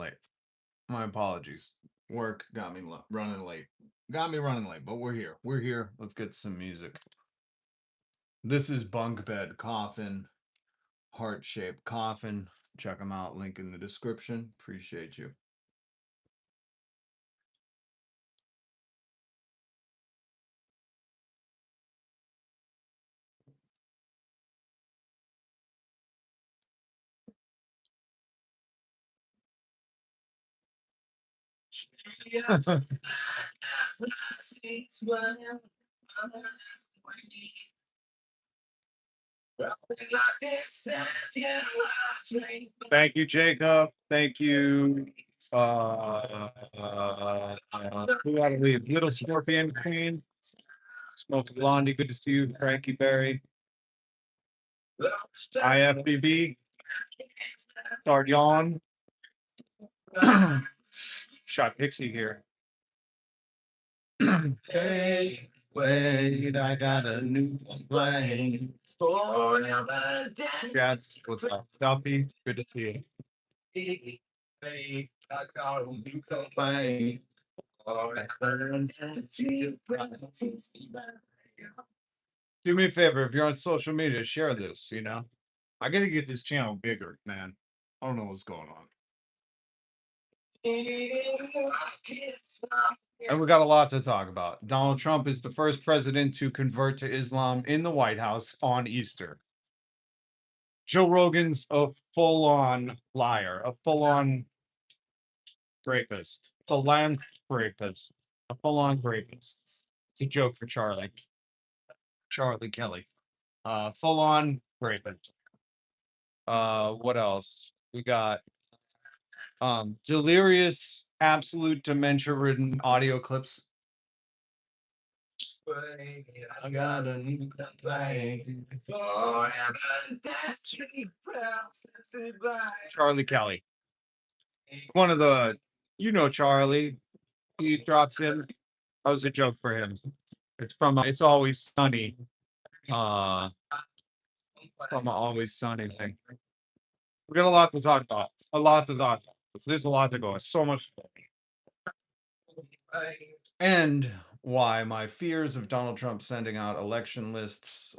late. My apologies. Work got me running late. Got me running late, but we're here. We're here. Let's get some music. This is Bunk Bed Coffin, heart shaped coffin. Check them out. Link in the description. Appreciate you. Thank you, Jacob. Thank you. Who got to leave? Little Scorpion Queen. Smoking Blondie. Good to see you, Frankie Berry. IFBB. Start yawn. Shot Pixie here. Hey, wait, I got a new plane. Jazz, what's up? Dumpy, good to see you. Hey, I got a new plane. Do me a favor, if you're on social media, share this, you know? I gotta get this channel bigger, man. I don't know what's going on. And we got a lot to talk about. Donald Trump is the first president to convert to Islam in the White House on Easter. Joe Rogan's a full-on liar, a full-on rapist, philanthropist, a full-on rapist. It's a joke for Charlie Kelly. Full-on rapist. What else? We got delirious, absolute dementia-ridden audio clips. I got a new complaint. Charlie Kelly. One of the, you know, Charlie. He drops in. That was a joke for him. It's from It's Always Sunny. From an Always Sunny thing. We got a lot to talk about. A lot to talk about. There's a lot to go. So much. And why my fears of Donald Trump sending out election lists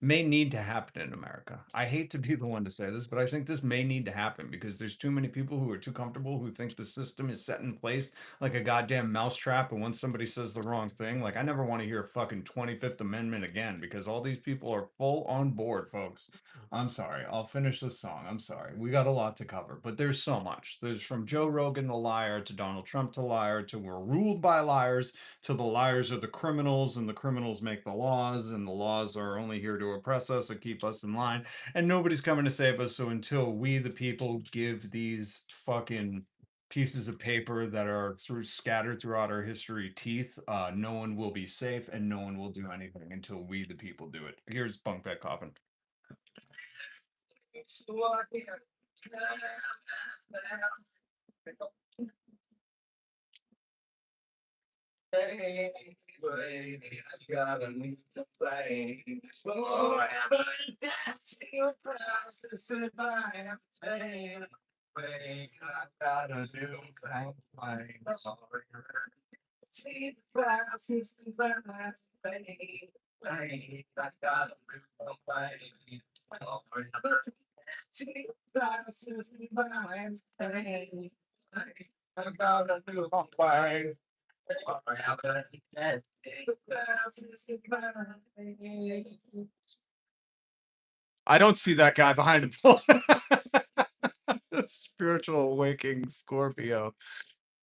may need to happen in America. I hate to be the one to say this, but I think this may need to happen because there's too many people who are too comfortable who think the system is set in place like a goddamn mousetrap. And once somebody says the wrong thing, like I never want to hear fucking 25th Amendment again because all these people are full on board, folks. I'm sorry. I'll finish this song. I'm sorry. We got a lot to cover, but there's so much. There's from Joe Rogan the liar to Donald Trump to liar to we're ruled by liars to the liars are the criminals and the criminals make the laws and the laws are only here to oppress us and keep us in line and nobody's coming to save us. So until we the people give these fucking pieces of paper that are scattered throughout our history teeth, no one will be safe and no one will do anything until we the people do it. Here's Bunk Bed Coffin. Hey, I got a new complaint. Forever dancing across the survive. Hey, I got a new complaint. See the process and violence. Hey, I got a new complaint. Forever see the process and violence. Hey, I got a new complaint. I don't see that guy behind the spiritual awakening Scorpio.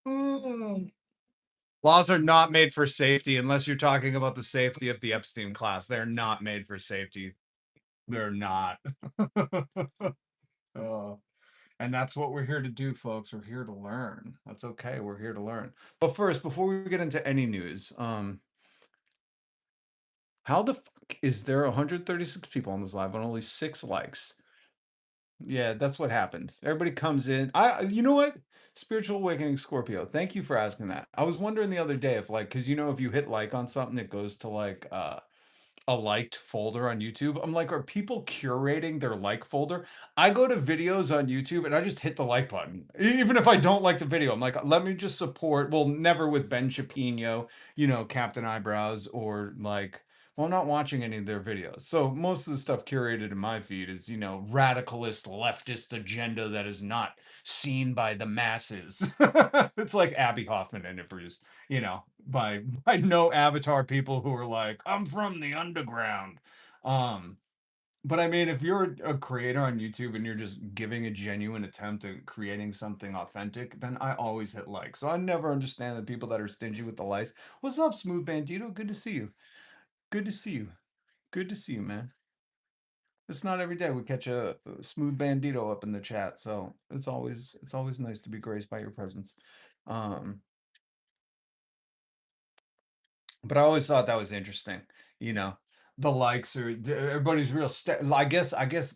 Laws are not made for safety unless you're talking about the safety of the Epstein class. They're not made for safety. They're not. And that's what we're here to do, folks. We're here to learn. That's okay. We're here to learn. But first, before we get into any news, how the fuck is there 136 people on this live and only 6 likes? Yeah, that's what happens. Everybody comes in. You know what? Spiritual Awakening Scorpio. Thank you for asking that. I was wondering the other day if like, because you know, if you hit like on something, it goes to like a liked folder on YouTube. I'm like, are people curating their like folder? I go to videos on YouTube and I just hit the like button. Even if I don't like the video, I'm like, let me just support. Well, never with Ben Shapiro, Captain Eyebrows, or like, well, I'm not watching any of their videos. So most of the stuff curated in my feed is, radicalist leftist agenda that is not seen by the masses. It's like Abby Hoffman interviews, by no avatar people who are like, I'm from the underground. Um, but I mean, if you're a creator on YouTube and you're just giving a genuine attempt at creating something authentic, then I always hit like. So I never understand the people that are stingy with the likes. What's up, Smooth Bandito? Good to see you. Good to see you. Good to see you, man. It's not every day we catch a Smooth Bandito up in the chat, so it's always nice to be graced by your presence. Um, But I always thought that was interesting, you know. The likes are everybody's real I guess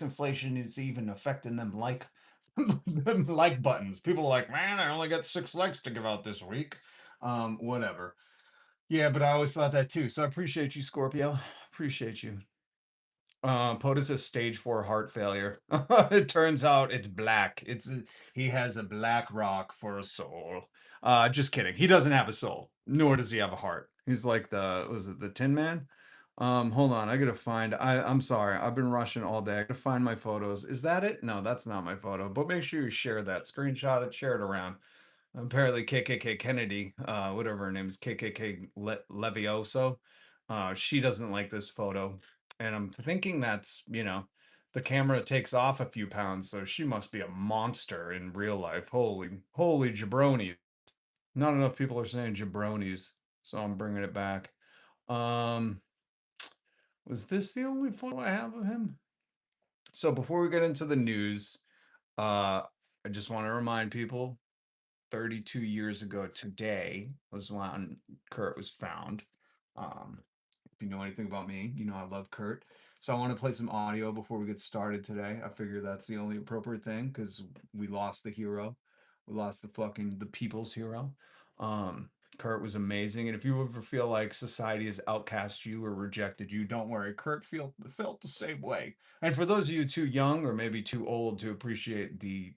inflation is even affecting them like them like buttons. People are like, "Man, I only got 6 likes to give out this week." Whatever. Yeah, but I always thought that too. So I appreciate you, Scorpio. Appreciate you. POTUS has stage 4 heart failure. It turns out it's black. He has a black rock for a soul. Just kidding. He doesn't have a soul, nor does he have a heart. He's like was it the Tin Man? Hold on, I gotta find. I'm sorry, I've been rushing all day. I gotta find my photos. Is that it? No, that's not my photo. But make sure you share that, screenshot it, share it around. Apparently, KKK Kennedy, whatever her name is, KKK Levioso, she doesn't like this photo. And I'm thinking that's, the camera takes off a few pounds, so she must be a monster in real life. Holy jabroni. Not enough people are saying jabronis, so I'm bringing it back. Um, was this the only photo I have of him? So before we get into the news, I just want to remind people 32 years ago today was when Kurt was found. Um, if you know anything about me, you know I love Kurt. So I want to play some audio before we get started today. I figure that's the only appropriate thing because we lost the hero. We lost the people's hero. Um, Kurt was amazing. And if you ever feel like society has outcast you or rejected you, don't worry. Kurt felt the same way. And for those of you too young or maybe too old to appreciate the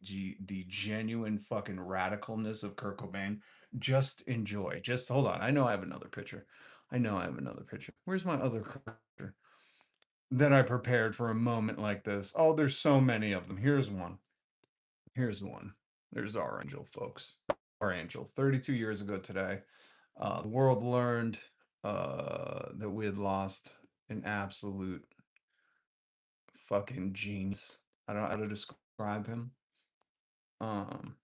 genuine fucking radicalness of Kurt Cobain, just enjoy. Just hold on. I know I have another picture. I know I have another picture. Where's my other picture that I prepared for a moment like this? Oh, there's so many of them. Here's one. Here's one. There's our angel, folks. Our angel. 32 years ago today, the world learned that we had lost an absolute fucking genius. I don't know how to describe him. Um,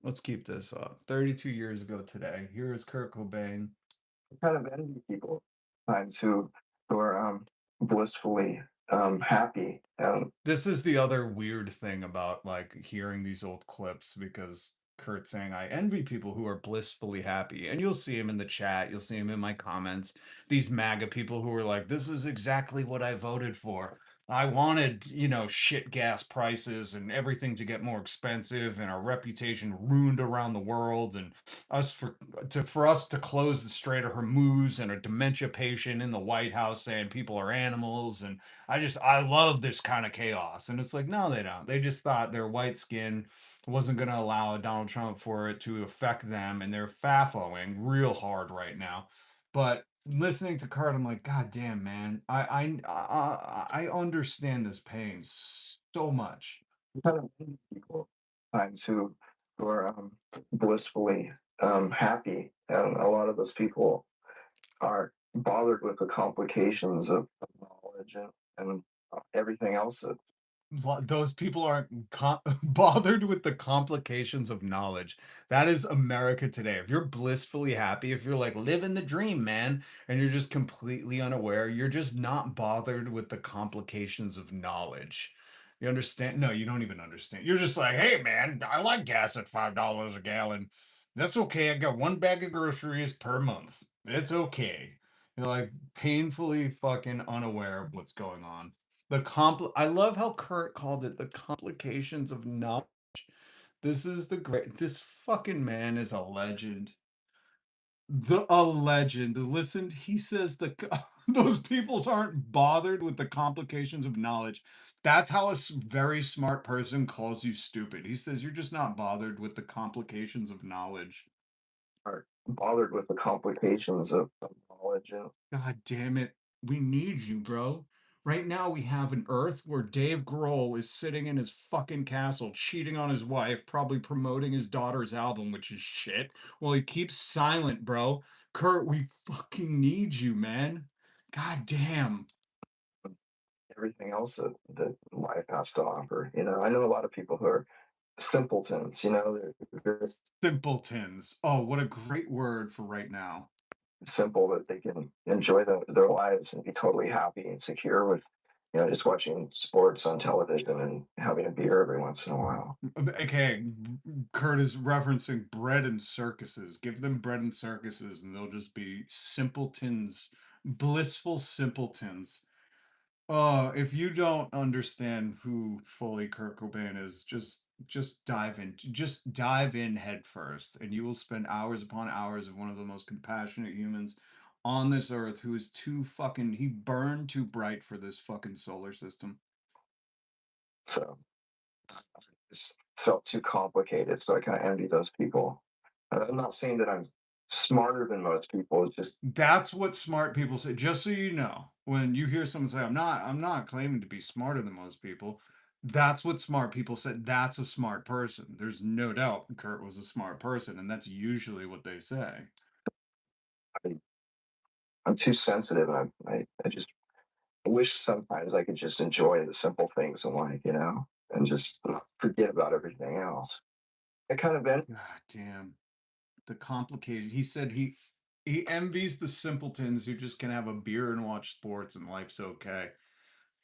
let's keep this up. 32 years ago today, here is Kurt Cobain. Kind of envy people sometimes who are blissfully happy. This is the other weird thing about like hearing these old clips because Kurt's saying I envy people who are blissfully happy, and you'll see him in the chat, you'll see him in my comments. These MAGA people who are like, "This is exactly what I voted for. I wanted, shit gas prices and everything to get more expensive, and our reputation ruined around the world, and us for us to close the Strait of Hormuz, and a dementia patient in the White House saying people are animals, and I love this kind of chaos." And it's like, no, they don't. They just thought their white skin wasn't going to allow Donald Trump for it to affect them, and they're faffing real hard right now. But listening to Kurt, I'm like, God damn, man, I understand this pain so much. Kind of people times who are blissfully happy, and a lot of those people are bothered with the complications of knowledge and everything else. Those people aren't bothered with the complications of knowledge. That is America today. If you're blissfully happy, if you're like living the dream, man, and you're just completely unaware, you're just not bothered with the complications of knowledge. You understand? No, you don't even understand. You're just like, hey, man, I like gas at $5 a gallon. That's okay. I got one bag of groceries per month. It's okay. You're like painfully fucking unaware of what's going on. I love how Kurt called it the complications of knowledge. This fucking man is a legend. A legend. Listen, he says Those peoples aren't bothered with the complications of knowledge. That's how a very smart person calls you stupid. He says you're just not bothered with the complications of knowledge. Are bothered with the complications of knowledge and God damn it. We need you, bro. Right now, we have an Earth where Dave Grohl is sitting in his fucking castle, cheating on his wife, probably promoting his daughter's album, which is shit. Well, he keeps silent, bro. Kurt, we fucking need you, man. God damn. everything else that life has to offer. I know a lot of people who are simpletons, they're Simpletons. Oh, what a great word for right now. simple that they can enjoy their lives and be totally happy and secure with, just watching sports on television and having a beer every once in a while. Okay, Kurt is referencing bread and circuses. Give them bread and circuses, and they'll just be simpletons, blissful simpletons. If you don't understand who fully Kurt Cobain is, just dive in head first, and you will spend hours upon hours of one of the most compassionate humans on this earth who is too fucking he burned too bright for this fucking solar system. So it's felt too complicated. So I kind of envy those people. I'm not saying that I'm smarter than most people. It's just That's what smart people say. Just so you know, when you hear someone say, I'm not claiming to be smarter than most people, that's what smart people said. That's a smart person. There's no doubt Kurt was a smart person, and that's usually what they say. I, I'm too sensitive. And I just wish sometimes I could just enjoy the simple things in life, and just forget about everything else. I kind of been God damn. The complicated. He said he envies the simpletons who just can have a beer and watch sports and life's okay.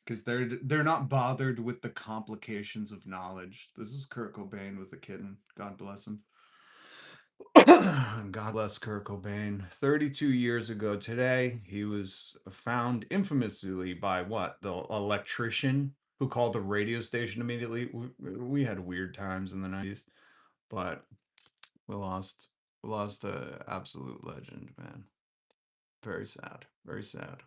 Because they're not bothered with the complications of knowledge. This is Kurt Cobain with a kitten. God bless him. God bless Kurt Cobain. 32 years ago today, he was found infamously by what? The electrician who called the radio station immediately. We had weird times in the 90s, but we lost a absolute legend, man. Very sad. Very sad.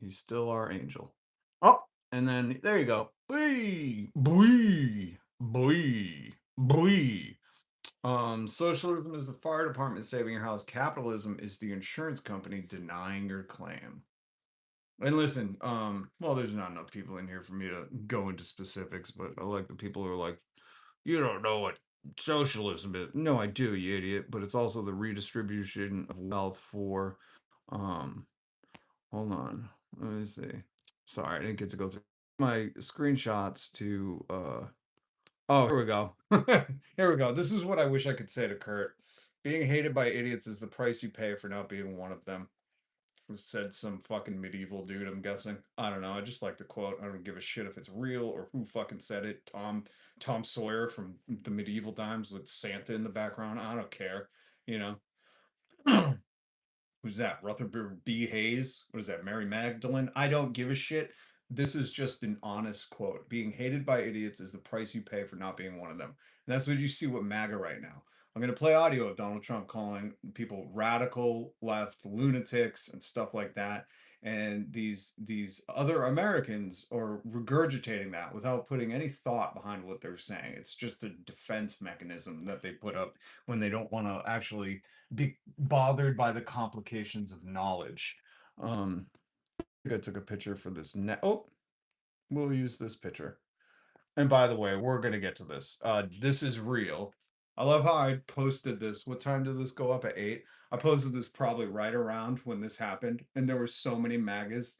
He's still our angel. Oh, and then there you go. Bwee, bwee, bwee, bwee. Socialism is the fire department saving your house. Capitalism is the insurance company denying your claim. And listen, well, there's not enough people in here for me to go into specifics, but I like the people who are like, you don't know what socialism is. No, I do, you idiot. But it's also the redistribution of wealth for, um, hold on, let me see. Sorry, I didn't get to go through my screenshots to, oh, here we go. Here we go. This is what I wish I could say to Kurt. Being hated by idiots is the price you pay for not being one of them. Said some fucking medieval dude, I'm guessing. I don't know. I just like the quote. I don't give a shit if it's real or who fucking said it. Tom Sawyer from the medieval times with Santa in the background. I don't care. You know. Who's that? Rutherford B. Hayes? What is that? Mary Magdalene? I don't give a shit. This is just an honest quote. Being hated by idiots is the price you pay for not being one of them. And that's what you see with MAGA right now. I'm going to play audio of Donald Trump calling people radical left lunatics and stuff like that. And these other Americans are regurgitating that without putting any thought behind what they're saying. It's just a defense mechanism that they put up when they don't want to actually be bothered by the complications of knowledge. I think I took a picture for this net. Oh, we'll use this picture. And by the way, we're gonna get to this. This is real. I love how I posted this. What time did this go up at 8? I posted this probably right around when this happened, and there were so many MAGAs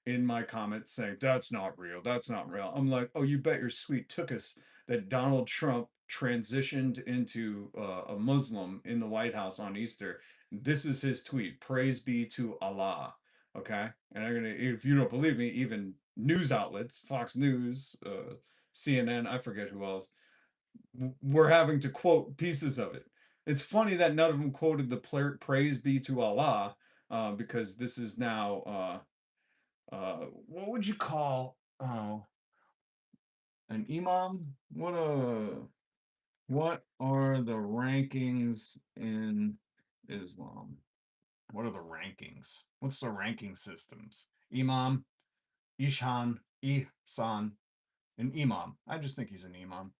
in my comments saying, "That's not real. That's not real." I'm like, "Oh, you bet your sweet took us that Donald Trump transitioned into a Muslim in the White House on Easter." This is his tweet. Praise be to Allah. Okay, and I'm gonna. If you don't believe me, even news outlets, Fox News, CNN, I forget who else, were having to quote pieces of it. It's funny that none of them quoted the praise be to Allah, because this is now what would you call an imam? What are the rankings in Islam? What are the rankings? What's the ranking systems? Imam, Ishan, Ihsan, and Imam. I just think he's an Imam.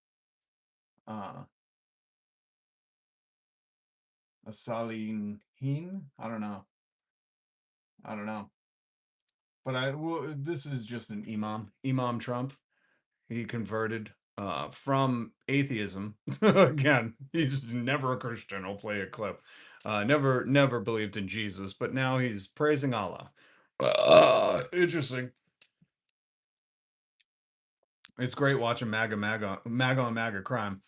Uh, a Salihin? I don't know. I don't know. But this is just an Imam. Imam Trump. He converted from atheism. Again, he's never a Christian. I'll play a clip. Never believed in Jesus, but now he's praising Allah. Interesting. It's great watching MAGA on MAGA crime.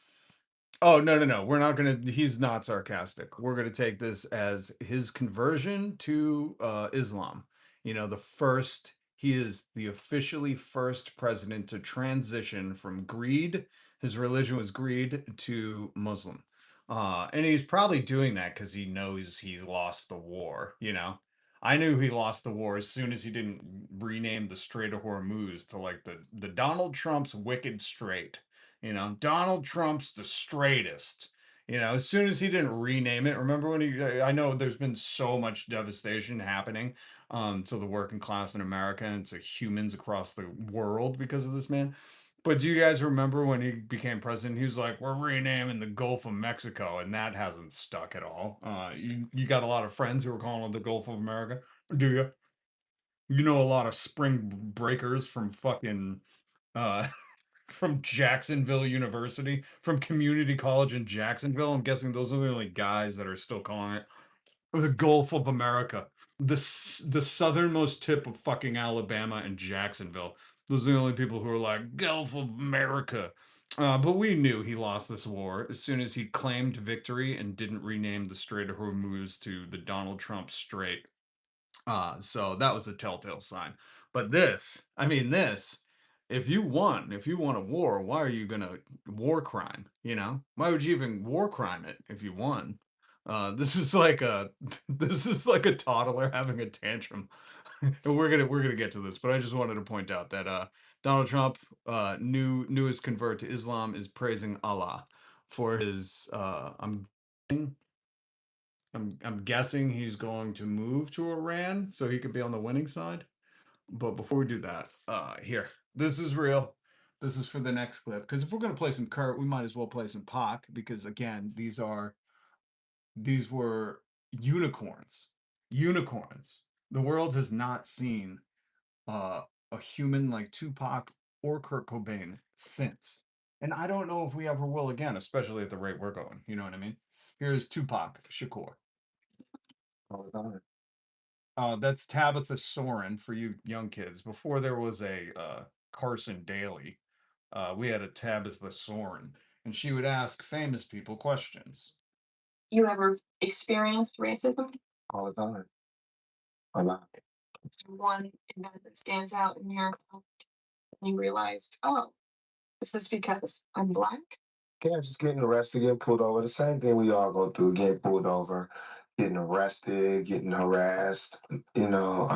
Oh, no, no, no. We're not gonna he's not sarcastic. We're gonna take this as his conversion to Islam. You know, the first he is the officially first president to transition from greed, his religion was greed, to Muslim. And he's probably doing that because he knows he lost the war, you know. I knew he lost the war as soon as he didn't rename the Strait of Hormuz to like the Donald Trump's Wicked Strait. You know, Donald Trump's the straightest. You know, as soon as he didn't rename it, remember when I know there's been so much devastation happening to the working class in America and to humans across the world because of this man. But do you guys remember when he became president? He was like, "We're renaming the Gulf of Mexico," and that hasn't stuck at all. You got a lot of friends who are calling it the Gulf of America, do you? You know a lot of spring breakers from fucking uh from Jacksonville University, from community college in Jacksonville. I'm guessing those are the only guys that are still calling it the Gulf of America, the southernmost tip of fucking Alabama and Jacksonville. Those are the only people who are like Gulf of America. But we knew he lost this war as soon as he claimed victory and didn't rename the Strait of Hormuz to the Donald Trump Strait. So that was a telltale sign. But this, I mean, this, if you won a war, why are you gonna war crime? You know, why would you even war crime it if you won? This is like a this is like a toddler having a tantrum. And we're gonna get to this, but I just wanted to point out that Donald Trump, newest convert to Islam, is praising Allah for his I'm guessing he's going to move to Iran so he could be on the winning side. But before we do that, here, this is real. This is for the next clip because if we're gonna play some Kurt, we might as well play some Pac because again, these were unicorns, unicorns. The world has not seen uh, a human like Tupac or Kurt Cobain since, and I don't know if we ever will again, especially at the rate we're going. You know what I mean? Here's Tupac Shakur. That's Tabitha Soren for you young kids. Before there was a Carson Daly, we had a Tabitha Soren, and she would ask famous people questions. You ever experienced racism? All the time. A lot. Is there one event that stands out in your life and you realized, oh, this is because I'm black? Yeah, just getting arrested, getting pulled over. The same thing we all go through, getting pulled over, getting arrested, getting harassed, you know,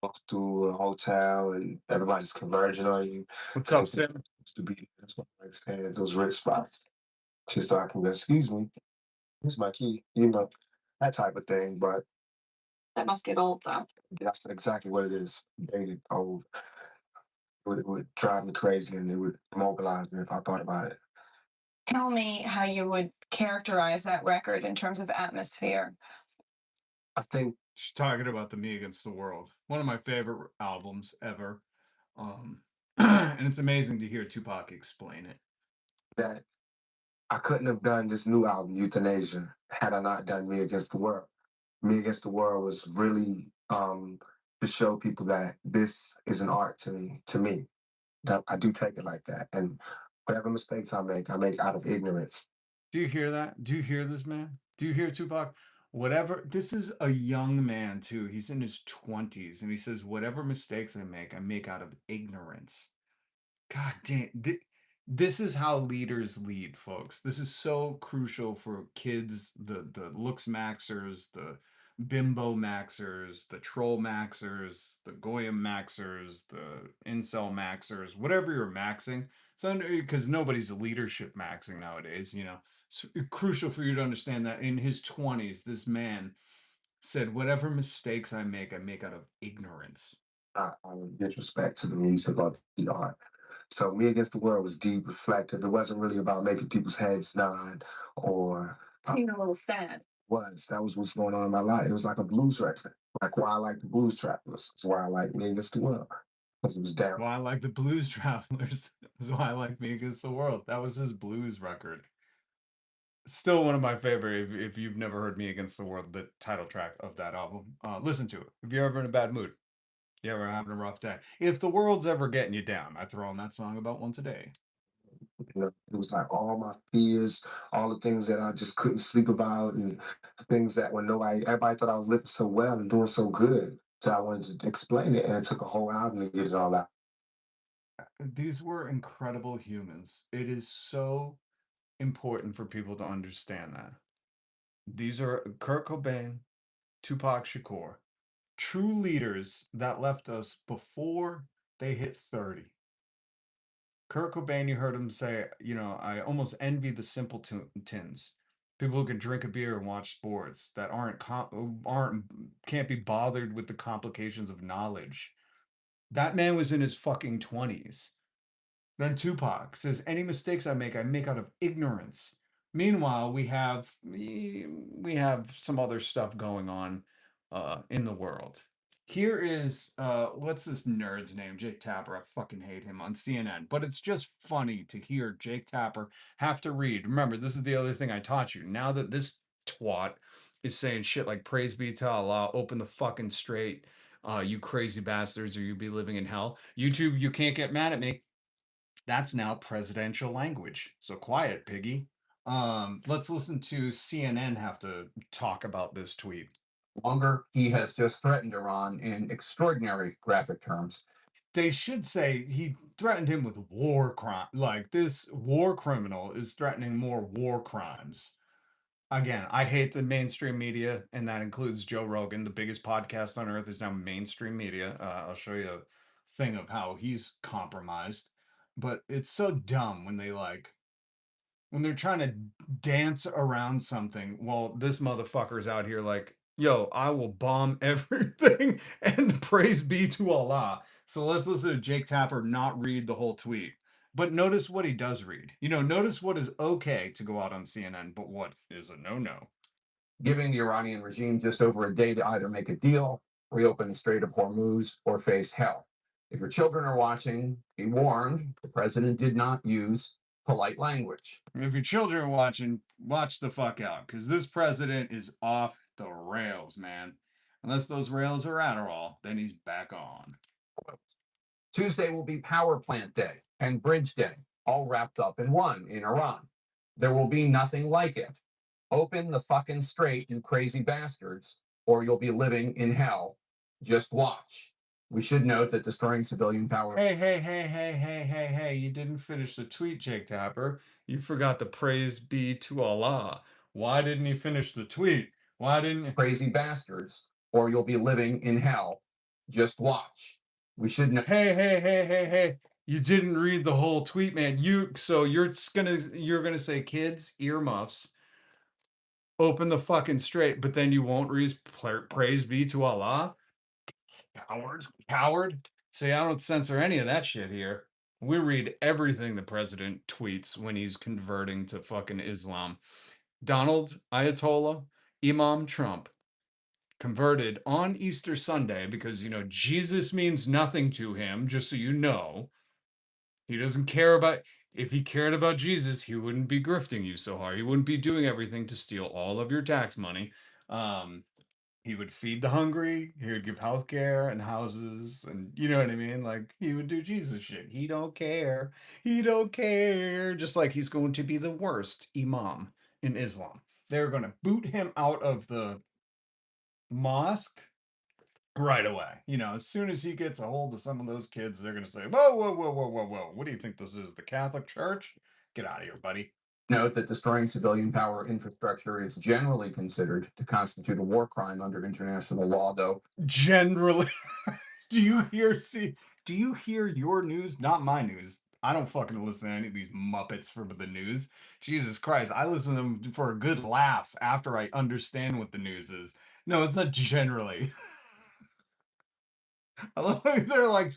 walk through a hotel and everybody's converging on you. What's Same up, thing Sim? used to be. That's why I like staying at those rich spots. Just so I can go, excuse me, here's my key, you know, that type of thing. But That must get old though. that's exactly what it is. Getting old. It would drive me crazy and it would mobilize me if I thought about it. Tell me how you would characterize that record in terms of atmosphere. I think She's talking about the Me Against the World, one of my favorite albums ever. And it's amazing to hear Tupac explain it. that I couldn't have done this new album, Euthanasia, had I not done Me Against the World. Me Against the World was really to show people that this is an art to me. That I do take it like that. And whatever mistakes I make out of ignorance. Do you hear that? Do you hear this, man? Do you hear Tupac? Whatever, this is a young man too. He's in his 20s and he says, whatever mistakes I make out of ignorance. God damn. This is how leaders lead, folks. This is so crucial for kids, the looks maxers, the bimbo maxers, the troll maxers, the goyim maxers, the incel maxers, whatever you're maxing. So, because nobody's leadership maxing nowadays, you know. It's crucial for you to understand that in his 20s, this man said, "Whatever mistakes I make out of ignorance." Disrespect to the music or the art. So Me Against the World was deep, reflective. It wasn't really about making people's heads nod or being a little sad. Was that was what's going on in my life. It was like a blues record. Like why I like the blues travelers. That's why I like Me Against the World. Because it was down. Why I like the Blues Travelers. That's why I like Me Against the World. That was his blues record. Still one of my favorite. If you've never heard Me Against the World, the title track of that album, listen to it. If you're ever in a bad mood, you ever having a rough day, if the world's ever getting you down, I throw on that song about once a day. It was like all my fears, all the things that I just couldn't sleep about, and the things that when everybody thought I was living so well and doing so good. So I wanted to explain it, and it took a whole album to get it all out. These were incredible humans. It is so important for people to understand that. These are Kurt Cobain, Tupac Shakur, true leaders that left us before they hit 30. Kurt Cobain, you heard him say, I almost envy the simpletons, people who can drink a beer and watch sports that aren't can't be bothered with the complications of knowledge. That man was in his fucking 20s. Then Tupac says, "Any mistakes I make out of ignorance." Meanwhile, we have some other stuff going on in the world. Here is what's this nerd's name? Jake Tapper. I fucking hate him on CNN. But it's just funny to hear Jake Tapper have to read. Remember, this is the other thing I taught you. Now that this twat is saying shit like "Praise be to Allah," "Open the fucking straight," "You crazy bastards," or "You be living in hell." YouTube, you can't get mad at me. That's now presidential language. So quiet, piggy. Let's listen to CNN have to talk about this tweet. Longer, he has just threatened Iran in extraordinary graphic terms. They should say he threatened him with war crime. Like this war criminal is threatening more war crimes. Again, I hate the mainstream media, and that includes Joe Rogan. The biggest podcast on earth is now mainstream media. I'll show you a thing of how he's compromised. But it's so dumb when they're trying to dance around something while this motherfucker's out here like, yo, I will bomb everything and praise be to Allah. So let's listen to Jake Tapper not read the whole tweet. But notice what he does read. Notice what is okay to go out on CNN, but what is a no-no. Giving the Iranian regime just over a day to either make a deal, reopen the Strait of Hormuz, or face hell. If your children are watching, be warned, the president did not use polite language. If your children are watching, watch the fuck out, because this president is off the rails, man. Unless those rails are Adderall, then he's back on. Tuesday will be Power Plant Day and Bridge Day, all wrapped up in one in Iran. There will be nothing like it. Open the fucking strait, you crazy bastards, or you'll be living in hell. Just watch. We should note that destroying civilian power. Hey, you didn't finish the tweet, Jake Tapper. You forgot to praise be to Allah. Why didn't he finish the tweet? Why didn't Crazy bastards, or you'll be living in hell. Just watch. We should know. Hey. You didn't read the whole tweet, man. You're gonna say kids, earmuffs, open the fucking straight, but then you won't read praise be to Allah? Coward. See, I don't censor any of that shit here. We read everything the president tweets when he's converting to fucking Islam. Donald Ayatollah Imam Trump converted on Easter Sunday because, Jesus means nothing to him, just so you know. He doesn't care about, if he cared about Jesus, he wouldn't be grifting you so hard. He wouldn't be doing everything to steal all of your tax money. He would feed the hungry, he would give health care and houses, and you know what I mean? Like, he would do Jesus shit. He don't care. He don't care. Just like he's going to be the worst imam in Islam. They're going to boot him out of the mosque right away. As soon as he gets a hold of some of those kids, they're going to say, whoa. What do you think this is? The Catholic Church? Get out of here, buddy. Note that destroying civilian power infrastructure is generally considered to constitute a war crime under international law, though. Generally. Do you hear your news? Not my news. I don't fucking listen to any of these Muppets for the news. Jesus Christ. I listen to them for a good laugh after I understand what the news is. No, it's not generally. I love how they're like,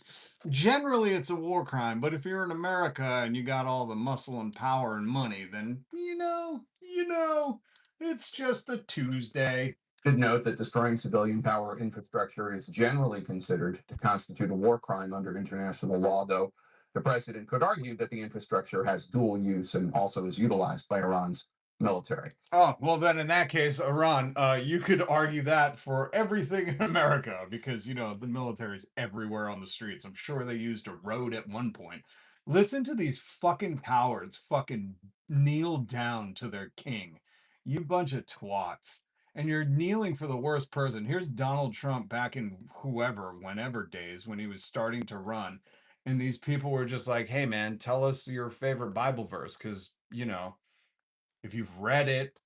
generally it's a war crime, but if you're in America and you got all the muscle and power and money, then it's just a Tuesday. Should note that destroying civilian power infrastructure is generally considered to constitute a war crime under international law, though the president could argue that the infrastructure has dual use and also is utilized by Iran's military. Oh, well, then in that case, Iran, you could argue that for everything in America because, the military's everywhere on the streets. I'm sure they used a road at one point. Listen to these fucking cowards fucking kneel down to their king. You bunch of twats. And you're kneeling for the worst person. Here's Donald Trump back in whenever days when he was starting to run. And these people were just like, hey, man, tell us your favorite Bible verse because, if you've read it,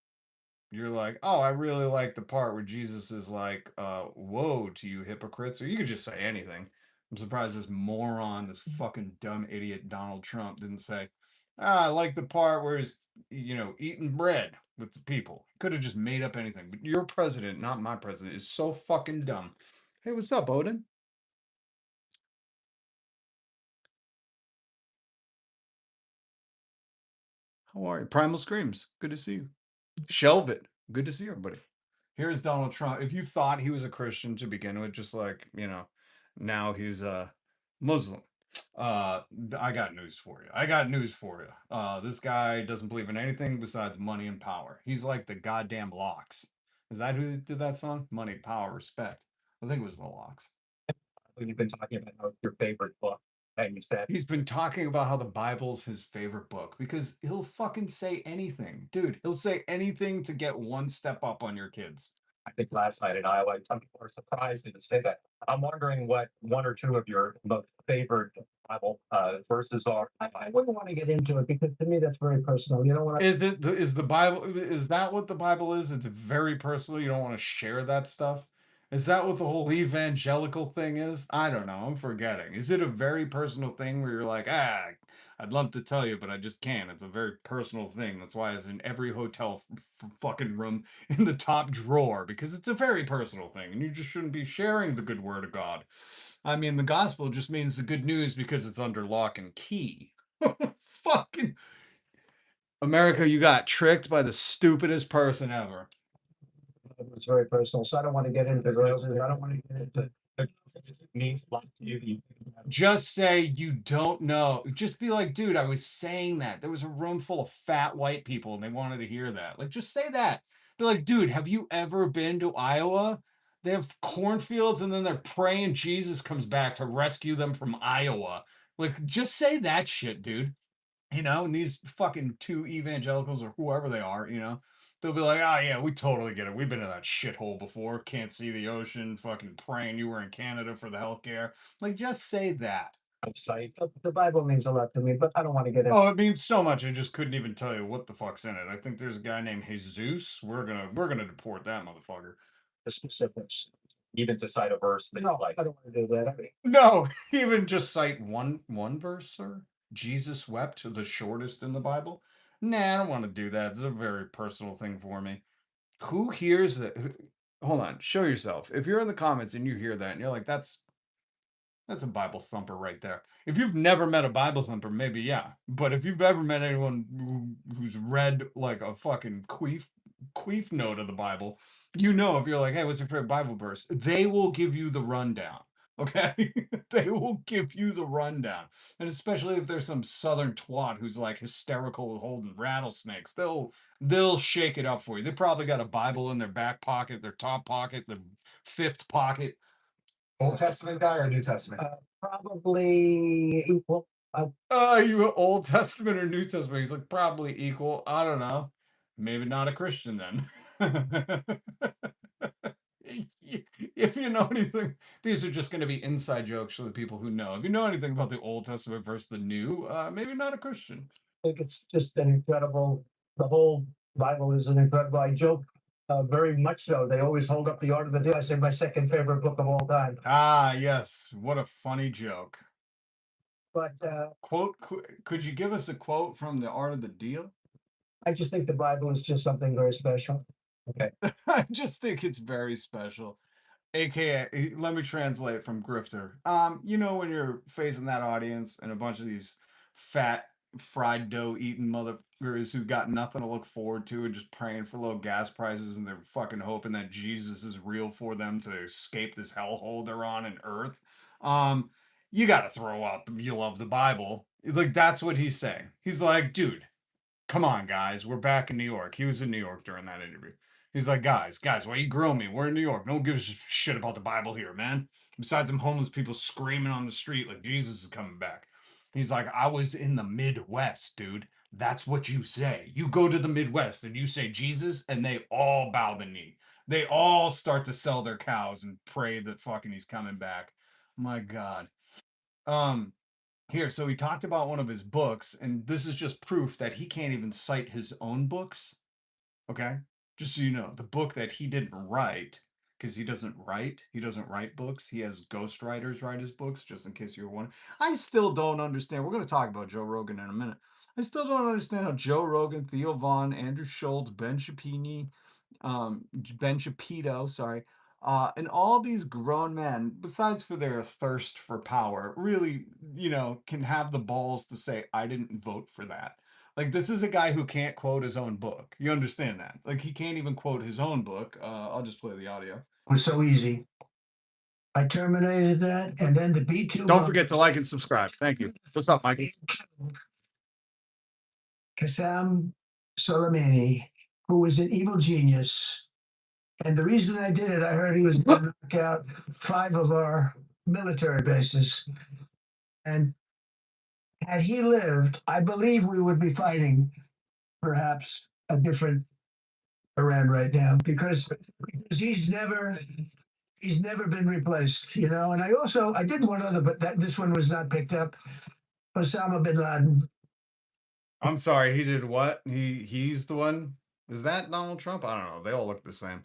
you're like, oh, I really like the part where Jesus is like, woe to you hypocrites, or you could just say anything. I'm surprised this moron, this fucking dumb idiot Donald Trump didn't say, I like the part where he's, eating bread with the people. Could have just made up anything. But your president, not my president, is so fucking dumb. Hey, what's up, Odin? How are you? Primal Screams. Good to see you. Shelve it. Good to see everybody. Here's Donald Trump. If you thought he was a Christian to begin with, just like, now he's a Muslim. I got news for you. I got news for you. This guy doesn't believe in anything besides money and power. He's like the goddamn Locks. Is that who did that song? Money, power, respect. I think it was the Locks. You've been talking about your favorite book, and you said He's been talking about how the Bible's his favorite book because he'll fucking say anything. Dude, he'll say anything to get one step up on your kids. I think last night in Iowa, and some people are surprised to say that. I'm wondering what one or two of your most favorite Bible verses are. I wouldn't want to get into it because to me that's very personal. You know what? Is the Bible, is that what the Bible is? It's very personal. You don't want to share that stuff. Is that what the whole evangelical thing is? I don't know. I'm forgetting. Is it a very personal thing where you're like, I'd love to tell you, but I just can't. It's a very personal thing. That's why it's in every hotel fucking room in the top drawer because it's a very personal thing, and you just shouldn't be sharing the good word of God. I mean, the gospel just means the good news because it's under lock and key. Fucking America, you got tricked by the stupidest person ever. It's very personal, so I don't want to get into those. I don't want to get into it means a lot to you. Just say you don't know. Just be like, dude, I was saying that. There was a room full of fat white people and they wanted to hear that. Like, just say that. Be like, dude, have you ever been to Iowa? They have cornfields and then they're praying Jesus comes back to rescue them from Iowa. Like, just say that shit, dude. And these fucking two evangelicals or whoever they are, they'll be like, oh yeah, we totally get it. We've been in that shithole before. Can't see the ocean, fucking praying you were in Canada for the healthcare. Like, just say that. Website. The Bible means a lot to me, but I don't want to get into Oh, it means so much. I just couldn't even tell you what the fuck's in it. I think there's a guy named Jesus. We're gonna deport that motherfucker. the specifics. Even to cite a verse that no, like. I don't want to do that. I mean, No, even just cite one verse, sir. Jesus wept, the shortest in the Bible. Nah, I don't want to do that. It's a very personal thing for me. Who hears that? Hold on, show yourself. If you're in the comments and you hear that and you're like, that's a Bible thumper right there. If you've never met a Bible thumper, maybe yeah. But if you've ever met anyone who's read like a fucking queef note of the Bible, if you're like, hey, what's your favorite Bible verse? They will give you the rundown. Okay, they will give you the rundown, and especially if there's some southern twat who's like hysterical with holding rattlesnakes, they'll shake it up for you. They probably got a Bible in their back pocket, their top pocket, their fifth pocket. Old Testament guy or New Testament? Probably equal. You Old Testament or New Testament? He's like probably equal. I don't know. Maybe not a Christian then. If you know anything, these are just going to be inside jokes for the people who know. If you know anything about the Old Testament versus the New, maybe not a Christian. I think it's just an incredible. The whole Bible is an incredible. I joke very much so. They always hold up the Art of the Deal. I say my second favorite book of all time. Ah, yes. What a funny joke. But Could you give us a quote from The Art of the Deal? I just think the Bible is just something very special. Okay. I just think it's very special. AKA, let me translate from Grifter. When you're facing that audience and a bunch of these fat, fried dough eating motherfuckers who got nothing to look forward to and just praying for low gas prices and they're fucking hoping that Jesus is real for them to escape this hellhole they're on in earth. Um, you got to throw out the you love the Bible. Like, that's what he's saying. He's like, dude, come on, guys, we're back in New York. He was in New York during that interview. He's like, guys, why you grill me? We're in New York. No one gives a shit about the Bible here, man. Besides some homeless people screaming on the street like Jesus is coming back. He's like, I was in the Midwest, dude. That's what you say. You go to the Midwest and you say Jesus, and they all bow the knee. They all start to sell their cows and pray that fucking he's coming back. My God. Um, Here, so he talked about one of his books, and this is just proof that he can't even cite his own books. Okay, just so you know, the book that he didn't write, because he doesn't write books. He has ghostwriters write his books, just in case you're wondering. I still don't understand. We're going to talk about Joe Rogan in a minute. I still don't understand how Joe Rogan, Theo Vaughn, Andrew Schultz, Ben Shapiro, sorry, and all these grown men, besides for their thirst for power, really, can have the balls to say, I didn't vote for that. Like, this is a guy who can't quote his own book. You understand that? Like, he can't even quote his own book. I'll just play the audio. It was so easy. I terminated that, and then the B2 Don't forget to like and subscribe. Thank you. What's up, Mikey? Qassam Soleimani, who was an evil genius. And the reason I did it, I heard he was going to knock out 5 of our military bases. And had he lived, I believe we would be fighting perhaps a different Iran right now because he's never been replaced, And I did one other, but this one was not picked up. Osama bin Laden. I'm sorry, he did what? He's the one. Is that Donald Trump? I don't know. They all look the same.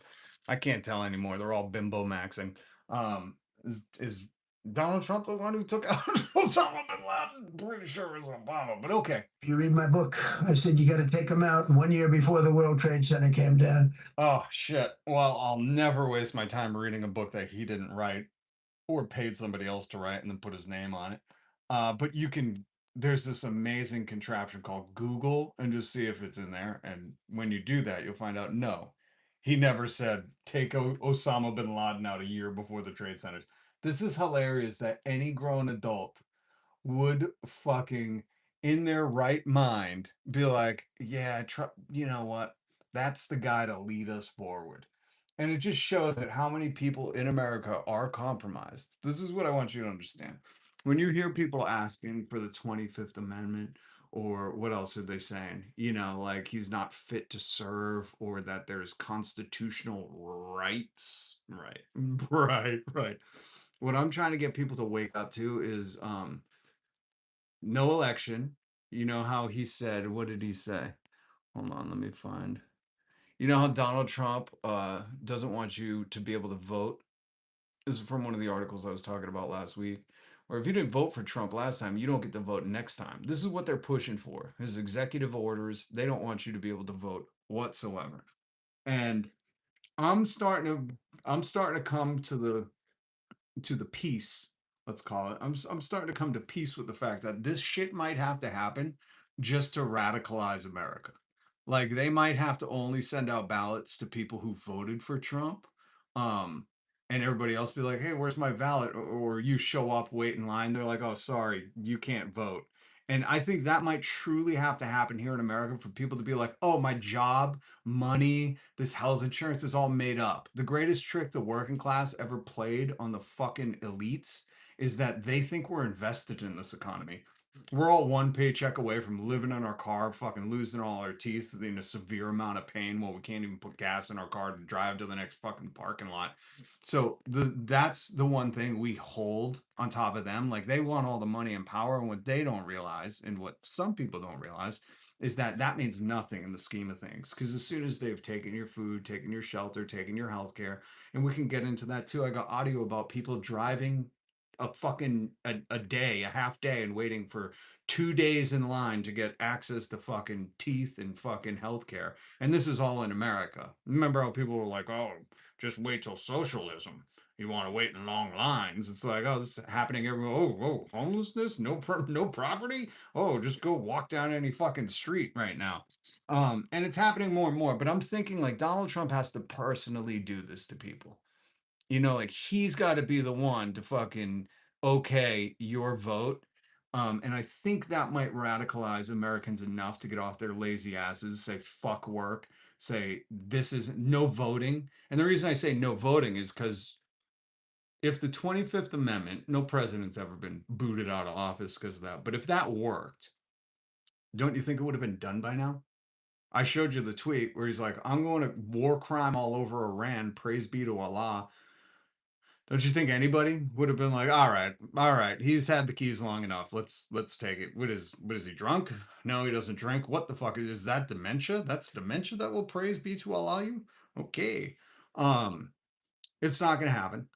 I can't tell anymore. They're all bimbo maxing. Is Donald Trump the one who took out Osama bin Laden? Pretty sure it was Obama, but okay. If you read my book, I said you got to take him out 1 year before the World Trade Center came down. Oh shit. Well, I'll never waste my time reading a book that he didn't write or paid somebody else to write and then put his name on it. But there's this amazing contraption called Google and just see if it's in there. And when you do that, you'll find out no, he never said take Osama bin Laden out a year before the trade centers. This is hilarious that any grown adult would fucking in their right mind be like, yeah, you know what? That's the guy to lead us forward. And it just shows that how many people in America are compromised. This is what I want you to understand. When you hear people asking for the 25th Amendment, or what else are they saying? Like he's not fit to serve, or that there's constitutional rights. Right. Right. What I'm trying to get people to wake up to is no election. You know how he said, what did he say? Hold on, let me find. You know how Donald Trump doesn't want you to be able to vote? This is from one of the articles I was talking about last week. Or if you didn't vote for Trump last time, you don't get to vote next time. This is what they're pushing for. His executive orders, they don't want you to be able to vote whatsoever. And I'm starting to come to the peace, let's call it. I'm starting to come to peace with the fact that this shit might have to happen just to radicalize America. Like they might have to only send out ballots to people who voted for Trump. Um and everybody else be like, "Hey, where's my ballot?" Or you show up, wait in line, they're like, "Oh, sorry, you can't vote." And I think that might truly have to happen here in America for people to be like, "Oh, my job, money, this health insurance is all made up." The greatest trick the working class ever played on the fucking elites is that they think we're invested in this economy. We're all one paycheck away from living in our car, fucking losing all our teeth in a severe amount of pain while we can't even put gas in our car to drive to the next fucking parking lot. So that's the one thing we hold on top of them. Like they want all the money and power, and what they don't realize, and what some people don't realize, is that that means nothing in the scheme of things. Because as soon as they've taken your food, taken your shelter, taken your health care, and we can get into that too. I got audio about people driving a day, a half day, and waiting for 2 days in line to get access to fucking teeth and fucking healthcare. And this is all in America. Remember how people were like, "Oh, just wait till socialism. You want to wait in long lines." It's like, oh, this is happening everywhere. Oh, homelessness, no property. Oh, just go walk down any fucking street right now. And it's happening more and more. But I'm thinking like Donald Trump has to personally do this to people. Like he's got to be the one to fucking okay your vote. And I think that might radicalize Americans enough to get off their lazy asses, say fuck work, say this is no voting. And the reason I say no voting is because if the 25th Amendment, no president's ever been booted out of office because of that, but if that worked, don't you think it would have been done by now? I showed you the tweet where he's like, I'm going to war crime all over Iran, praise be to Allah. Don't you think anybody would have been like, all right, he's had the keys long enough. Let's take it. What is he drunk? No, he doesn't drink. What the fuck is that dementia? That's dementia that will praise be to Allah you? Okay. Um, it's not gonna happen.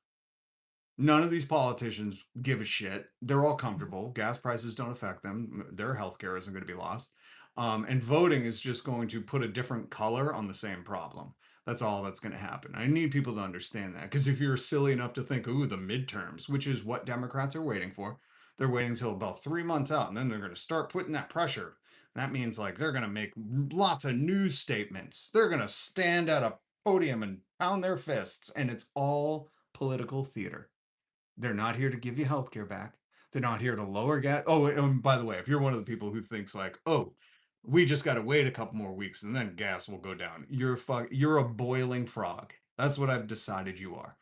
None of these politicians give a shit. They're all comfortable. Gas prices don't affect them. Their healthcare isn't going to be lost. And voting is just going to put a different color on the same problem. That's all that's going to happen. I need people to understand that because if you're silly enough to think, ooh, the midterms, which is what Democrats are waiting for, they're waiting until about 3 months out and then they're going to start putting that pressure. That means like they're going to make lots of news statements. They're going to stand at a podium and pound their fists, and it's all political theater. They're not here to give you healthcare back. They're not here to lower gas. Oh, and by the way, if you're one of the people who thinks like, oh, we just got to wait a couple more weeks and then gas will go down, you're a boiling frog. That's what I've decided you are.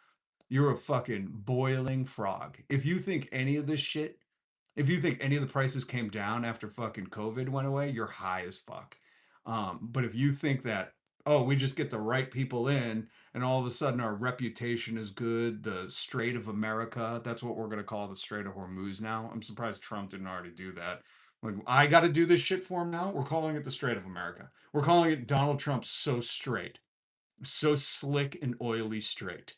You're a fucking boiling frog. If you think any of this shit, if you think any of the prices came down after fucking COVID went away, you're high as fuck. But if you think that, oh, we just get the right people in and all of a sudden our reputation is good, the Strait of America, that's what we're going to call the Strait of Hormuz now. I'm surprised Trump didn't already do that. Like, I got to do this shit for him now. We're calling it the Strait of America. We're calling it Donald Trump so straight, so slick and oily straight.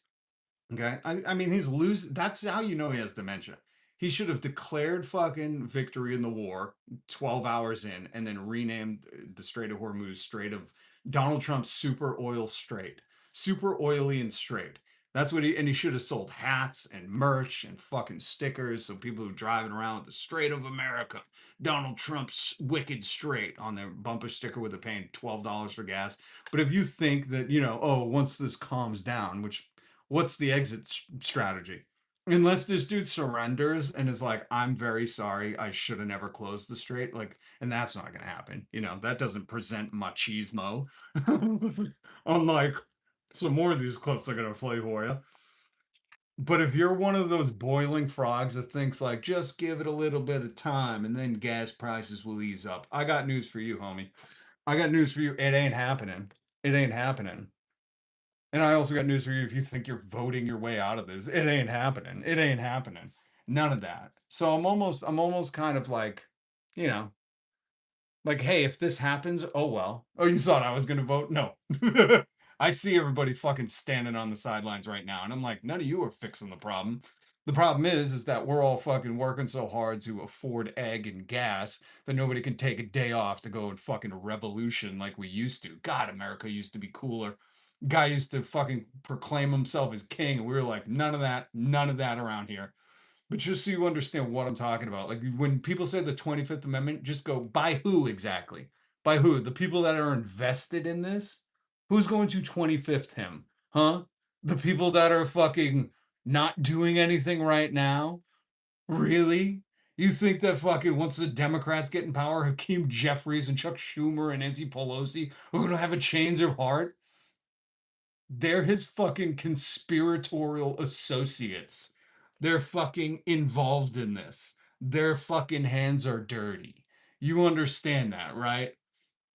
Okay. I mean, he's losing. That's how you know he has dementia. He should have declared fucking victory in the war 12 hours in and then renamed the Strait of Hormuz Strait of Donald Trump's Super Oil Strait. Super oily and straight. That's what he, and he should have sold hats and merch and fucking stickers so people who are driving around with the Strait of America, Donald Trump's Wicked Strait on their bumper sticker with a paying $12 for gas. But if you think that, oh, once this calms down, which what's the exit strategy? Unless this dude surrenders and is like, I'm very sorry, I should have never closed the strait. Like, and that's not gonna happen. That doesn't present machismo. Unlike some more of these clips are gonna play for you. But if you're one of those boiling frogs that thinks like, just give it a little bit of time and then gas prices will ease up, I got news for you, homie. I got news for you. It ain't happening. It ain't happening. And I also got news for you if you think you're voting your way out of this. It ain't happening. It ain't happening. None of that. So I'm almost kind of you know, like, hey, if this happens, oh well. Oh, you thought I was gonna vote? No. I see everybody fucking standing on the sidelines right now, and I'm like, none of you are fixing the problem. The problem is that we're all fucking working so hard to afford egg and gas that nobody can take a day off to go and fucking revolution like we used to. God, America used to be cooler. Guy used to fucking proclaim himself as king, and we were like, none of that around here. But just so you understand what I'm talking about, like when people say the 25th Amendment, just go, by who exactly? By who? The people that are invested in this? Who's going to 25th him? Huh? The people that are fucking not doing anything right now? Really? You think that fucking once the Democrats get in power, Hakeem Jeffries and Chuck Schumer and Nancy Pelosi are going to have a change of heart? They're his fucking conspiratorial associates. They're fucking involved in this. Their fucking hands are dirty. You understand that, right?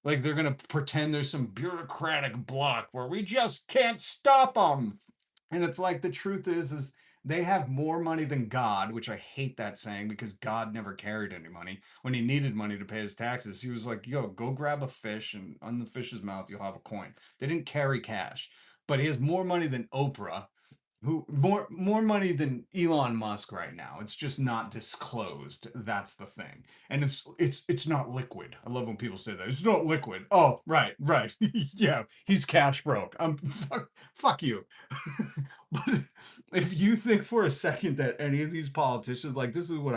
Like they're gonna pretend there's some bureaucratic block where we just can't stop them. And it's like the truth is they have more money than God, which I hate that saying because God never carried any money. When he needed money to pay his taxes, he was like, yo, go grab a fish and on the fish's mouth you'll have a coin. They didn't carry cash. But he has more money than Oprah, Who more money than Elon Musk right now. It's just not disclosed. That's the thing. And it's not liquid. I love when people say that. It's not liquid. Oh, right, right. Yeah, he's cash broke. Fuck you. But if you think for a second that any of these politicians, like, this is what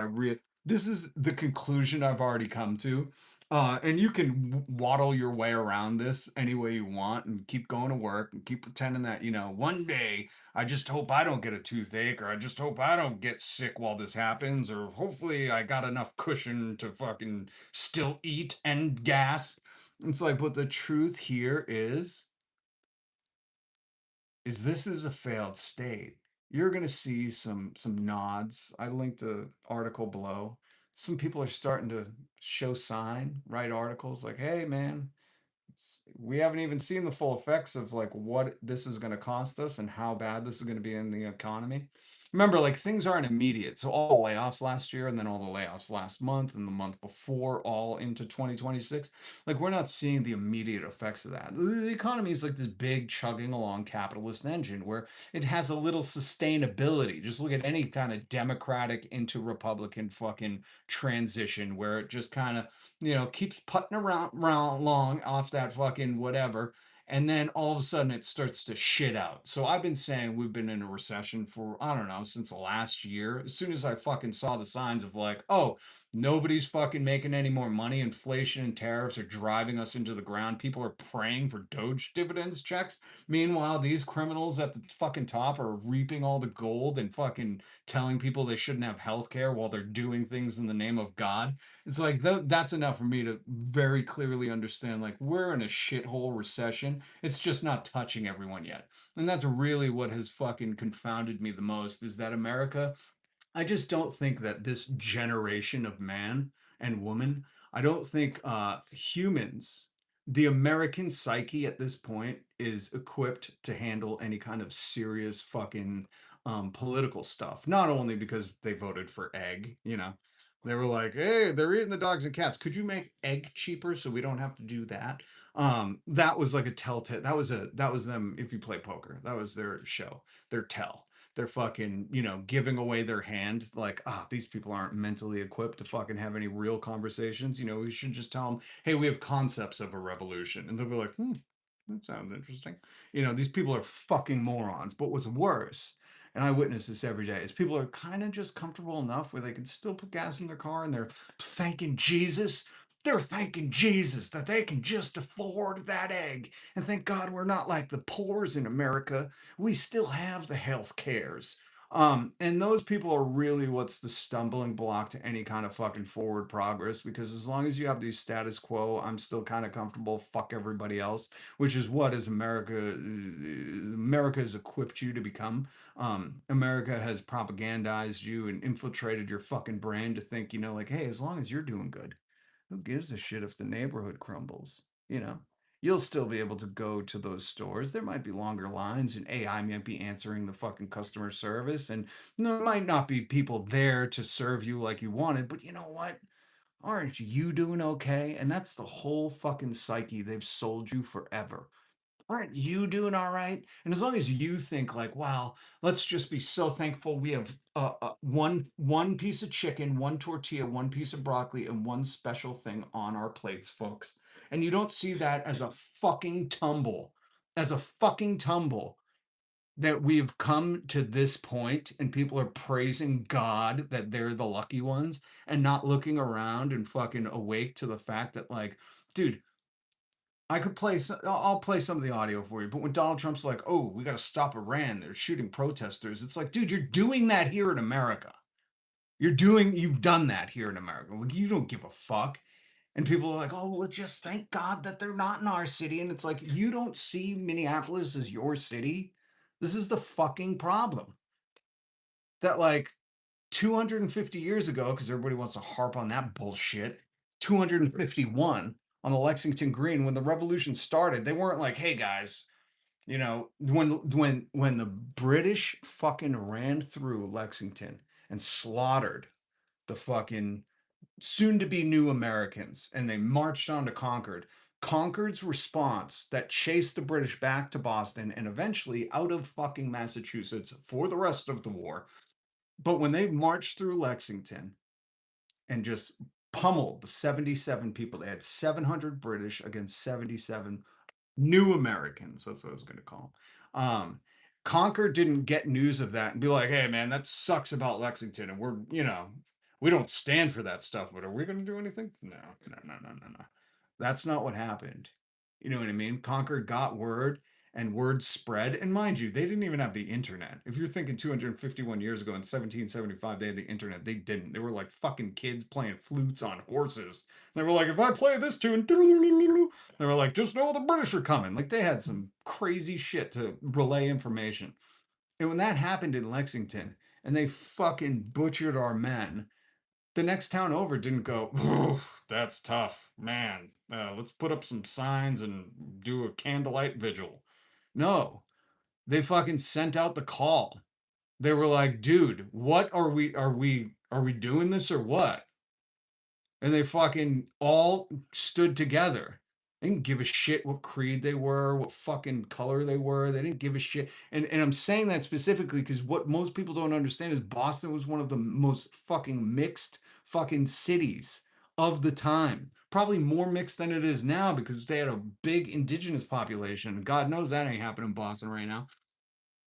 this is the conclusion I've already come to. And you can waddle your way around this any way you want and keep going to work and keep pretending that, one day I just hope I don't get a toothache, or I just hope I don't get sick while this happens, or hopefully I got enough cushion to fucking still eat and gas. It's like, but the truth here is this is a failed state. You're gonna see some nods. I linked an article below. Some people are starting to show sign, write articles like, hey man, we haven't even seen the full effects of like what this is going to cost us and how bad this is going to be in the economy. Remember, like, things aren't immediate. So all the layoffs last year and then all the layoffs last month and the month before, all into 2026, like, we're not seeing the immediate effects of that. The economy is like this big chugging along capitalist engine where it has a little sustainability. Just look at any kind of Democratic into Republican fucking transition where it just kind of, keeps putting around long off that fucking whatever. And then all of a sudden it starts to shit out. So I've been saying we've been in a recession for, I don't know, since the last year. As soon as I fucking saw the signs of like, oh, nobody's fucking making any more money, inflation and tariffs are driving us into the ground. People are praying for Doge dividends checks. Meanwhile, these criminals at the fucking top are reaping all the gold and fucking telling people they shouldn't have health care while they're doing things in the name of God. It's like that's enough for me to very clearly understand, like, we're in a shithole recession. It's just not touching everyone yet. And that's really what has fucking confounded me the most, is that America, I just don't think that this generation of man and woman, I don't think humans, the American psyche at this point is equipped to handle any kind of serious fucking political stuff. Not only because they voted for egg, they were like, hey, they're eating the dogs and cats. Could you make egg cheaper so we don't have to do that? That was like a telltale. That was them. If you play poker, that was their show, their tell. They're fucking, giving away their hand. Like, these people aren't mentally equipped to fucking have any real conversations. We should just tell them, hey, we have concepts of a revolution. And they'll be like, that sounds interesting. These people are fucking morons. But what's worse, and I witness this every day, is people are kind of just comfortable enough where they can still put gas in their car and they're thanking Jesus. They're thanking Jesus that they can just afford that egg. And thank God we're not like the poors in America. We still have the health cares. And those people are really what's the stumbling block to any kind of fucking forward progress, because as long as you have the status quo, I'm still kind of comfortable, fuck everybody else, which is what is America has equipped you to become. America has propagandized you and infiltrated your fucking brain to think, like, hey, as long as you're doing good, who gives a shit if the neighborhood crumbles? You'll still be able to go to those stores. There might be longer lines, and AI might be answering the fucking customer service, and there might not be people there to serve you like you wanted, but you know what? Aren't you doing okay? And that's the whole fucking psyche they've sold you forever. Aren't you doing all right? And as long as you think like, wow, let's just be so thankful we have one piece of chicken, one tortilla, one piece of broccoli, and one special thing on our plates, folks. And you don't see that as a fucking tumble, that we've come to this point and people are praising God that they're the lucky ones and not looking around and fucking awake to the fact that, like, dude, I could play. I'll play some of the audio for you. But when Donald Trump's like, "Oh, we got to stop Iran. They're shooting protesters," it's like, dude, you're doing that here in America. You've done that here in America. Like, you don't give a fuck. And people are like, "Oh, well, just thank God that they're not in our city." And it's like, you don't see Minneapolis as your city. This is the fucking problem. That, like, 250 years ago, because everybody wants to harp on that bullshit. 251 on the Lexington Green, when the revolution started, they weren't like, hey guys, when the British fucking ran through Lexington and slaughtered the fucking soon to be new Americans and they marched on to Concord. Concord's response that chased the British back to Boston and eventually out of fucking Massachusetts for the rest of the war. But when they marched through Lexington and just pummeled the 77 people, they had 700 British against 77 new Americans. That's what I was going to call them. Concord didn't get news of that and be like, hey, man, that sucks about Lexington. And we're, we don't stand for that stuff, but are we going to do anything? No, no, no, no, no, no. That's not what happened. You know what I mean? Concord got word and word spread. And mind you, they didn't even have the internet. If you're thinking 251 years ago in 1775, they had the internet. They didn't. They were like fucking kids playing flutes on horses. They were like, if I play this tune, they were like, just know the British are coming. Like they had some crazy shit to relay information. And when that happened in Lexington and they fucking butchered our men, the next town over didn't go, oh, that's tough, man. Let's put up some signs and do a candlelight vigil. No, they fucking sent out the call. They were like, dude, what are we doing this or what? And they fucking all stood together. They didn't give a shit what creed they were, what fucking color they were. They didn't give a shit. And I'm saying that specifically because what most people don't understand is Boston was one of the most fucking mixed fucking cities of the time. Probably more mixed than it is now because they had a big indigenous population. God knows that ain't happening in Boston right now.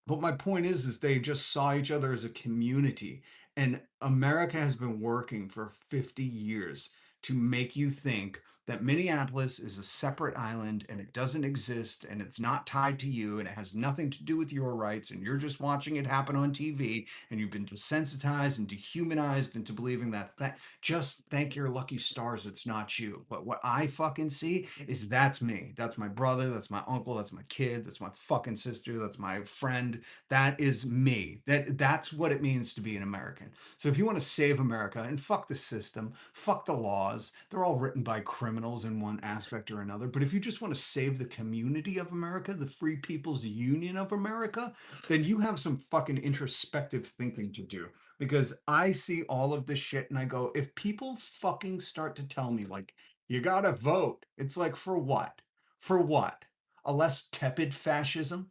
But my point is they just saw each other as a community. And America has been working for 50 years to make you think that Minneapolis is a separate island and it doesn't exist and it's not tied to you and it has nothing to do with your rights and you're just watching it happen on TV and you've been desensitized and dehumanized into believing that just thank your lucky stars it's not you. But what I fucking see is that's me. That's my brother, that's my uncle, that's my kid, that's my fucking sister, that's my friend. That is me. That's what it means to be an American. So if you want to save America and fuck the system, fuck the laws, they're all written by criminals in one aspect or another. But if you just want to save the community of America, the Free People's Union of America, then you have some fucking introspective thinking to do. Because I see all of this shit and I go, if people fucking start to tell me, like, you gotta vote, it's like, for what? For what? A less tepid fascism?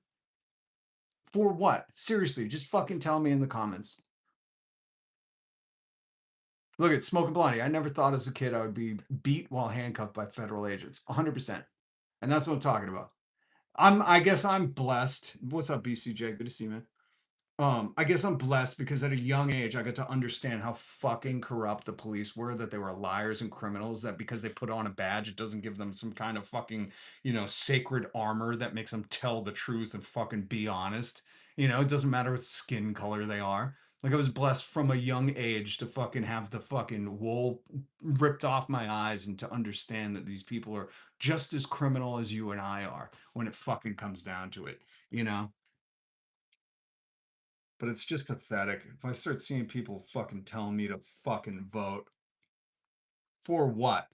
For what? Seriously, just fucking tell me in the comments. Look at Smoking Blondie. I never thought as a kid I would be beat while handcuffed by federal agents. 100%. And that's what I'm talking about. I guess I'm blessed. What's up, BCJ? Good to see you, man. I guess I'm blessed because at a young age I got to understand how fucking corrupt the police were, that they were liars and criminals, that because they put on a badge, it doesn't give them some kind of fucking, sacred armor that makes them tell the truth and fucking be honest. It doesn't matter what skin color they are. Like I was blessed from a young age to fucking have the fucking wool ripped off my eyes and to understand that these people are just as criminal as you and I are when it fucking comes down to it, you know? But it's just pathetic. If I start seeing people fucking telling me to fucking vote for what?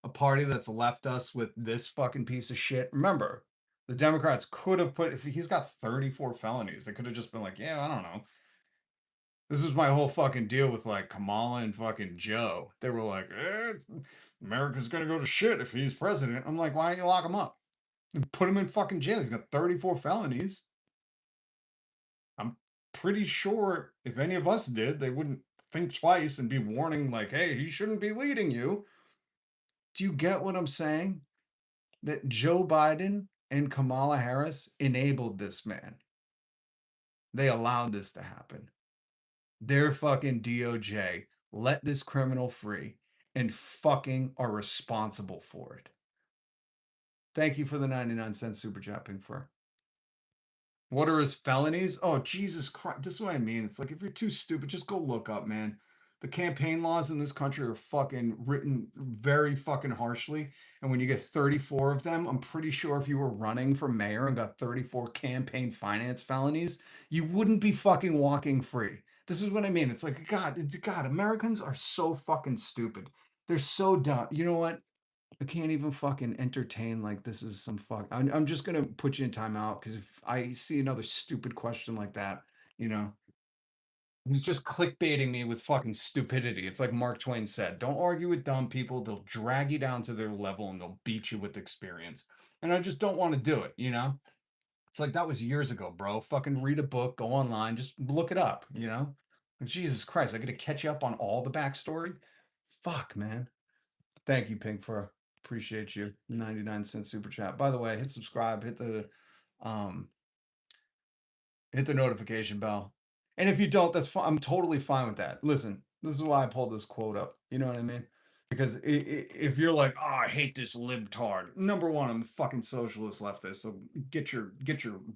A party that's left us with this fucking piece of shit. Remember, the Democrats could have put, if he's got 34 felonies, they could have just been like, yeah, I don't know. This is my whole fucking deal with like Kamala and fucking Joe. They were like, America's gonna go to shit if he's president. I'm like, why don't you lock him up and put him in fucking jail? He's got 34 felonies. I'm pretty sure if any of us did, they wouldn't think twice and be warning, like, hey, he shouldn't be leading you. Do you get what I'm saying? That Joe Biden and Kamala Harris enabled this man. They allowed this to happen. Their fucking DOJ let this criminal free and fucking are responsible for it. Thank you for the 99-cent super chat, Pink Fur. What are his felonies? Oh, Jesus Christ. This is what I mean. It's like if you're too stupid, just go look up, man. The campaign laws in this country are fucking written very fucking harshly. And when you get 34 of them, I'm pretty sure if you were running for mayor and got 34 campaign finance felonies, you wouldn't be fucking walking free. This is what I mean. It's like, God, Americans are so fucking stupid. They're so dumb. You know what? I can't even fucking entertain like this is some fuck. I'm just gonna put you in timeout because if I see another stupid question like that, you know, He's just clickbaiting me with fucking stupidity. It's like Mark Twain said, don't argue with dumb people. They'll drag you down to their level and they'll beat you with experience. And I just don't want to do it, you know? It's like that was years ago, bro. Fucking read a book, go online, just look it up, you know? Like, Jesus Christ, I gotta catch you up on all the backstory? Fuck, man. Thank you, Pink, for appreciate you. 99-cent super chat. By the way, hit subscribe, um hit the notification bell. And if you don't, that's fine. I'm totally fine with that. Listen, this is why I pulled this quote up. You know what I mean? Because if you're like, oh, I hate this libtard. Number one, I'm a fucking socialist leftist, so get your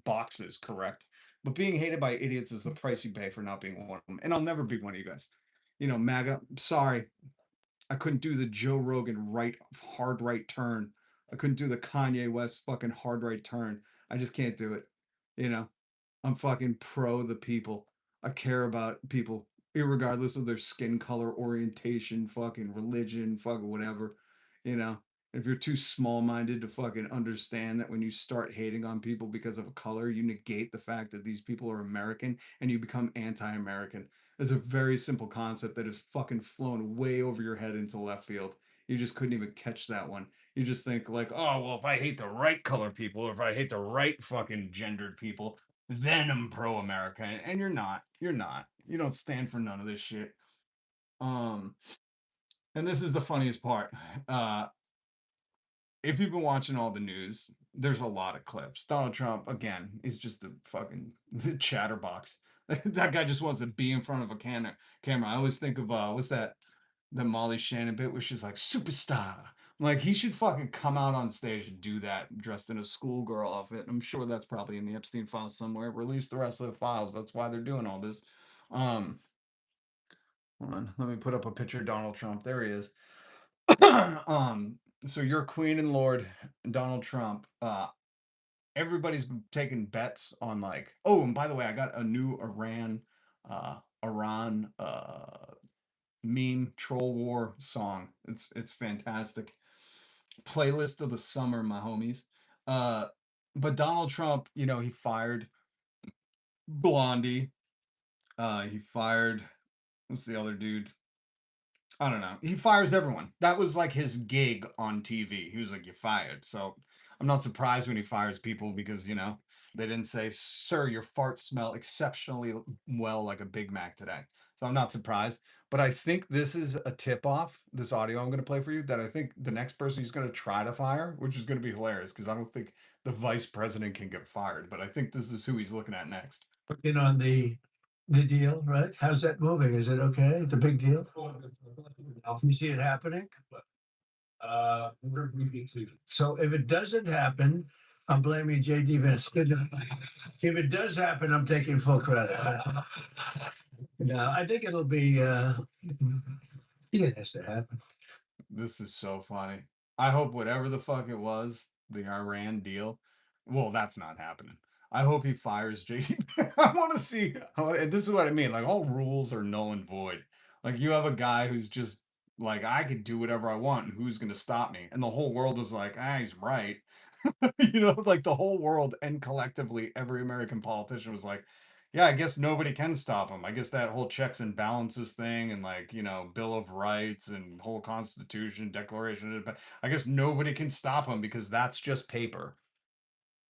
boxes correct. But being hated by idiots is the price you pay for not being one of them. And I'll never be one of you guys. You know, MAGA. Sorry, I couldn't do the Joe Rogan hard right turn. I couldn't do the Kanye West fucking hard right turn. I just can't do it. You know, I'm fucking pro the people. I care about people, irregardless of their skin color, orientation, fucking religion, fucking whatever. You know, if you're too small minded to fucking understand that when you start hating on people because of a color, you negate the fact that these people are American and you become anti American. It's a very simple concept that has fucking flown way over your head into left field. You just couldn't even catch that one. You just think like, oh well, if I hate the right color people, or if I hate the right fucking gendered people, then I'm pro America. And you're not. You're not. You don't stand for none of this shit. Um, and this is the funniest part. Uh, if you've been watching all the news, there's a lot of clips. Donald Trump, again, is just a fucking chatterbox. That guy just wants to be in front of a camera. I always think of what's that the Molly Shannon bit where she's like superstar. Like he should fucking come out on stage and do that dressed in a schoolgirl outfit. I'm sure that's probably in the Epstein files somewhere. Release the rest of the files. That's why they're doing all this. Um, Hold on, let me put up a picture of Donald Trump. There he is. um, so your Queen and Lord Donald Trump. Everybody's been taking bets on like, oh, and by the way, I got a new Iran meme troll war song. It's fantastic. Playlist of the summer, my homies. Uh, but Donald Trump, you know, he fired Blondie. He fired what's the other dude? I don't know. He fires everyone. That was like his gig on TV. He was like, "You fired." So I'm not surprised when he fires people because you know they didn't say, "Sir, your farts smell exceptionally well like a Big Mac today." So I'm not surprised. But I think this is a tip off. This audio I'm going to play for you that I think the next person he's going to try to fire, which is going to be hilarious because I don't think the vice president can get fired. But I think this is who he's looking at next. Working on the deal, right? How's that moving? Is it okay? The big deal? You see it happening? So if it doesn't happen, I'm blaming JD Vance. If it does happen, I'm taking full credit. No, I think it'll be it has to happen. This is so funny. I hope whatever the fuck it was, the Iran deal, well, that's not happening. I hope he fires JD. I want to see. And this is what I mean. Like all rules are null and void. Like you have a guy who's just like, I could do whatever I want, and who's gonna stop me? And the whole world is like, ah, he's right. You know, like the whole world and collectively every American politician was like, yeah, I guess nobody can stop him. I guess that whole checks and balances thing and like, you know, Bill of Rights and whole Constitution, Declaration of Independence, I guess nobody can stop him because that's just paper.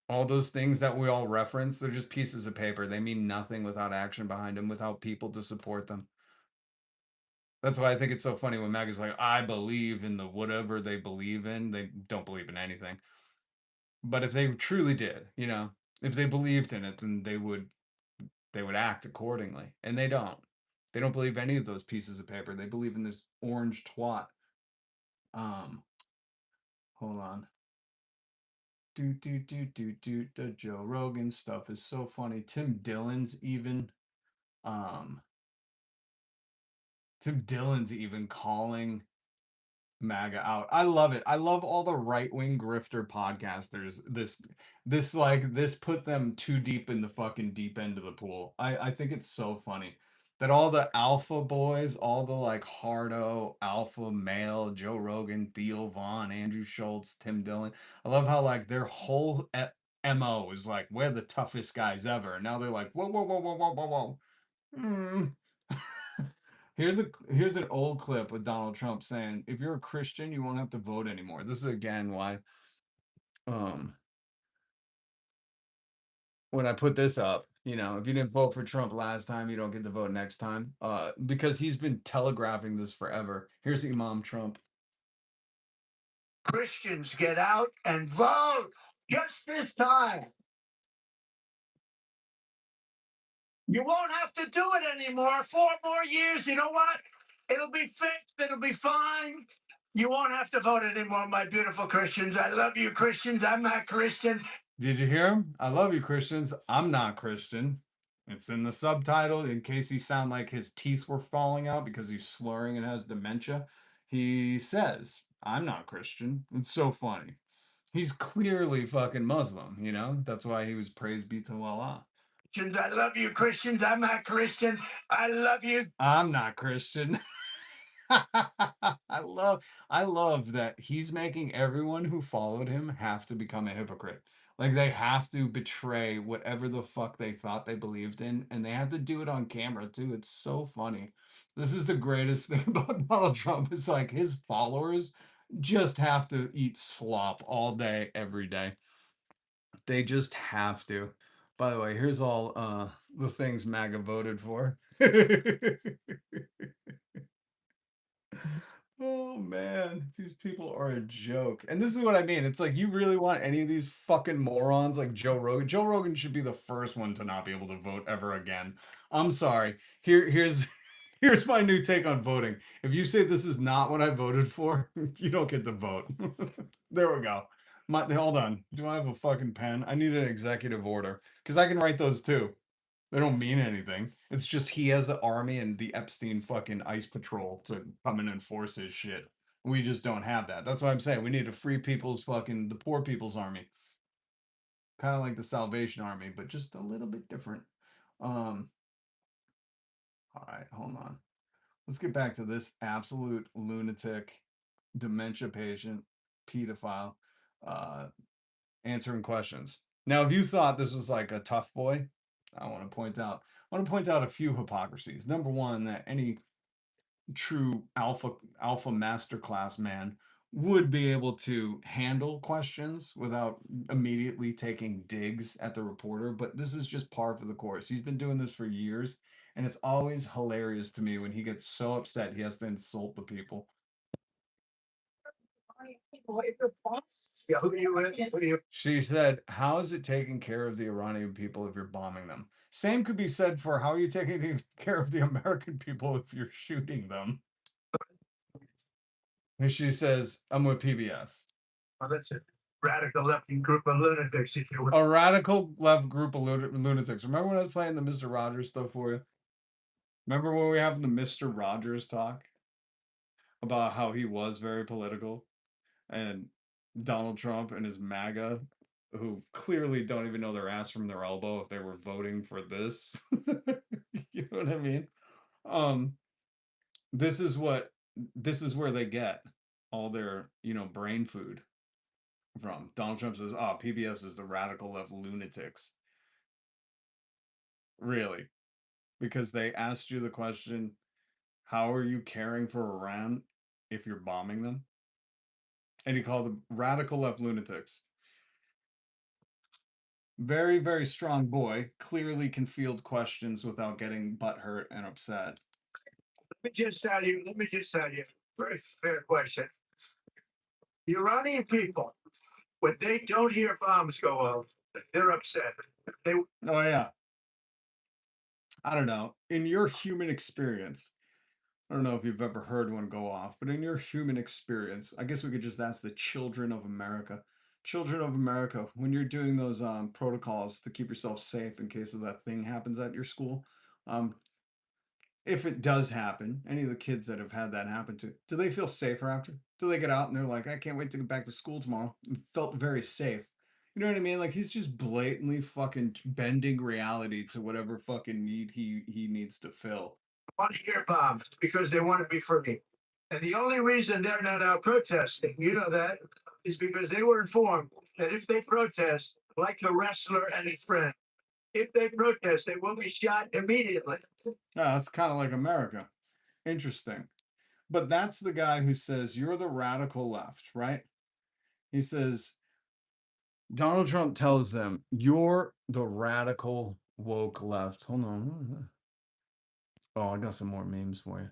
All those things that we all reference, they're just pieces of paper. They mean nothing without action behind them, without people to support them. That's why I think it's so funny when Mag is like, I believe in the whatever they believe in. They don't believe in anything. But if they truly did, you know, if they believed in it, then they would act accordingly. And they don't. They don't believe any of those pieces of paper. They believe in this orange twat. Um, Hold on. The Joe Rogan stuff is so funny. Um Tim Dillon's even calling MAGA out. I love it. I love all the right-wing grifter podcasters. This put them too deep in the fucking deep end of the pool. I think it's so funny that all the alpha boys, all the like hardo alpha male, Joe Rogan, Theo Vaughn, Andrew Schultz, Tim Dillon. I love how like their whole MO is like we're the toughest guys ever. And now they're like whoa whoa whoa whoa whoa whoa whoa. Here's an old clip with Donald Trump saying, "If you're a Christian, you won't have to vote anymore." This is again why um when I put this up, you know, if you didn't vote for Trump last time, you don't get to vote next time. Because he's been telegraphing this forever. Here's Imam Trump. Christians, get out and vote just this time. You won't have to do it anymore. 4 more years. You know what? It'll be fixed. It'll be fine. You won't have to vote anymore, my beautiful Christians. I love you, Christians. I'm not Christian. Did you hear him? I love you, Christians. I'm not Christian. It's in the subtitle in case he sound like his teeth were falling out because he's slurring and has dementia. He says, "I'm not Christian." It's so funny. He's clearly fucking Muslim, you know? That's why he was praised be to Allah. Christians, I love you, Christians. I'm not Christian. I love you. I'm not Christian. I love that he's making everyone who followed him have to become a hypocrite. Like they have to betray whatever the fuck they thought they believed in, and they have to do it on camera too. It's so funny. This is the greatest thing about Donald Trump. It's like his followers just have to eat slop all day, every day. They just have to. By the way, here's all the things MAGA voted for. Oh man, these people are a joke. And this is what I mean. It's like you really want any of these fucking morons like Joe Rogan. Joe Rogan should be the first one to not be able to vote ever again. I'm sorry. Here's here's my new take on voting. If you say this is not what I voted for, you don't get to vote. There we go. Hold on. Do I have a fucking pen? I need an executive order because I can write those too. They don't mean anything. It's just he has an army and the Epstein fucking ice patrol to come and enforce his shit. We just don't have that. That's what I'm saying. We need a free people's fucking the poor people's army. Kind of like the Salvation Army, but just a little bit different. Um, all right, hold on. Let's get back to this absolute lunatic, dementia patient, pedophile, uh, answering questions. Now, if you thought this was like a tough boy, I want to point out a few hypocrisies. Number one, that any true alpha masterclass man would be able to handle questions without immediately taking digs at the reporter, but this is just par for the course. He's been doing this for years, and it's always hilarious to me when he gets so upset he has to insult the people. Yeah, who do you with? Who do you? She said, "How is it taking care of the Iranian people if you're bombing them?" Same could be said for how are you taking care of the American people if you're shooting them? And she says, "I'm with PBS." Oh, that's a radical left group of lunatics. If you will. A radical left group of lunatics. Remember when I was playing the Mr. Rogers stuff for you? Remember when we were having the Mr. Rogers talk about how he was very political and Donald Trump and his MAGA, who clearly don't even know their ass from their elbow if they were voting for this. You know what I mean? Um, this is where they get all their, you know, brain food from. Donald Trump says, "Oh, PBS is the radical left lunatics." Really? Because they asked you the question, how are you caring for Iran if you're bombing them? And he called them radical left lunatics. Very, very strong boy. Clearly can field questions without getting butthurt and upset. Let me just tell you. Very fair question. The Iranian people, when they don't hear bombs go off, they're upset. They Oh, yeah. I don't know. In your human experience, I don't know if you've ever heard one go off, but in your human experience, I guess we could just ask the children of America. Children of America, when you're doing those protocols to keep yourself safe in case of that thing happens at your school, um, if it does happen, any of the kids that have had that happen to, do they feel safer after? Do they get out and they're like, I can't wait to get back to school tomorrow? And felt very safe. You know what I mean? Like he's just blatantly fucking bending reality to whatever fucking need he needs to fill. want to hear bombs because they want to be free. And the only reason they're not out protesting, you know that, is because they were informed that if they protest, like the wrestler and his friend, If they protest, they will be shot immediately. Yeah, that's kind of like America. Interesting. But that's the guy who says you're the radical left, right? He says Donald Trump tells them you're the radical woke left. Hold on. Oh, I got some more memes for you.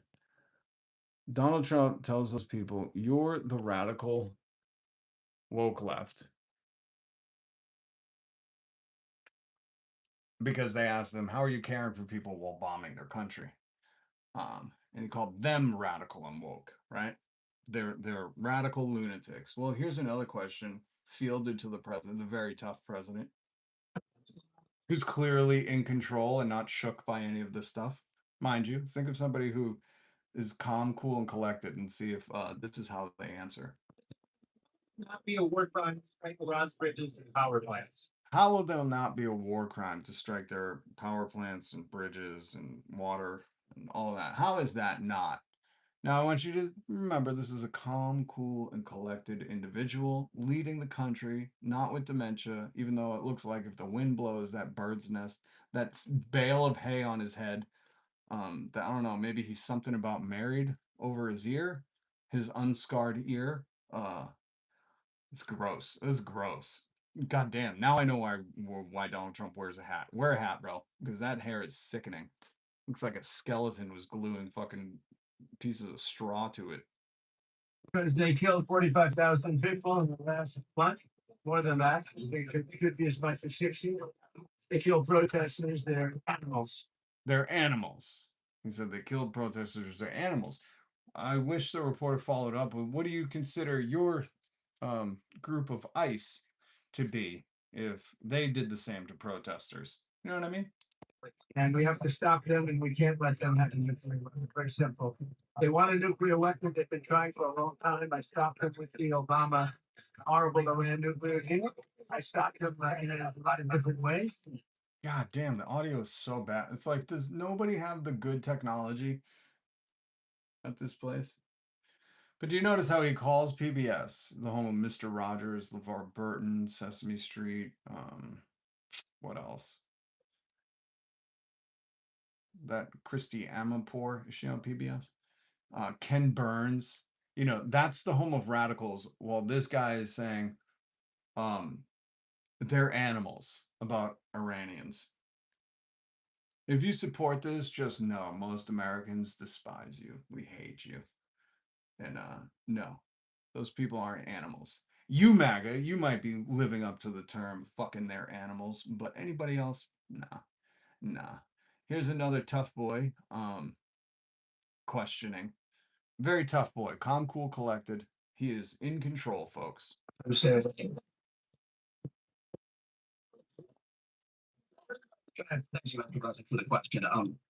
Donald Trump tells those people you're the radical woke left because they asked them, how are you caring for people while bombing their country? And he called them radical and woke, right? They're radical lunatics. Well, here's another question fielded to the president, the very tough president, who's clearly in control and not shook by any of this stuff. Mind you, think of somebody who is calm, cool, and collected, and see if this is how they answer. Not be a war crime to strike Iran's bridges and power plants. How will there not be a war crime to strike their power plants and bridges and water and all that? How is that not? Now, I want you to remember this is a calm, cool, and collected individual leading the country, not with dementia, even though it looks like if the wind blows, that bird's nest, that bale of hay on his head, that I don't know, maybe he's something about married over his ear, his unscarred ear. It's gross. It's gross. God damn. Now I know why Donald Trump wears a hat. Wear a hat, bro, because that hair is sickening. Looks like a skeleton was gluing fucking pieces of straw to it. Because they killed 45,000 people in the last month. More than that. It could be as much as 60. They killed protesters. They're animals. They're animals. He said they killed protesters. They're animals. I wish the reporter followed up with, what do you consider your group of ICE to be if they did the same to protesters? You know what I mean? And we have to stop them, and we can't let them have a nuclear weapon. Very simple. They want a nuclear weapon. They've been trying for a long time. I stopped them with the Obama horrible Iran nuclear deal. I stopped them in a lot of different ways. God damn, the audio is so bad. It's like, does nobody have the good technology at this place? But do you notice how he calls PBS the home of Mr. Rogers, LeVar Burton, Sesame Street? What else? That Christy Amanpour, is she on PBS? Ken Burns. You know, that's the home of radicals. While this guy is saying, they're animals about Iranians. If you support this, just know most Americans despise you. We hate you. And no, those people aren't animals. You, MAGA, you might be living up to the term fucking they're animals, but anybody else, nah, nah. Here's another tough boy questioning. Very tough boy, calm, cool, collected. He is in control, folks. Thank you, for the question.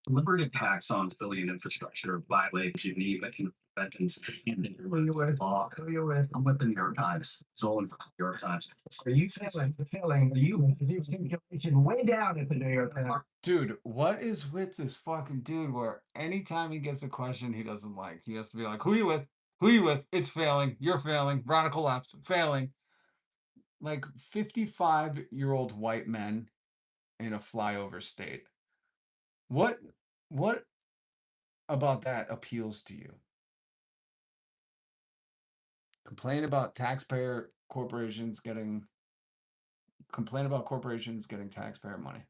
Deliberate attacks on civilian infrastructure violate Geneva Conventions and international law. I'm with the New York Times. Zolan from the New York Times. Are you feeling you circulation way down at the New York Times? Dude, what is with this fucking dude where anytime he gets a question he doesn't like, he has to be like, who you with? Who you with? It's failing. You're failing. Radical left. Failing. Like 55-year-old white men in a flyover state. What about that appeals to you? Complain about corporations getting taxpayer money.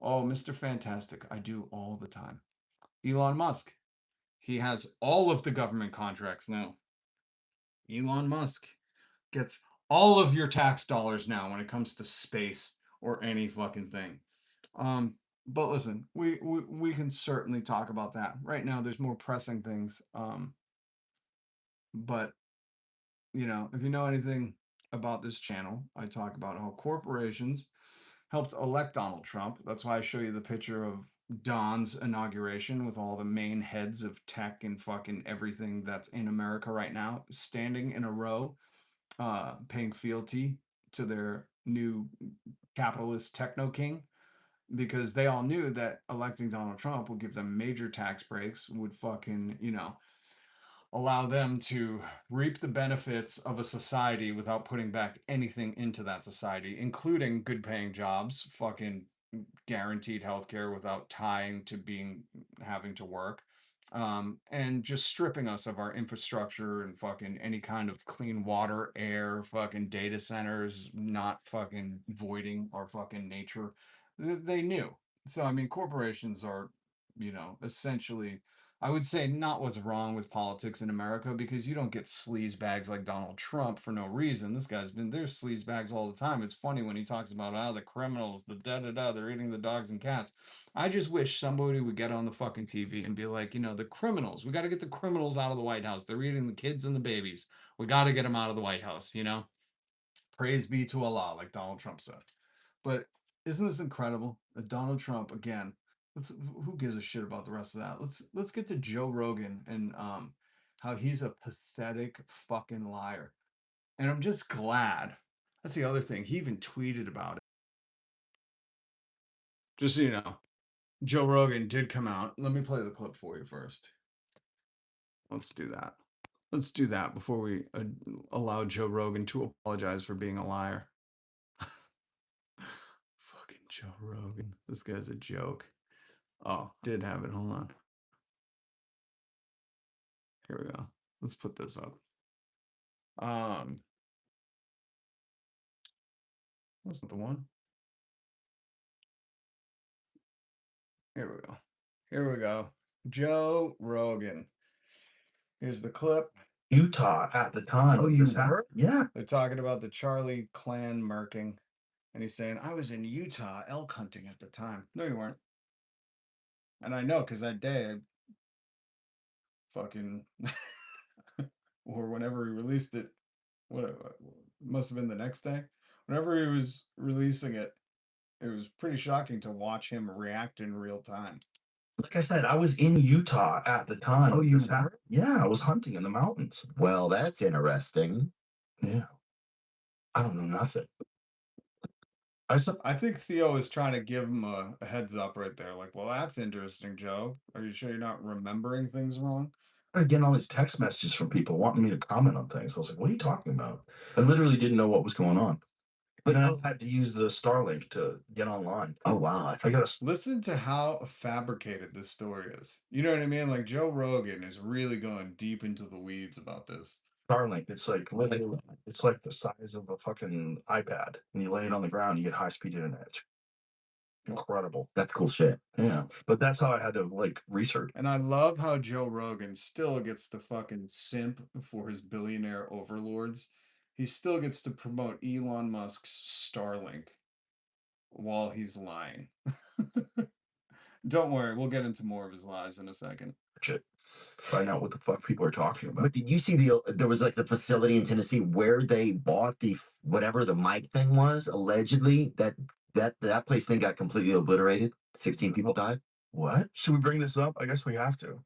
Oh, Mr. Fantastic, I do all the time. Elon Musk, he has all of the government contracts now. Elon Musk gets all of your tax dollars now when it comes to space or any fucking thing. But listen, we can certainly talk about that. Right now, there's more pressing things. But you know, if you know anything about this channel, I talk about how corporations helped elect Donald Trump. That's why I show you the picture of Don's inauguration with all the main heads of tech and fucking everything that's in America right now, standing in a row, paying fealty to their new capitalist techno king, because they all knew that electing Donald Trump would give them major tax breaks, would fucking, you know, allow them to reap the benefits of a society without putting back anything into that society, including good paying jobs, fucking guaranteed healthcare without tying to having to work. And just stripping us of our infrastructure and fucking any kind of clean water, air, fucking data centers, not fucking voiding our fucking nature. They knew. So, I mean, corporations are, essentially, I would say not what's wrong with politics in America, because you don't get sleaze bags like Donald Trump for no reason. This guy's been, there's sleaze bags all the time. It's funny when he talks about, the criminals, the da-da-da, they're eating the dogs and cats. I just wish somebody would get on the fucking TV and be like, the criminals, we got to get the criminals out of the White House. They're eating the kids and the babies. We got to get them out of the White House, Praise be to Allah, like Donald Trump said. But isn't this incredible? Donald Trump, again, who gives a shit about the rest of that? Let's get to Joe Rogan and how he's a pathetic fucking liar. And I'm just glad. That's the other thing. He even tweeted about it. Just so you know, Joe Rogan did come out. Let me play the clip for you first. Let's do that. Let's do that before we allow Joe Rogan to apologize for being a liar. Fucking Joe Rogan. This guy's a joke. Oh, did have it. Hold on. Here we go. Let's put this up. That's not the one. Here we go. Here we go. Joe Rogan. Here's the clip. Utah at the time. Oh, you were? Yeah. They're talking about the Charlie clan murking. And he's saying, I was in Utah elk hunting at the time. No, you weren't. And I know, because that day, I fucking, or whenever he released it, what must have been the next day. Whenever he was releasing it, it was pretty shocking to watch him react in real time. Like I said, I was in Utah at the time. Oh, you were? Yeah, I was hunting in the mountains. Well, that's interesting. Yeah. I don't know nothing. I think Theo is trying to give him a heads up right there. Like, well, that's interesting, Joe. Are you sure you're not remembering things wrong? I'm getting all these text messages from people wanting me to comment on things. I was like, what are you talking about? I literally didn't know what was going on. But I had to use the Starlink to get online. Oh, wow. I got to Listen to how fabricated this story is. You know what I mean? Like, Joe Rogan is really going deep into the weeds about this. Starlink. It's like the size of a fucking iPad, and you lay it on the ground, you get high speed internet. It's incredible. That's cool shit. Yeah, but that's how I had to research. And I love how Joe Rogan still gets to fucking simp for his billionaire overlords. He still gets to promote Elon Musk's Starlink while he's lying. Don't worry, we'll get into more of his lies in a second. Shit. Find out what the fuck people are talking about. But did you see there was like the facility in Tennessee where they bought the whatever the mic thing was, allegedly that place thing got completely obliterated. 16 people died. What? Should we bring this up? I guess we have to.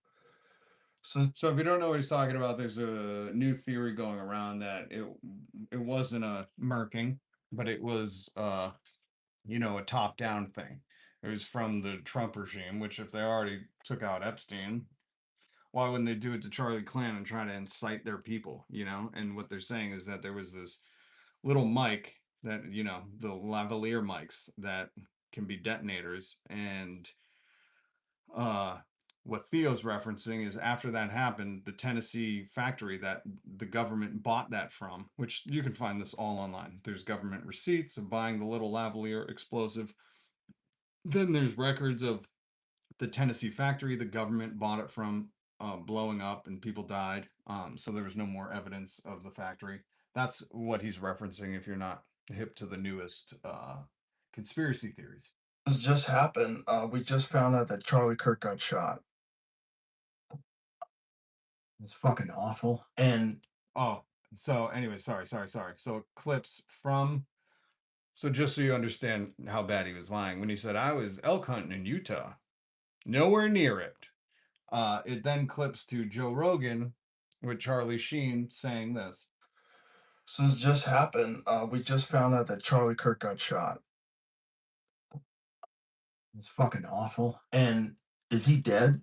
So if you don't know what he's talking about, there's a new theory going around that it wasn't a murking, but it was a top-down thing. It was from the Trump regime, which if they already took out Epstein, why wouldn't they do it to Charlie Clan and try to incite their people, And what they're saying is that there was this little mic that, the lavalier mics that can be detonators. And what Theo's referencing is after that happened, the Tennessee factory that the government bought that from, which you can find this all online. There's government receipts of buying the little lavalier explosive. Then there's records of the Tennessee factory the government bought it from blowing up and people died. So there was no more evidence of the factory. That's what he's referencing if you're not hip to the newest conspiracy theories. This just happened. We just found out that Charlie Kirk got shot. It's fucking awful. And so anyway, sorry. So clips from, so just so you understand how bad he was lying, when he said, I was elk hunting in Utah, nowhere near it. It then clips to Joe Rogan with Charlie Sheen saying this. So this just happened. We just found out that Charlie Kirk got shot. It's fucking awful. And is he dead?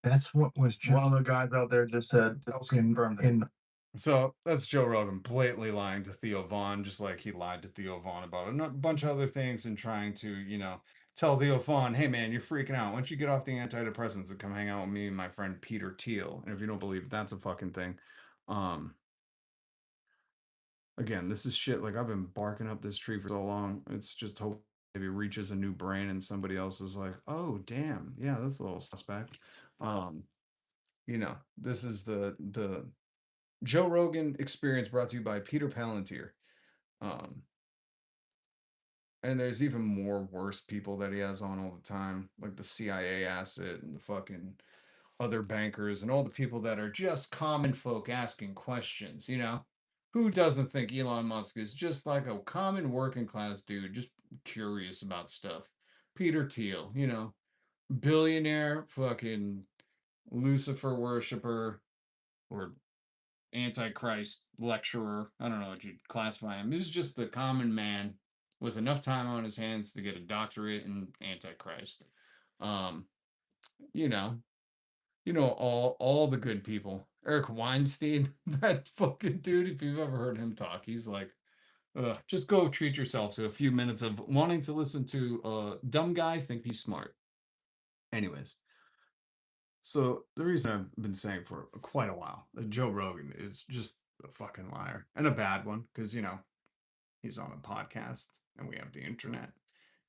That's what was just One of the guys out there just said, in So that's Joe Rogan blatantly lying to Theo Vaughn, just like he lied to Theo Vaughn about a bunch of other things and trying to, tell Theo Vaughn, hey man, you're freaking out. Why don't you get off the antidepressants and come hang out with me and my friend Peter Thiel? And if you don't believe that's a fucking thing, um, again, this is shit. Like I've been barking up this tree for so long. It's just hope maybe reaches a new brain and somebody else is like, oh damn, yeah, that's a little suspect. Um, this is the Joe Rogan Experience brought to you by Peter Palantir. Um, and there's even more worse people that he has on all the time, like the CIA asset and the fucking other bankers and all the people that are just common folk asking questions, Who doesn't think Elon Musk is just like a common working class dude, just curious about stuff? Peter Thiel, billionaire fucking Lucifer worshiper or antichrist lecturer. I don't know what you'd classify him. He's just a common man with enough time on his hands to get a doctorate in antichrist. Um, you know, all the good people. Eric Weinstein, that fucking dude. If you've ever heard him talk, he's like, just go treat yourself to a few minutes of wanting to listen to a dumb guy think he's smart. Anyways, so the reason I've been saying for quite a while that Joe Rogan is just a fucking liar and a bad one because he's on a podcast and we have the internet.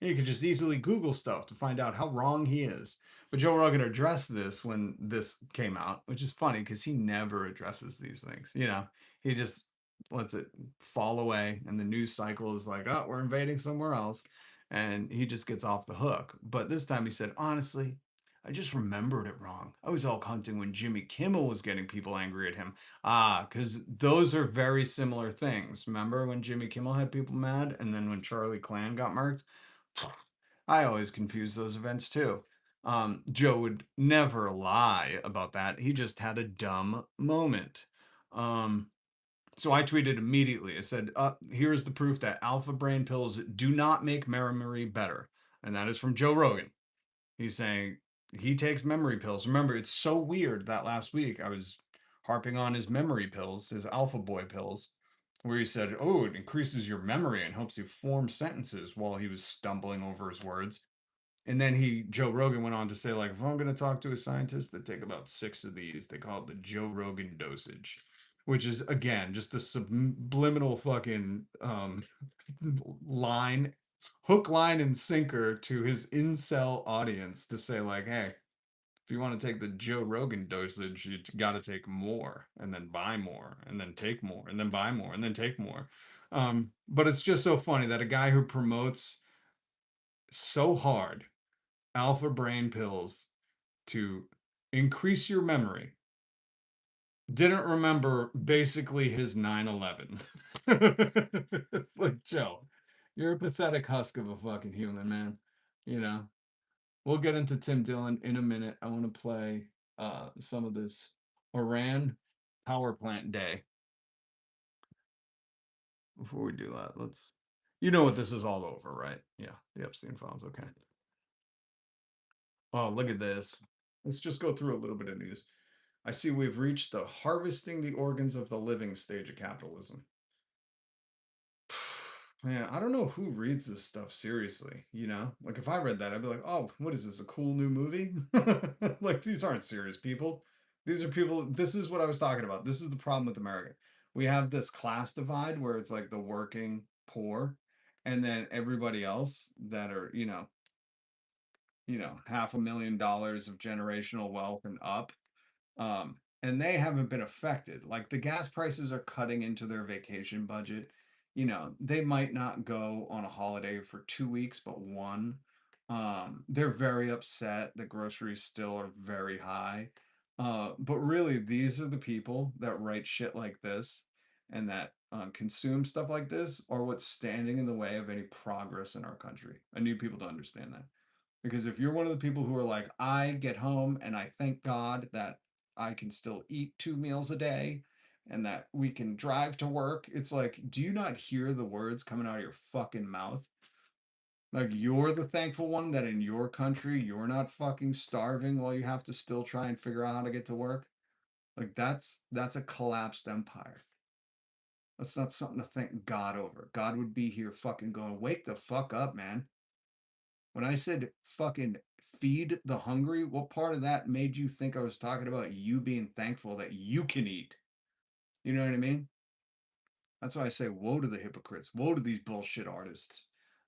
And you could just easily Google stuff to find out how wrong he is. But Joe Rogan addressed this when this came out, which is funny because he never addresses these things. He just lets it fall away, and the news cycle is like, oh, we're invading somewhere else. And he just gets off the hook. But this time he said, honestly, I just remembered it wrong. I was elk hunting when Jimmy Kimmel was getting people angry at him. Ah, because those are very similar things. Remember when Jimmy Kimmel had people mad, and then when Charlie Clan got murked? I always confuse those events too. Joe would never lie about that. He just had a dumb moment. Um, so I tweeted immediately. I said, here's the proof that alpha brain pills do not make memory better. And that is from Joe Rogan. He's saying he takes memory pills. Remember, it's so weird that last week I was harping on his memory pills, his alpha boy pills, where he said, oh, it increases your memory and helps you form sentences while he was stumbling over his words. And then Joe Rogan went on to say, like, if I'm going to talk to a scientist, they take about 6 of these. They call it the Joe Rogan dosage, which is, again, just a subliminal fucking line, hook, line, and sinker to his incel audience to say, like, hey, if you want to take the Joe Rogan dosage, you got to take more and then buy more and then take more and then buy more and then take more. But it's just so funny that a guy who promotes so hard alpha brain pills to increase your memory didn't remember basically his 9/11. Like, Joe, you're a pathetic husk of a fucking human, man. You know, we'll get into Tim Dillon in a minute. I want to play some of this Iran power plant day. Before we do that, you know what this is all over, right? Yeah, the Epstein files. Okay. Oh, look at this. Let's just go through a little bit of news. I see we've reached the harvesting the organs of the living stage of capitalism. Man, I don't know who reads this stuff seriously, Like if I read that, I'd be like, "Oh, what is this? A cool new movie?" Like these aren't serious people. These are people, this is what I was talking about. This is the problem with America. We have this class divide where it's like the working poor and then everybody else that are, $500,000 of generational wealth and up. And they haven't been affected. Like the gas prices are cutting into their vacation budget. They might not go on a holiday for 2 weeks, but one. They're very upset. The groceries still are very high. But really, these are the people that write shit like this and that consume stuff like this are what's standing in the way of any progress in our country. I need people to understand that. Because if you're one of the people who are like, I get home and I thank God that I can still eat 2 meals a day and that we can drive to work, it's like, do you not hear the words coming out of your fucking mouth? Like, you're the thankful one that in your country, you're not fucking starving while you have to still try and figure out how to get to work? Like that's a collapsed empire. That's not something to thank God over. God would be here fucking going, wake the fuck up, man. When I said fucking feed the hungry, what part of that made you think I was talking about you being thankful that you can eat? You know what I mean? That's why I say woe to the hypocrites. Woe to these bullshit artists.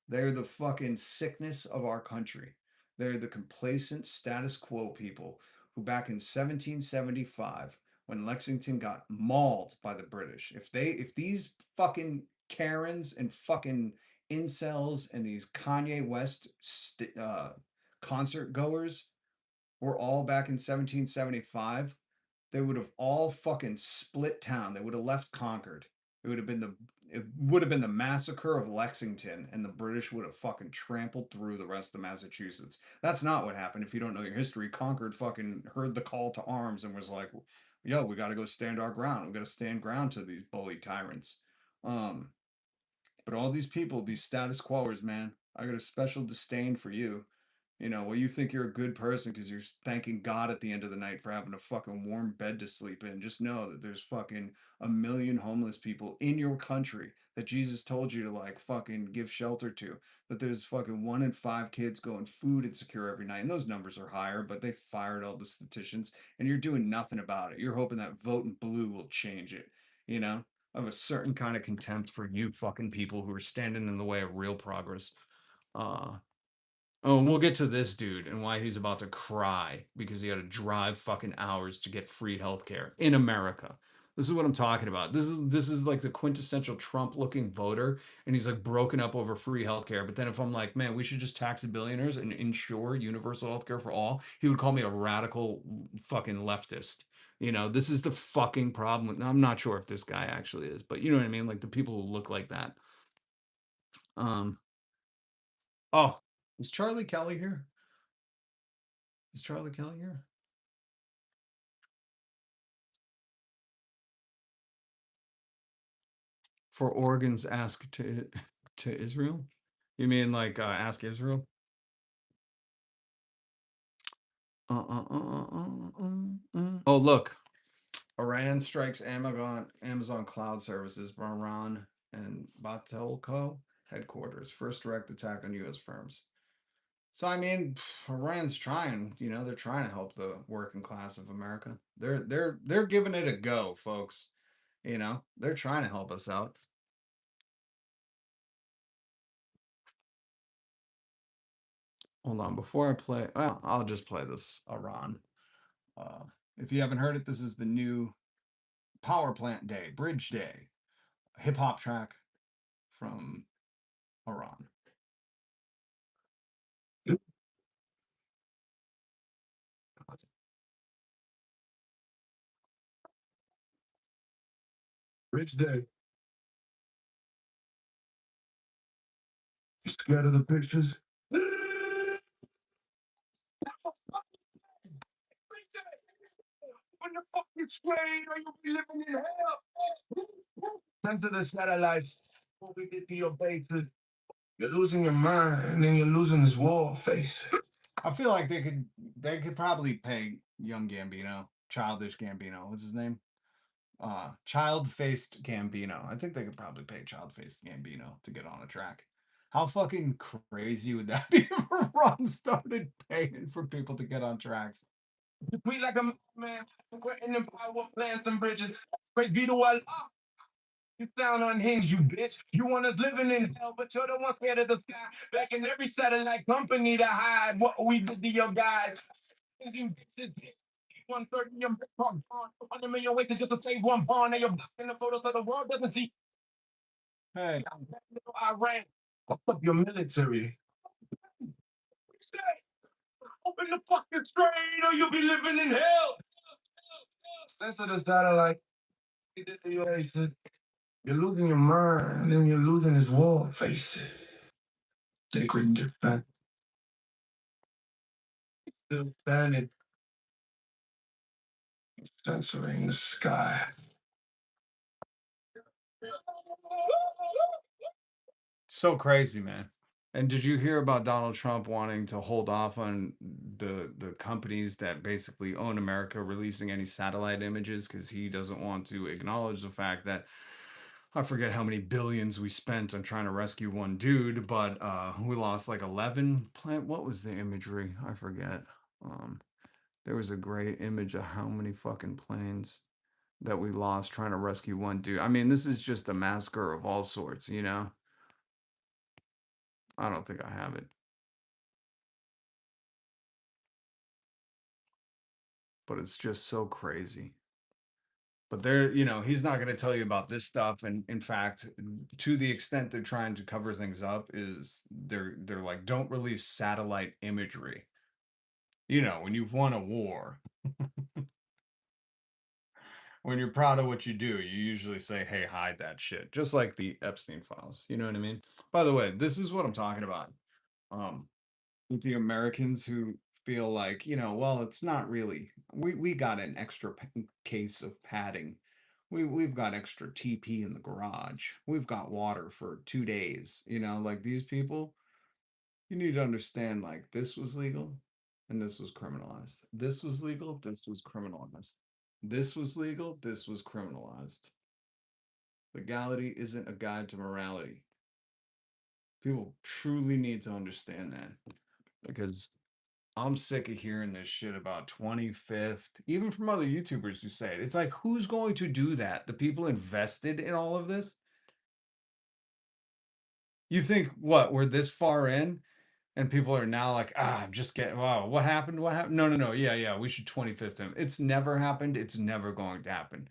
They're the fucking sickness of our country. They're the complacent status quo people who back in 1775, when Lexington got mauled by the British, if these fucking Karens and fucking incels and these Kanye West concert goers were all back in 1775, they would have all fucking split town. They would have left Concord. It would have been the massacre of Lexington, and the British would have fucking trampled through the rest of Massachusetts. That's not what happened. If you don't know your history, Concord fucking heard the call to arms and was like, "Yo, we got to go stand our ground. We got to stand ground to these bully tyrants." Um, but all these people, these status quoers, man, I got a special disdain for you. You know, well, you think you're a good person because you're thanking God at the end of the night for having a fucking warm bed to sleep in. Just know that there's fucking a million homeless people in your country that Jesus told you to like fucking give shelter to. That there's fucking 1 in 5 kids going food insecure every night. And those numbers are higher, but they fired all the statisticians and you're doing nothing about it. You're hoping that voting blue will change it, you know? I have a certain kind of contempt for you fucking people who are standing in the way of real progress. Uh, Oh, and we'll get to this dude and why he's about to cry because he had to drive fucking hours to get free healthcare in America. This is what I'm talking about. This is like the quintessential Trump looking voter, and he's like broken up over free healthcare. But then if I'm like, man, we should just tax the billionaires and ensure universal healthcare for all, he would call me a radical fucking leftist. You know, this is the fucking problem. I'm not sure if this guy actually is, but you know what I mean? Like the people who look like that. Um, oh, is Charlie Kelly here? Is Charlie Kelly here? For organs, ask to Israel? You mean like ask Israel? Oh, look. Iran strikes Amazon Cloud Services, Bahrain and Batelco headquarters. First direct attack on U.S. firms. So I mean, Iran's trying. You know, they're trying to help the working class of America. They're giving it a go, folks. You know, they're trying to help us out. Hold on, before I play, well, I'll just play this Iran. Uh, if you haven't heard it, this is the new Power Plant Day, Bridge Day, hip hop track from Iran. Rich Day. You scared of the pictures? When the fuck you straight or you'll be living in hell. Send to the satellites. What we did to your bases. You're losing your mind and you're losing this war face. I feel like they could probably pay young Gambino, childish Gambino. What's his name? Child-faced Gambino. I think they could probably pay child-faced Gambino to get on a track. How fucking crazy would that be if Ron started paying for people to get on tracks? We like a man. We're in the power plants and bridges. Great be to Allah. You sound unhinged, you bitch. You want us living in hell, but you're the one scared of the sky. Back in every satellite company to hide what we did to your guys. 130 your on 100 million ways to just to save one pawn. Now you're blocking the photos so the world doesn't see. Hey, Iran. Fuck up your military. Open the fucking strain or you'll be living in hell. Censor the satellite. You're losing your mind and you're losing this war face. Sacred defense. Still standing. Censoring the sky. so crazy, man. And did you hear about Donald Trump wanting to hold off on the companies that basically own America releasing any satellite images because he doesn't want to acknowledge the fact that I forget how many billions we spent on trying to rescue one dude, but we lost like 11 plant. What was the imagery? I forget. Um, there was a great image of how many fucking planes that we lost trying to rescue one dude. I mean, this is just a massacre of all sorts, you know? I don't think I have it. But it's just so crazy. But they're, you know, he's not going to tell you about this stuff. And in fact, to the extent they're trying to cover things up, is they're like, don't release satellite imagery. You know, when you've won a war, when you're proud of what you do, you usually say, hey, hide that shit. Just like the Epstein files. You know what I mean? By the way, this is what I'm talking about. Um, with the Americans who feel like, you know, well, it's not really. We got an extra case of padding. We've got extra TP in the garage. We've got water for 2 days. You know, like these people, you need to understand like this was legal and this was criminalized. This was legal, this was criminalized. This was legal, this was criminalized. Legality isn't a guide to morality. People truly need to understand that because I'm sick of hearing this shit about 25th, even from other YouTubers who say it. It's like, who's going to do that? The people invested in all of this? You think what? We're this far in and people are now like, I'm just getting, wow, what happened? What happened? No, no, no. Yeah, yeah, we should 25th him. It's never happened. It's never going to happen.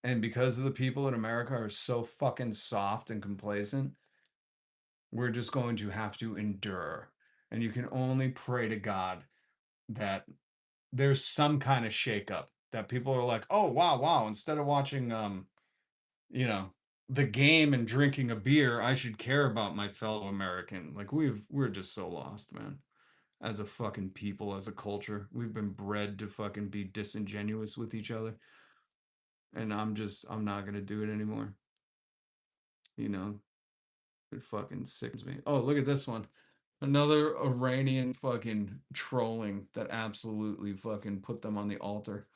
And because of the people in America are so fucking soft and complacent, we're just going to have to endure. And you can only pray to God that there's some kind of shakeup that people are like, oh wow, wow. Instead of watching you know, the game and drinking a beer, I should care about my fellow American. Like we're just so lost, man. As a fucking people, as a culture. We've been bred to fucking be disingenuous with each other. And I'm not gonna do it anymore. You know, it fucking sickens me. Oh, look at this one. Another Iranian fucking trolling that absolutely fucking put them on the altar.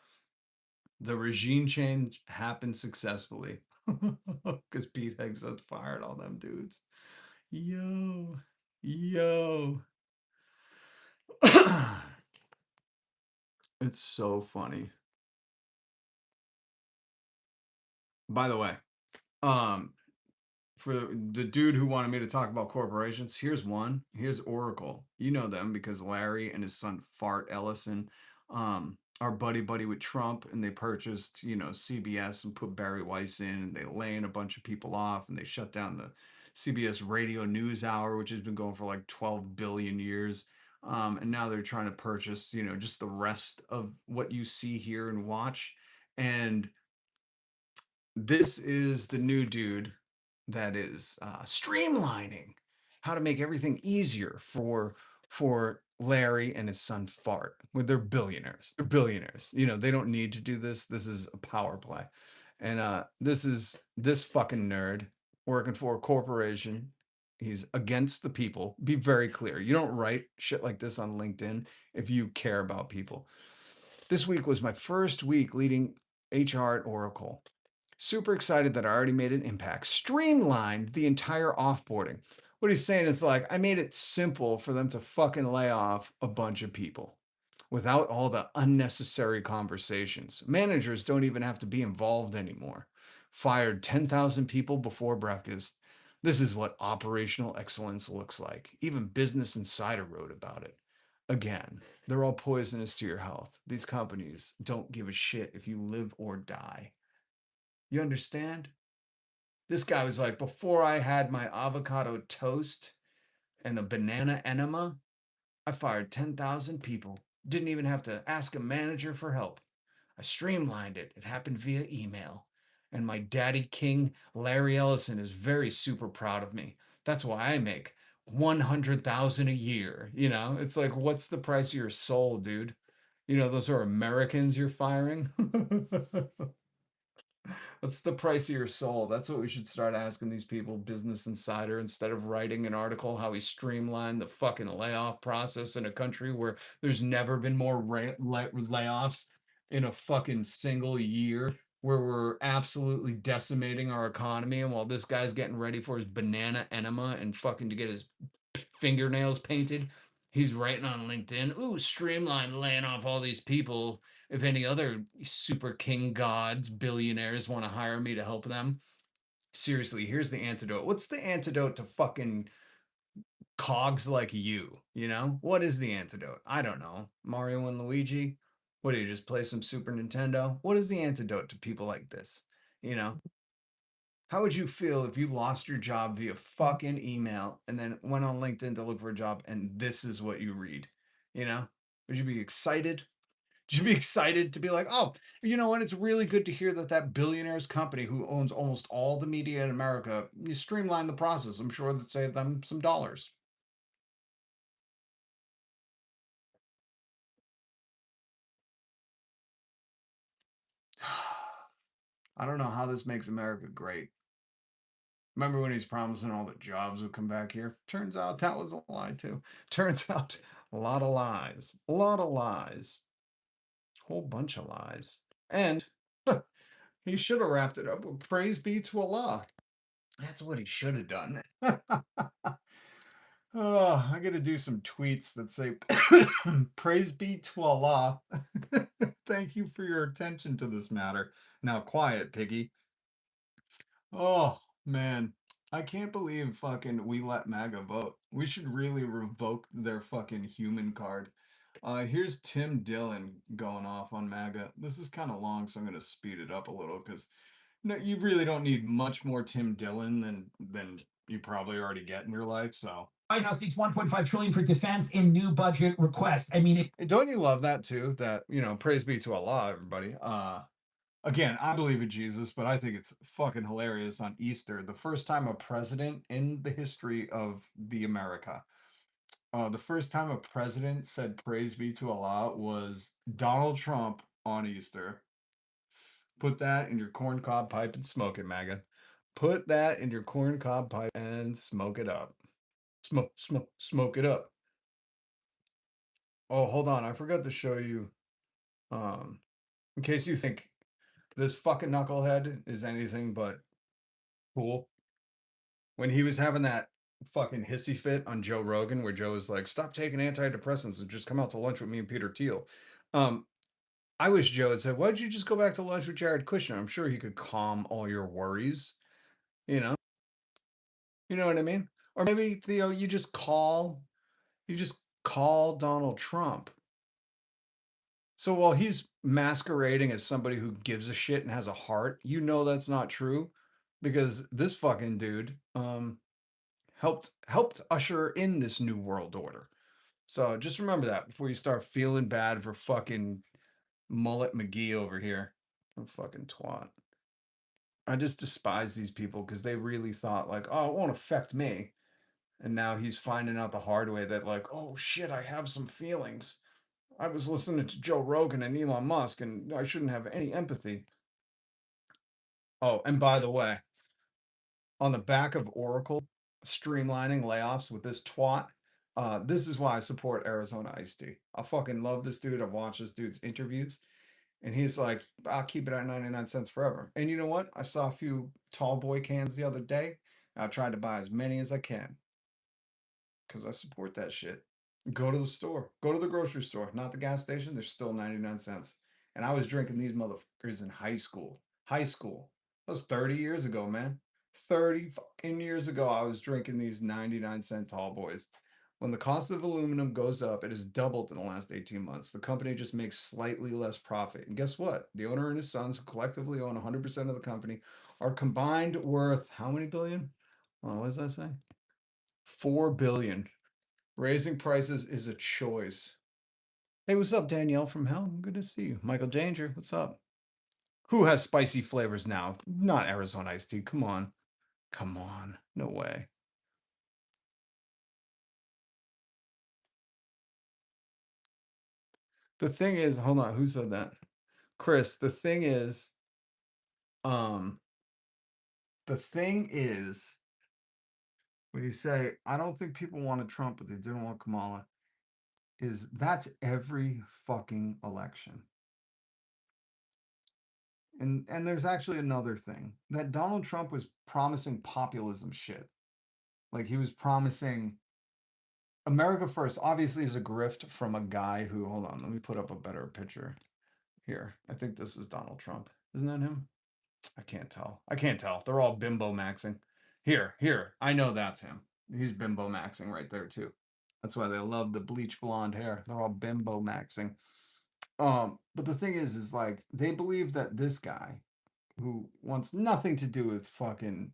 The regime change happened successfully because Pete Hegseth fired all them dudes. Yo, yo. It's so funny. By the way, um, for the dude who wanted me to talk about corporations, here's one. Here's Oracle. You know them because Larry and his son Fart Ellison are buddy with Trump, and they purchased, you know, CBS and put Barry Weiss in, and they laying a bunch of people off, and they shut down the CBS Radio News Hour, which has been going for like 12 billion years. And now they're trying to purchase, you know, just the rest of what you see here and watch. And this is the new dude that is streamlining how to make everything easier for Larry and his son Fart. Well, they're billionaires. They're billionaires. You know, they don't need to do this. This is a power play. And this is this fucking nerd working for a corporation. He's against the people. Be very clear. You don't write shit like this on LinkedIn if you care about people. This week was my first week leading HR at Oracle. Super excited that I already made an impact. Streamlined the entire offboarding. What he's saying is like, I made it simple for them to fucking lay off a bunch of people without all the unnecessary conversations. Managers don't even have to be involved anymore. Fired 10,000 people before breakfast. This is what operational excellence looks like. Even Business Insider wrote about it. Again, they're all poisonous to your health. These companies don't give a shit if you live or die. You understand? This guy was like, before I had my avocado toast and a banana enema, I fired 10,000 people. Didn't even have to ask a manager for help. I streamlined it. It happened via email. And my daddy king, Larry Ellison, is very super proud of me. That's why I make 100,000 a year. You know, it's like, what's the price of your soul, dude? You know, those are Americans you're firing. What's the price of your soul? That's what we should start asking these people. Business Insider, instead of writing an article how he streamlined the fucking layoff process in a country where there's never been more layoffs in a fucking single year, where we're absolutely decimating our economy, and while this guy's getting ready for his banana enema and fucking to get his fingernails painted, he's writing on LinkedIn, ooh, streamline laying off all these people. If any other super king gods, billionaires want to hire me to help them. Seriously, here's the antidote. What's the antidote to fucking cogs like you? You know? What is the antidote? I don't know. Mario and Luigi? What do you just play some Super Nintendo? What is the antidote to people like this? You know? How would you feel if you lost your job via fucking email and then went on LinkedIn to look for a job and this is what you read? You know? Would you be excited? Would you be excited to be like, oh, you know what? It's really good to hear that that billionaire's company who owns almost all the media in America, you streamlined the process. I'm sure that saved them some dollars. I don't know how this makes America great. Remember when he's promising all the jobs would come back here? Turns out that was a lie too. Turns out a lot of lies. A lot of lies. Whole bunch of lies. And he should have wrapped it up with praise be to Allah. That's what he should have done. Oh, I got to do some tweets that say, praise be to Allah. Thank you for your attention to this matter. Now, quiet, piggy. Oh, man. I can't believe fucking we let MAGA vote. We should really revoke their fucking human card. Here's Tim Dillon going off on MAGA. This is kind of long, so I'm going to speed it up a little because no, you really don't need much more Tim Dillon than you probably already get in your life. So White House needs 1.5 trillion for defense in new budget request. I mean, don't you love that too? That, you know, praise be to Allah, everybody. Again, I believe in Jesus, but I think it's fucking hilarious on Easter, the first time a president in the history of the America, the first time a president said praise be to Allah was Donald Trump on Easter. Put that in your corncob pipe and smoke it, MAGA. Put that in your corncob pipe and smoke it up. Smoke it up. Oh, hold on. I forgot to show you, in case you think this fucking knucklehead is anything but cool. When he was having that fucking hissy fit on Joe Rogan, where Joe was like, stop taking antidepressants and just come out to lunch with me and Peter Thiel. I wish Joe had said, why don't you just go back to lunch with Jared Kushner? I'm sure he could calm all your worries, you know? You know what I mean? Or maybe, Theo, you just call Donald Trump. So while he's masquerading as somebody who gives a shit and has a heart, you know that's not true because this fucking dude helped usher in this new world order. So just remember that before you start feeling bad for fucking Mullet McGee over here. I'm fucking twat. I just despise these people because they really thought like, oh, it won't affect me. And now he's finding out the hard way that like, oh shit, I have some feelings. I was listening to Joe Rogan and Elon Musk, and I shouldn't have any empathy. Oh, and by the way, on the back of Oracle streamlining layoffs with this twat, this is why I support Arizona Iced Tea. I fucking love this dude. I've watched this dude's interviews, and he's like, I'll keep it at 99 cents forever. And you know what? I saw a few tall boy cans the other day. I tried to buy as many as I can because I support that shit. Go to the store, go to the grocery store, not the gas station. They're still 99 cents. And I was drinking these motherfuckers in high school. High school. That was 30 years ago, man. 30 fucking years ago, I was drinking these 99-cent tall boys. When the cost of aluminum goes up, it has doubled in the last 18 months. The company just makes slightly less profit. And guess what? The owner and his sons, who collectively own 100% of the company, are combined worth how many billion? What does that say? 4 billion. Raising prices is a choice. Hey, what's up, Danielle from Hell? Good to see you. Michael Danger, what's up? Who has spicy flavors now? Not Arizona Iced Tea. Come on. Come on. No way. The thing is, hold on, who said that? Chris, the thing is, Um, the thing is, when you say, I don't think people wanted Trump, but they didn't want Kamala, is that's every fucking election. And there's actually another thing that Donald Trump was promising populism shit. Like he was promising America First, obviously, is a grift from a guy who, hold on, let me put up a better picture here. I think this is Donald Trump. Isn't that him? I can't tell. I can't tell. They're all bimbo maxing. Here. I know that's him. He's bimbo maxing right there too. That's why they love the bleach blonde hair. They're all bimbo maxing. But the thing is like they believe that this guy who wants nothing to do with fucking,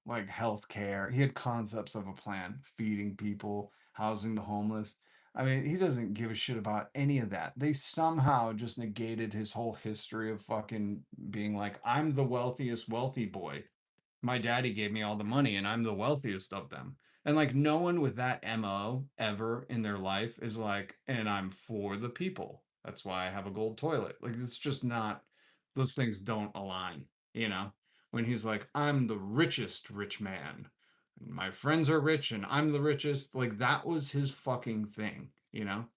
like healthcare. He had concepts of a plan, feeding people, housing the homeless. I mean, he doesn't give a shit about any of that. They somehow just negated his whole history of fucking being like, I'm the wealthiest wealthy boy. My daddy gave me all the money and I'm the wealthiest of them. And like no one with that MO ever in their life is like, and I'm for the people. That's why I have a gold toilet. Like it's just not, those things don't align, you know? When he's like, I'm the richest rich man. My friends are rich and I'm the richest. Like that was his fucking thing, you know?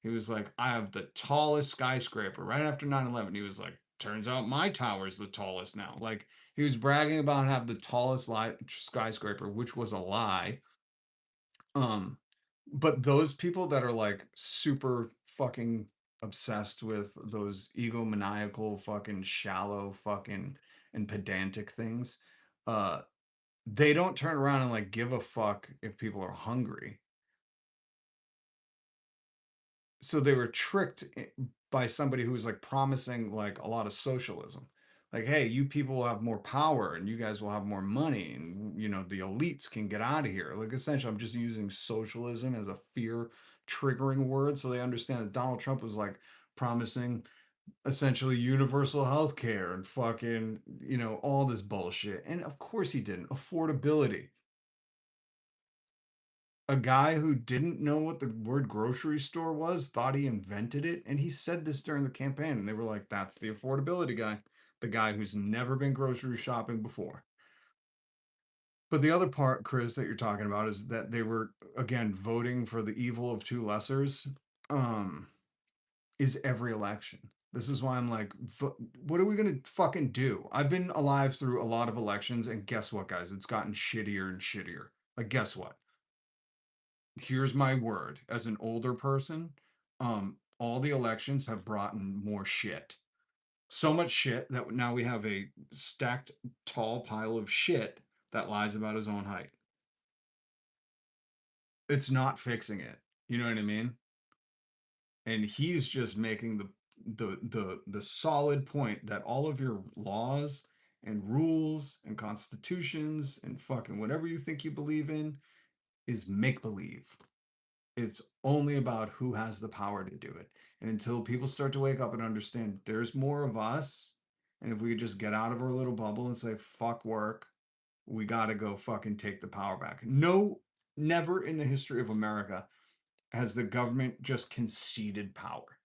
He was like, I have the tallest skyscraper. Right after 9/11, he was like, turns out my tower's the tallest now. Like, he was bragging about having the tallest skyscraper, which was a lie. But those people that are like super fucking obsessed with those egomaniacal, fucking shallow, fucking and pedantic things, uh, they don't turn around and like give a fuck if people are hungry. So they were tricked by somebody who was like promising like a lot of socialism, like, hey, you people will have more power and you guys will have more money and the elites can get out of here. Like essentially I'm just using socialism as a fear triggering word so they understand that Donald Trump was like promising essentially universal health care and fucking all this bullshit, and of course he didn't. Affordability. A guy who didn't know what the word grocery store was thought he invented it, and he said this during the campaign, and they were like, that's the affordability guy, the guy who's never been grocery shopping before. But the other part, Chris, that you're talking about is that they were again voting for the evil of two lessers. Is every election. This is why I'm like, what are we gonna fucking do? I've been alive through a lot of elections, and guess what, guys? It's gotten shittier and shittier. Like, guess what? Here's my word as an older person, all the elections have brought in more shit. So much shit that now we have a stacked tall pile of shit that lies about his own height. It's not fixing it. You know what I mean? And he's just making the solid point that all of your laws and rules and constitutions and fucking whatever you think you believe in is make believe. It's only about who has the power to do it. And until people start to wake up and understand there's more of us, and if we could just get out of our little bubble and say, fuck work, we got to go fucking take the power back. No, never in the history of America has the government just conceded power.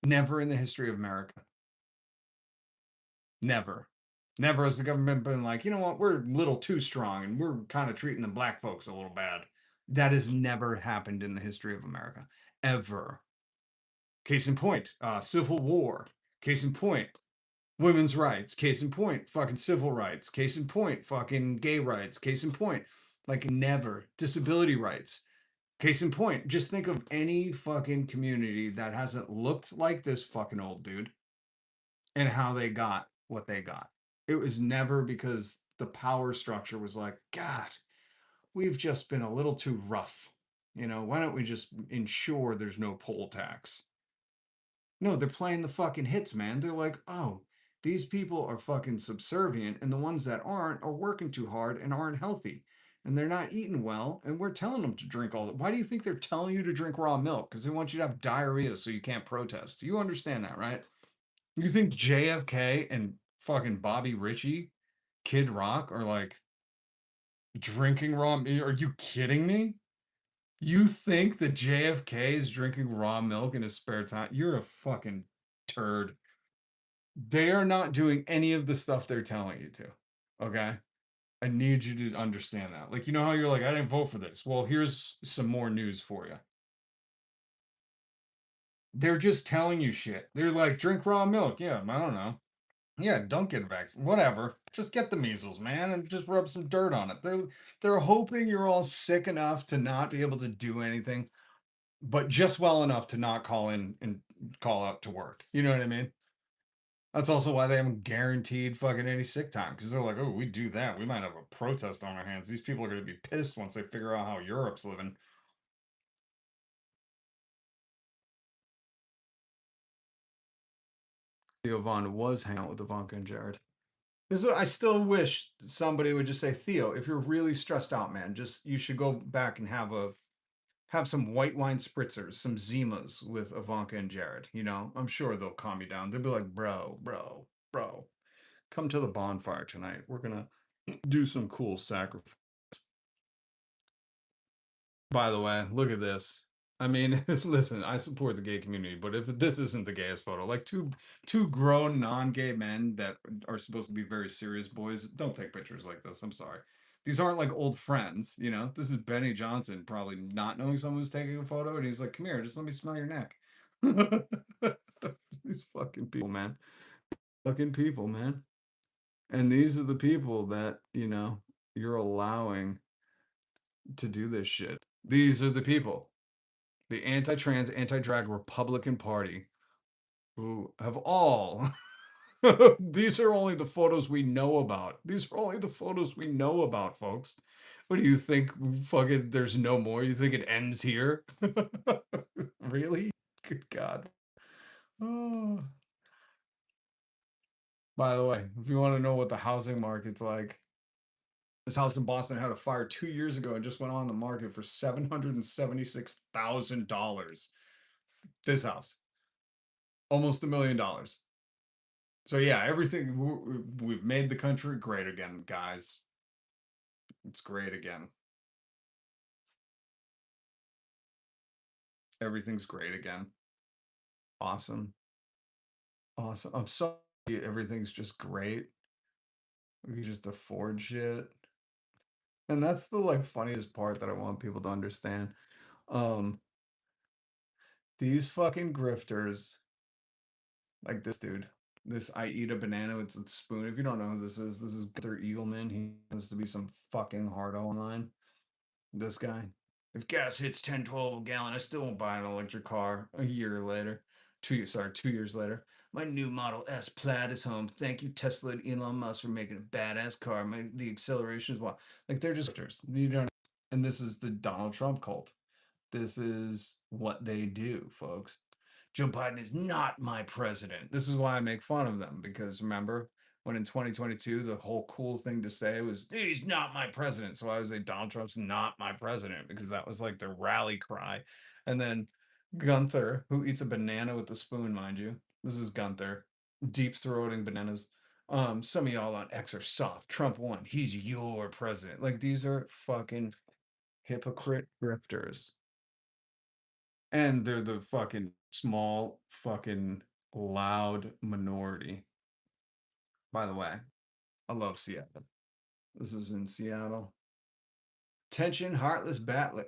Never in the history of America. Never. Never has the government been like, you know what, we're a little too strong and we're kind of treating the black folks a little bad. That has never happened in the history of America, ever. Case in point, Civil War. Case in point, women's rights. Case in point, fucking civil rights. Case in point, fucking gay rights. Case in point, like never. Disability rights. Case in point, just think of any fucking community that hasn't looked like this fucking old dude and how they got what they got. It was never because the power structure was like, God, we've just been a little too rough. Why don't we just ensure there's no poll tax? No, they're playing the fucking hits, man. They're like, oh, these people are fucking subservient, and the ones that aren't are working too hard and aren't healthy. And they're not eating well, and we're telling them to drink all that. Why do you think they're telling you to drink raw milk? Because they want you to have diarrhea so you can't protest. You understand that, right? You think JFK and fucking Bobby Ritchie, Kid Rock, are like drinking raw milk? Are you kidding me? You think that JFK is drinking raw milk in his spare time? You're a fucking turd. They are not doing any of the stuff they're telling you to. Okay? I need you to understand that. Like, you know how you're like, I didn't vote for this. Well, here's some more news for you. They're just telling you shit. They're like, drink raw milk. Yeah, I don't know. Yeah, don't get vaccinated. Whatever. Just get the measles, man, and just rub some dirt on it. They're hoping you're all sick enough to not be able to do anything, but just well enough to not call in and call out to work. You know what I mean? That's also why they haven't guaranteed fucking any sick time, because they're like, oh, we do that, we might have a protest on our hands. These people are going to be pissed once they figure out how Europe's living. Theo Von was hanging out with Ivanka and Jared. I still wish somebody would just say, Theo, if you're really stressed out, man, just you should go back and have some white wine spritzers, some Zimas with Ivanka and Jared. You know, I'm sure they'll calm you down. They'll be like, bro, come to the bonfire tonight. We're gonna do some cool sacrifice. By the way, look at this. I mean, listen, I support the gay community, but if this isn't the gayest photo, like two grown non-gay men that are supposed to be very serious boys, don't take pictures like this. I'm sorry. These aren't like old friends, you know. This is Benny Johnson probably not knowing someone's taking a photo, and he's like, "Come here, just let me smell your neck." These fucking people, man. Fucking people, man. And these are the people that, you know, you're allowing to do this shit. These are the people, the anti-trans, anti-drag Republican Party, who have all. These are only the photos we know about. These are only the photos we know about, folks. What do you think? Fucking, there's no more. You think it ends here? Really? Good God. Oh. By the way, if you want to know what the housing market's like, this house in Boston had a fire 2 years ago and just went on the market for $776,000. This house, almost $1 million. So yeah, everything we've made the country great again, guys. It's great again. Everything's great again. Awesome. Awesome. I'm sorry everything's just great. We can just afford shit. And that's the like funniest part that I want people to understand. Um these fucking grifters, like this dude. This I eat a banana with a spoon. If you don't know who this is Gunther Eagleman. He has to be some fucking hardo online. This guy. If gas hits 10-12 a gallon, I still won't buy an electric car a year later. 2 years later. My new Model S Plaid is home. Thank you, Tesla and Elon Musk, for making a badass car. The acceleration is wild. Like, they're just, you don't, and this is the Donald Trump cult. This is what they do, folks. Joe Biden is not my president. This is why I make fun of them, because remember when in 2022 the whole cool thing to say was he's not my president. So I was like, Donald Trump's not my president, because that was like the rally cry. And then Gunther, who eats a banana with a spoon, mind you. This is Gunther, deep throating bananas. Some of y'all on X are soft. Trump won. He's your president. Like, these are fucking hypocrite grifters. And they're the fucking small, fucking loud minority. By the way, I love Seattle. This is in Seattle. Attention, heartless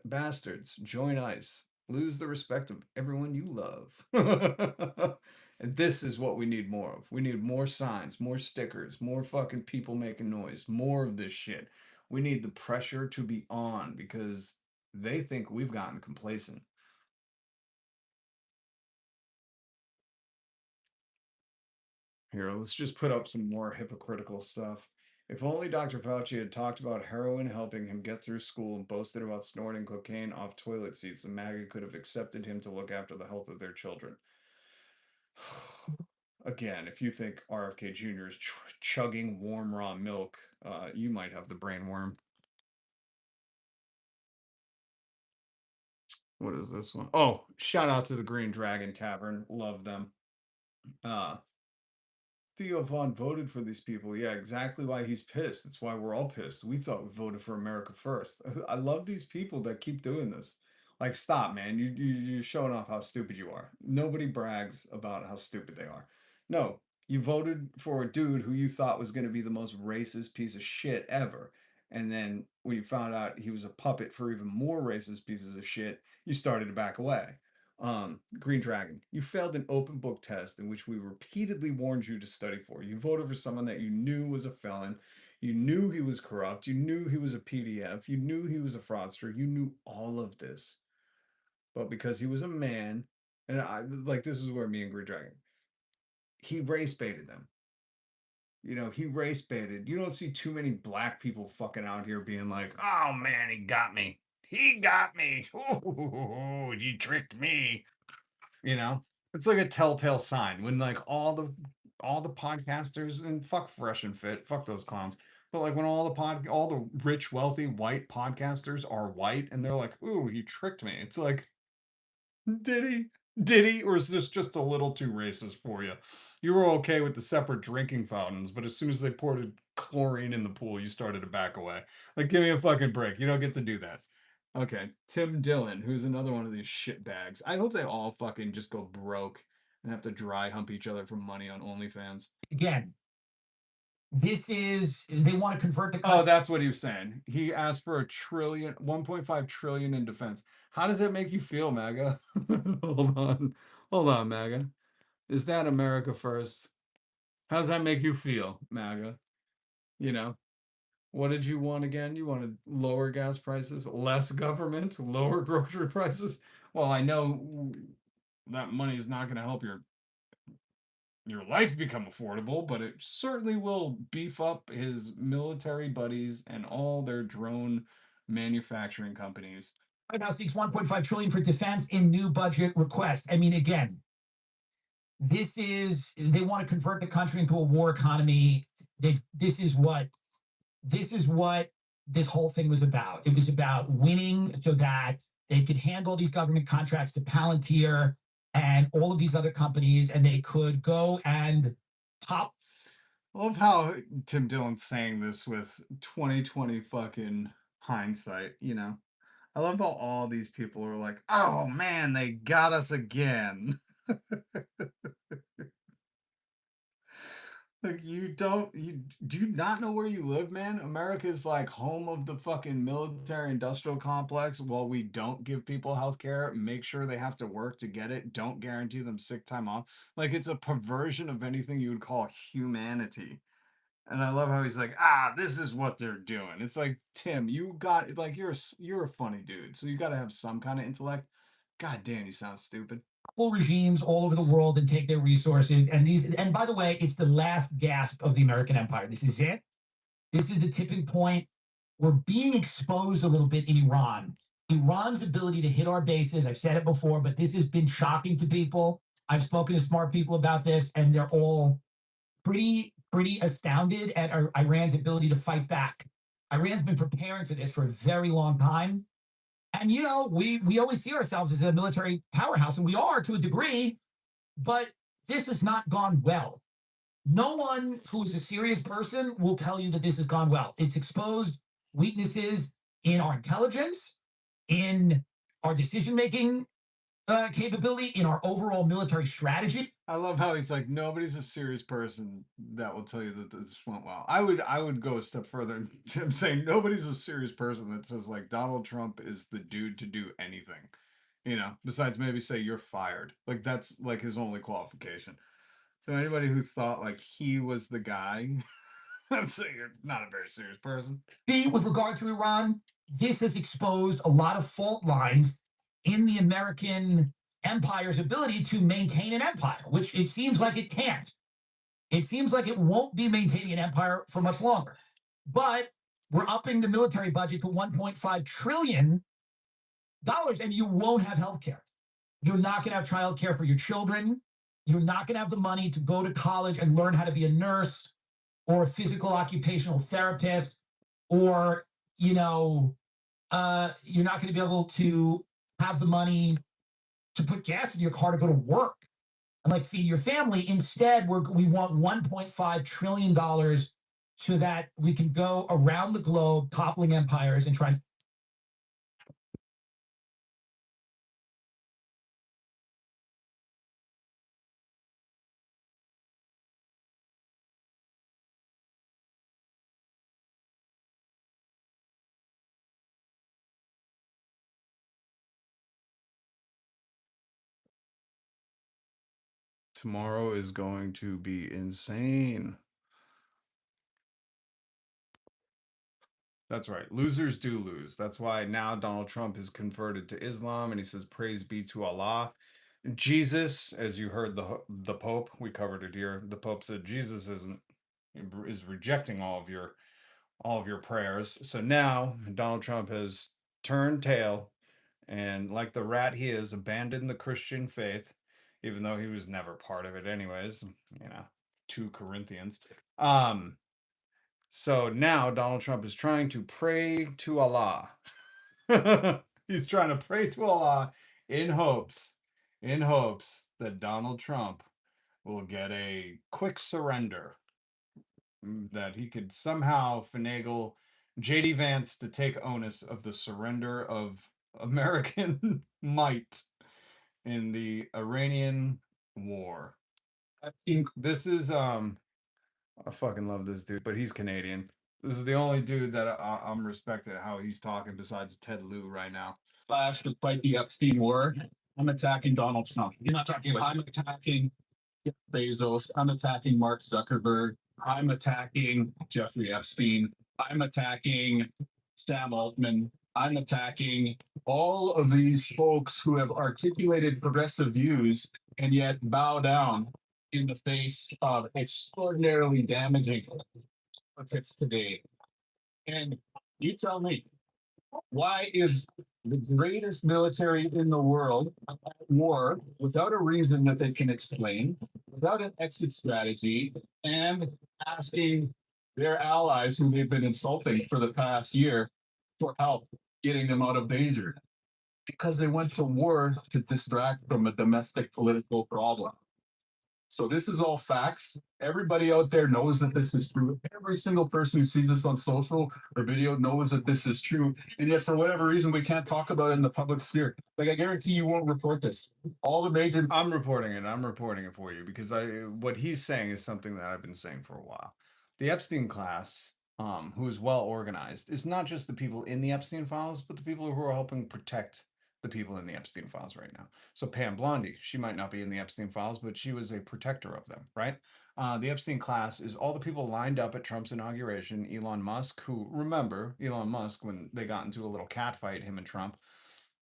bastards. Join ICE. Lose the respect of everyone you love. And this is what we need more of. We need more signs, more stickers, more fucking people making noise, more of this shit. We need the pressure to be on, because they think we've gotten complacent. Here, let's just put up some more hypocritical stuff. If only Dr. Fauci had talked about heroin helping him get through school and boasted about snorting cocaine off toilet seats, the MAGA could have accepted him to look after the health of their children. Again, if you think RFK Jr. is chugging warm raw milk, you might have the brain worm. What is this one? Oh, shout out to the Green Dragon Tavern. Love them. Theo Von voted for these people. Yeah, exactly why he's pissed. That's why we're all pissed. We thought we voted for America first. I love these people that keep doing this. Like, stop, man. You're showing off how stupid you are. Nobody brags about how stupid they are. No, You voted for a dude who you thought was going to be the most racist piece of shit ever. And then when you found out he was a puppet for even more racist pieces of shit, you started to back away. Green Dragon, you failed an open book test in which we repeatedly warned you to study for. You voted for someone that you knew was a felon. You knew he was corrupt. You knew he was a PDF. You knew he was a fraudster. You knew all of this. But because he was a man, and I like this is where me and Green Dragon, he race baited them. You know, he race baited. You don't see too many black people fucking out here being like, "Oh man, he got me. He got me. Ooh, he tricked me." You know, it's like a telltale sign when like all the podcasters and fuck Fresh and Fit, fuck those clowns. But like when all the rich, wealthy white podcasters are white and they're like, "Ooh, he tricked me." It's like, did he? Did he? Or is this just a little too racist for you? You were okay with the separate drinking fountains, but as soon as they poured chlorine in the pool, you started to back away. Like, give me a fucking break. You don't get to do that. Okay, Tim Dillon, who's another one of these shit bags. I hope they all fucking just go broke and have to dry hump each other for money on OnlyFans. Again, they want to convert the Oh, country. that's what he was saying. He asked for 1.5 trillion in defense. How does that make you feel, MAGA? Hold on. Hold on, MAGA. Is that America first? How does that make you feel, MAGA? You know, what did you want again? You wanted lower gas prices, less government, lower grocery prices. Well, I know that money is not going to help your life become affordable, but it certainly will beef up his military buddies and all their drone manufacturing companies. White House seeks 1.5 trillion for defense in new budget request. I mean, again, they want to convert the country into a war economy. This is what this whole thing was about. It was about winning so that they could hand all these government contracts to Palantir and all of these other companies, and they could go and top. I love how Tim Dillon's saying this with 2020 fucking hindsight, you know. I love how all these people are like, "Oh man, they got us again." Like you do you not know where you live, man? America's like home of the fucking military industrial complex. While we don't give people health care, make sure they have to work to get it, don't guarantee them sick time off. Like it's a perversion of anything you would call humanity. And I love how he's like, this is what they're doing. It's like, Tim, you got like you're a funny dude, so you got to have some kind of intellect. God damn, you sound stupid. Regimes all over the world and take their resources. And by the way, it's the last gasp of the American empire. This is it. This is the tipping point. We're being exposed a little bit in Iran. Iran's ability to hit our bases. I've said it before, but this has been shocking to people. I've spoken to smart people about this, and they're all pretty astounded at Iran's ability to fight back. Iran's been preparing for this for a very long time. And we always see ourselves as a military powerhouse, and we are to a degree, but this has not gone well. No one who is a serious person will tell you that this has gone well. It's exposed weaknesses in our intelligence, in our decision making capability, in our overall military strategy. I love how he's like, nobody's a serious person that will tell you that this went well. I would go a step further. Tim saying nobody's a serious person that says like Donald Trump is the dude to do anything, you know, besides maybe say you're fired. Like that's like his only qualification. So anybody who thought like he was the guy, I'd say you're not a very serious person. With regard to Iran, this has exposed a lot of fault lines in the American empire's ability to maintain an empire, which it seems like it can't. It seems like it won't be maintaining an empire for much longer. But we're upping the military budget to $1.5 trillion, and you won't have health care. You're not going to have child care for your children. You're not going to have the money to go to college and learn how to be a nurse or a physical occupational therapist, or, you're not going to be able to have the money to put gas in your car to go to work and like feed your family. Instead, we want $1.5 trillion so that we can go around the globe toppling empires and try Tomorrow is going to be insane. That's right. Losers do lose. That's why now Donald Trump is converted to Islam and he says, "Praise be to Allah." Jesus, as you heard the Pope, we covered it here. The Pope said Jesus is rejecting all of your prayers. So now Donald Trump has turned tail and, like the rat he is, abandoned the Christian faith, even though he was never part of it anyways, 2 Corinthians. So now Donald Trump is trying to pray to Allah. He's trying to pray to Allah in hopes that Donald Trump will get a quick surrender, that he could somehow finagle JD Vance to take onus of the surrender of American might in the Iranian war. I think this is I fucking love this dude, but he's Canadian. This is the only dude that I'm respected how he's talking besides Ted Lieu right now. Flash to fight the Epstein war. I'm attacking Donald Trump. You're not talking about I'm attacking Jeff Bezos. I'm attacking Mark Zuckerberg. I'm attacking Jeffrey Epstein. I'm attacking Sam Altman. I'm attacking all of these folks who have articulated progressive views and yet bow down in the face of extraordinarily damaging politics today. And you tell me, why is the greatest military in the world at war without a reason that they can explain, without an exit strategy, and asking their allies who they've been insulting for the past year for help getting them out of danger? Because they went to war to distract from a domestic political problem. So this is all facts. Everybody out there knows that this is true. Every single person who sees this on social or video knows that this is true. And yet, for whatever reason, we can't talk about it in the public sphere. Like, I guarantee you won't report this. All the major. I'm reporting it. I'm reporting it for you because what he's saying is something that I've been saying for a while. The Epstein class, who is well organized, is not just the people in the Epstein files, but the people who are helping protect the people in the Epstein files right now. So Pam Blondie, she might not be in the Epstein files, but she was a protector of them, right? The Epstein class is all the people lined up at Trump's inauguration. Elon Musk, who, remember, Elon Musk, when they got into a little catfight, him and Trump,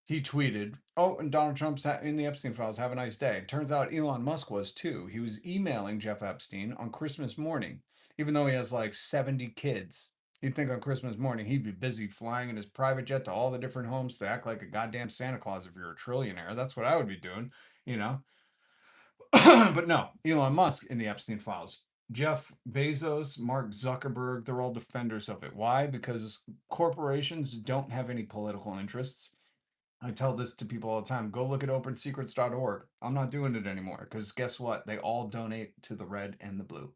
he tweeted, "Oh, and Donald Trump's in the Epstein files. Have a nice day." Turns out Elon Musk was too. He was emailing Jeff Epstein on Christmas morning, even though he has like 70 kids. You'd think on Christmas morning he'd be busy flying in his private jet to all the different homes to act like a goddamn Santa Claus if you're a trillionaire. That's what I would be doing, you know? But no, Elon Musk in the Epstein files. Jeff Bezos, Mark Zuckerberg, they're all defenders of it. Why? Because corporations don't have any political interests. I tell this to people all the time. Go look at opensecrets.org. I'm not doing it anymore because guess what? They all donate to the red and the blue.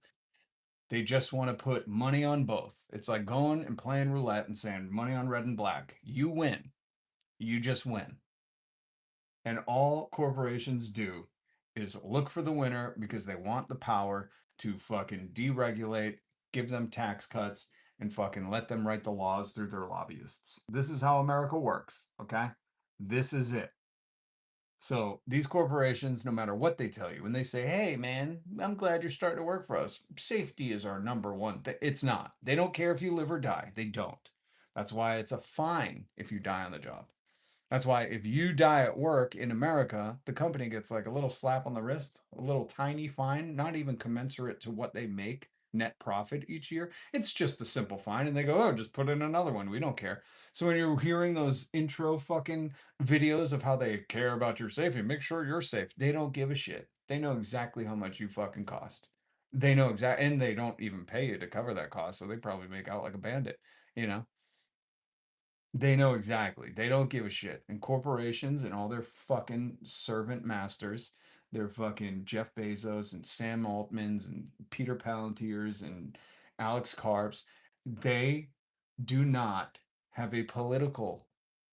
They just want to put money on both. It's like going and playing roulette and saying money on red and black. You win. You just win. And all corporations do is look for the winner because they want the power to fucking deregulate, give them tax cuts, and fucking let them write the laws through their lobbyists. This is how America works, okay? This is it. So these corporations, no matter what they tell you, when they say, "Hey, man, I'm glad you're starting to work for us. Safety is our number one thing." It's not. They don't care if you live or die. They don't. That's why it's a fine if you die on the job. That's why if you die at work in America, the company gets like a little slap on the wrist, a little tiny fine, not even commensurate to what they make net profit each year. It's just a simple fine. And they go, "Oh, just put in another one. We don't care." So when you're hearing those intro fucking videos of how they care about your safety, make sure you're safe. They don't give a shit. They know exactly how much you fucking cost. They know exactly, and they don't even pay you to cover that cost. So they probably make out like a bandit, you know? They know exactly. They don't give a shit. And corporations and all their fucking servant masters, their fucking Jeff Bezos and Sam Altmans and Peter Palantirs and Alex Karps, they do not have a political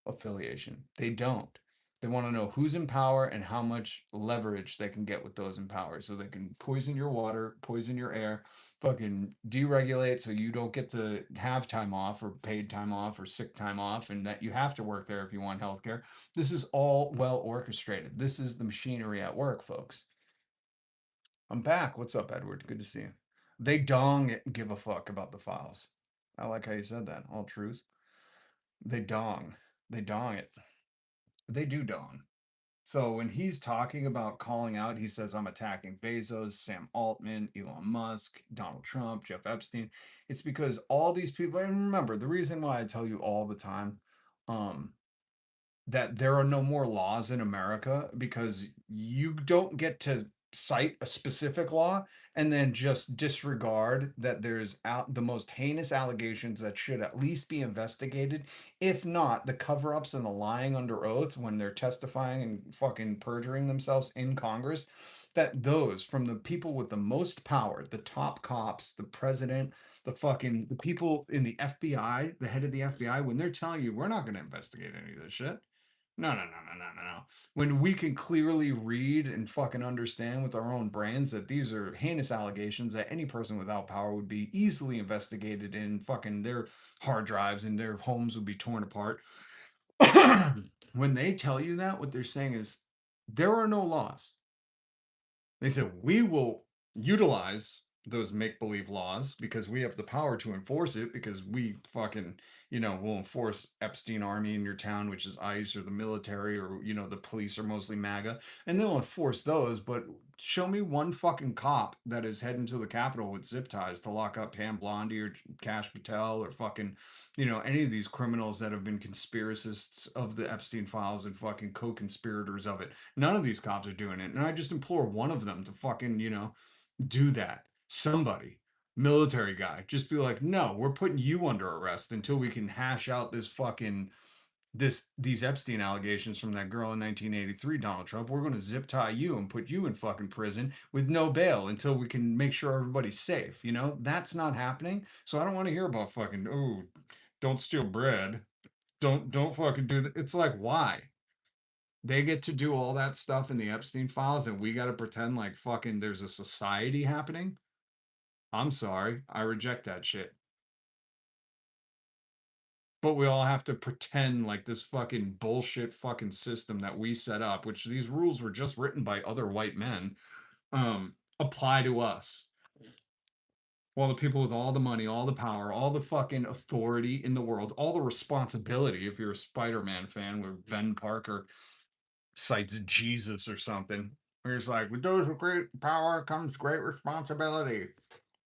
affiliation. They don't. They want to know who's in power and how much leverage they can get with those in power. So they can poison your water, poison your air, fucking deregulate so you don't get to have time off or paid time off or sick time off and that you have to work there if you want healthcare. This is all well orchestrated. This is the machinery at work, folks. I'm back. What's up, Edward? Good to see you. They dong give a fuck about the files. I like how you said that. All truth. They dong. They dong it. They do dong. So when he's talking about calling out, he says, I'm attacking Bezos, Sam Altman, Elon Musk, Donald Trump, Jeff Epstein. It's because all these people, and remember, the reason why I tell you all the time, that there are no more laws in America because you don't get to cite a specific law and then just disregard that there's out the most heinous allegations that should at least be investigated, if not the cover-ups and the lying under oath when they're testifying and fucking perjuring themselves in Congress, that those from the people with the most power, the top cops, the president, the people in the FBI, the head of the FBI, when they're telling you we're not going to investigate any of this shit. No. When we can clearly read and fucking understand with our own brains that these are heinous allegations that any person without power would be easily investigated in, fucking their hard drives and their homes would be torn apart. When they tell you that, what they're saying is there are no laws. They said we will utilize those make-believe laws because we have the power to enforce it because we fucking, will enforce Epstein Army in your town, which is ICE or the military or, the police are mostly MAGA, and they'll enforce those. But show me one fucking cop that is heading to the Capitol with zip ties to lock up Pam Blondie or Cash Patel or fucking, any of these criminals that have been conspiracists of the Epstein files and fucking co-conspirators of it. None of these cops are doing it. And I just implore one of them to fucking, do that. Somebody, military guy, just be like, no, we're putting you under arrest until we can hash out this fucking these Epstein allegations from that girl in 1983, Donald Trump. We're going to zip tie you and put you in fucking prison with no bail until we can make sure everybody's safe. That's not happening. So I don't want to hear about fucking, oh, don't steal bread. Don't fucking do that. It's like, why? They get to do all that stuff in the Epstein files and we got to pretend like fucking there's a society happening. I'm sorry. I reject that shit. But we all have to pretend like this fucking bullshit fucking system that we set up, which these rules were just written by other white men, apply to us. While the people with all the money, all the power, all the fucking authority in the world, all the responsibility, if you're a Spider-Man fan where Ben Parker cites Jesus or something, where he's like, with those with great power comes great responsibility.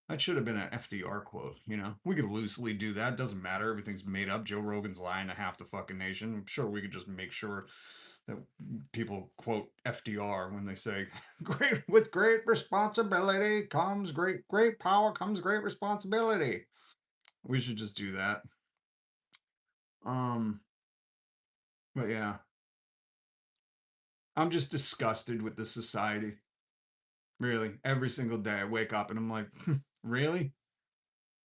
That should have been an FDR quote, We could loosely do that. Doesn't matter. Everything's made up. Joe Rogan's lying to half the fucking nation. I'm sure we could just make sure that people quote FDR when they say, with great responsibility comes great power comes great responsibility. We should just do that. But yeah. I'm just disgusted with the society. Really. Every single day I wake up and I'm like, really?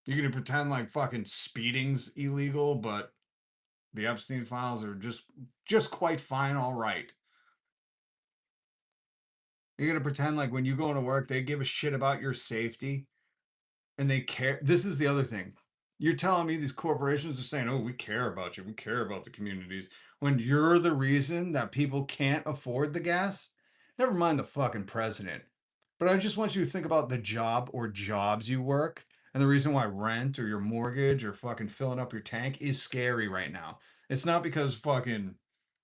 You're gonna pretend like fucking speeding's illegal, but the Epstein files are just quite fine, all right. You're gonna pretend like when you go into work, they give a shit about your safety and they care. This is the other thing. You're telling me these corporations are saying, oh, we care about you, we care about the communities, when you're the reason that people can't afford the gas? Never mind the fucking president. But I just want you to think about the job or jobs you work and the reason why rent or your mortgage or fucking filling up your tank is scary right now. It's not because fucking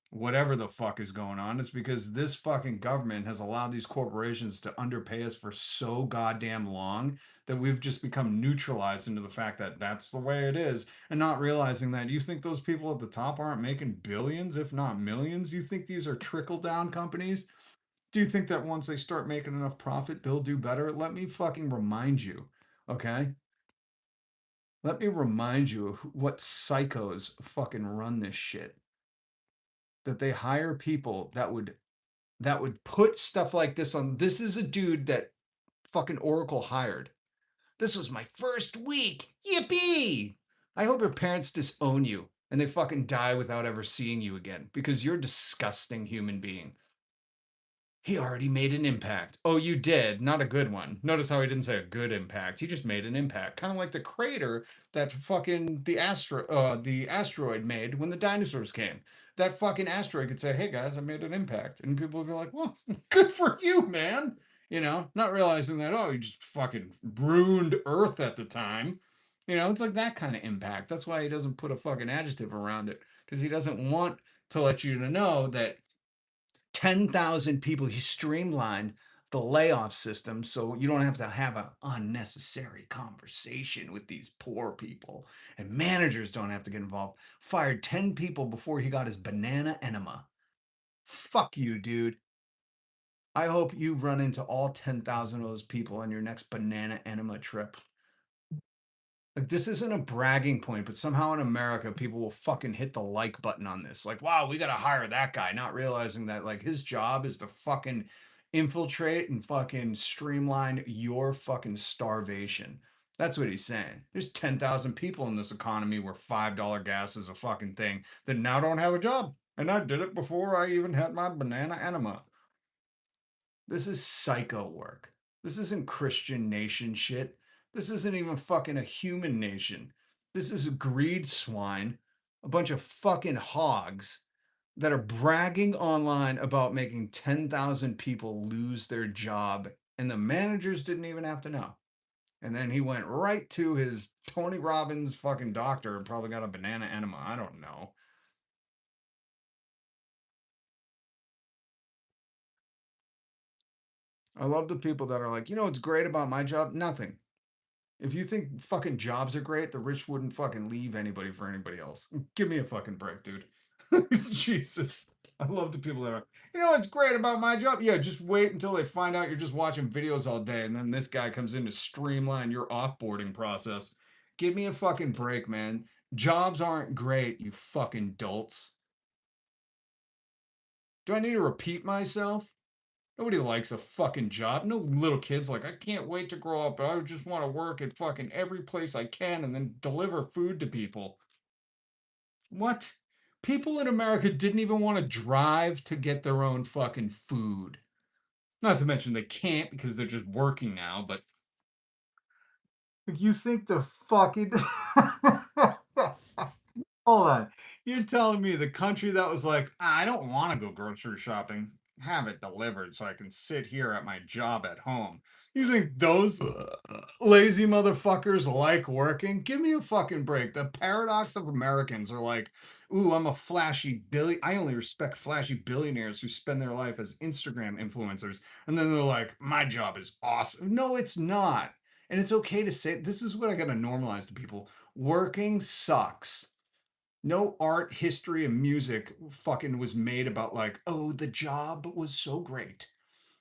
whatever the fuck is going on. It's because this fucking government has allowed these corporations to underpay us for so goddamn long that we've just become neutralized into the fact that that's the way it is and not realizing that you think those people at the top aren't making billions, if not millions. You think these are trickle down companies? Do you think that once they start making enough profit, they'll do better? Let me fucking remind you, okay? Let me remind you of what psychos fucking run this shit. That they hire people that would put stuff like this on. This is a dude that fucking Oracle hired. This was my first week. Yippee! I hope your parents disown you and they fucking die without ever seeing you again because you're a disgusting human being. He already made an impact. Oh, you did? Not a good one. Notice how he didn't say a good impact. He just made an impact. Kind of like the crater that fucking the asteroid made when the dinosaurs came. That fucking asteroid could say, hey guys, I made an impact. And people would be like, well, good for you, man. You know, not realizing that, oh, you just fucking ruined Earth at the time. You know, it's like that kind of impact. That's why he doesn't put a fucking adjective around it, because he doesn't want to let you to know that 10,000 people, he streamlined the layoff system so you don't have to have an unnecessary conversation with these poor people, and managers don't have to get involved. Fired 10 people before he got his banana enema. Fuck you, dude. I hope you run into all 10,000 of those people on your next banana enema trip. Like, this isn't a bragging point, but somehow in America, people will fucking hit the like button on this. Like, wow, we gotta hire that guy, not realizing that like his job is to fucking infiltrate and fucking streamline your fucking starvation. That's what he's saying. There's 10,000 people in this economy where $5 gas is a fucking thing that now don't have a job. And I did it before I even had my banana enema. This is psycho work. This isn't Christian nation shit. This isn't even fucking a human nation. This is a greed swine, a bunch of fucking hogs that are bragging online about making 10,000 people lose their job, and the managers didn't even have to know. And then he went right to his Tony Robbins fucking doctor and probably got a banana enema. I don't know. I love the people that are like, you know what's great about my job? Nothing. If you think fucking jobs are great, the rich wouldn't fucking leave anybody for anybody else. Give me a fucking break, dude. Jesus. I love the people that are, you know what's great about my job? Yeah, just wait until they find out you're just watching videos all day, and then this guy comes in to streamline your offboarding process. Give me a fucking break, man. Jobs aren't great, you fucking dolts. Do I need to repeat myself? Nobody likes a fucking job. No little kids like, I can't wait to grow up. I just want to work at fucking every place I can and then deliver food to people. What? People in America didn't even want to drive to get their own fucking food. Not to mention they can't because they're just working now, but if you think the fucking hold on. You're telling me the country that was like, I don't want to go grocery shopping, have it delivered so I can sit here at my job at home. You think those lazy motherfuckers like working? Give me a fucking break. The paradox of Americans are like, ooh, I'm a flashy billion. I only respect flashy billionaires who spend their life as Instagram influencers. And then they're like, my job is awesome. No, it's not. And it's okay to say, this is what I got to normalize to people. Working sucks. No art, history, and music fucking was made about like, oh, the job was so great.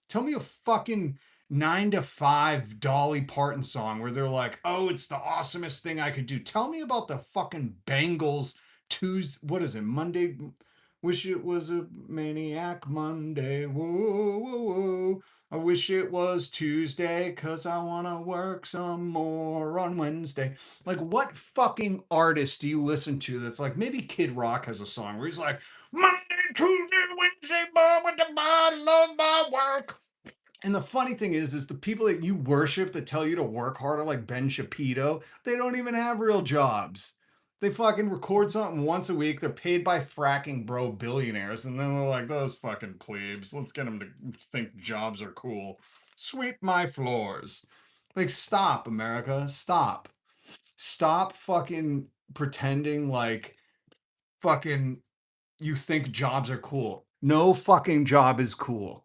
Tell me a fucking 9 to 5 Dolly Parton song where they're like, oh, it's the awesomest thing I could do. Tell me about the fucking Bengals Tuesday. What is it? Monday? Wish it was a maniac Monday. Whoa, whoa, whoa. I wish it was Tuesday because I want to work some more on Wednesday. Like, what fucking artist do you listen to that's like, maybe Kid Rock has a song where he's like, Monday, Tuesday, Wednesday, but with the bottle of my work. And the funny thing is the people that you worship that tell you to work harder, like Ben Shapiro, they don't even have real jobs. They fucking record something once a week. They're paid by fracking bro billionaires. And then they're like, those fucking plebes, let's get them to think jobs are cool. Sweep my floors. Like, stop, America. Stop. Stop fucking pretending like fucking you think jobs are cool. No fucking job is cool.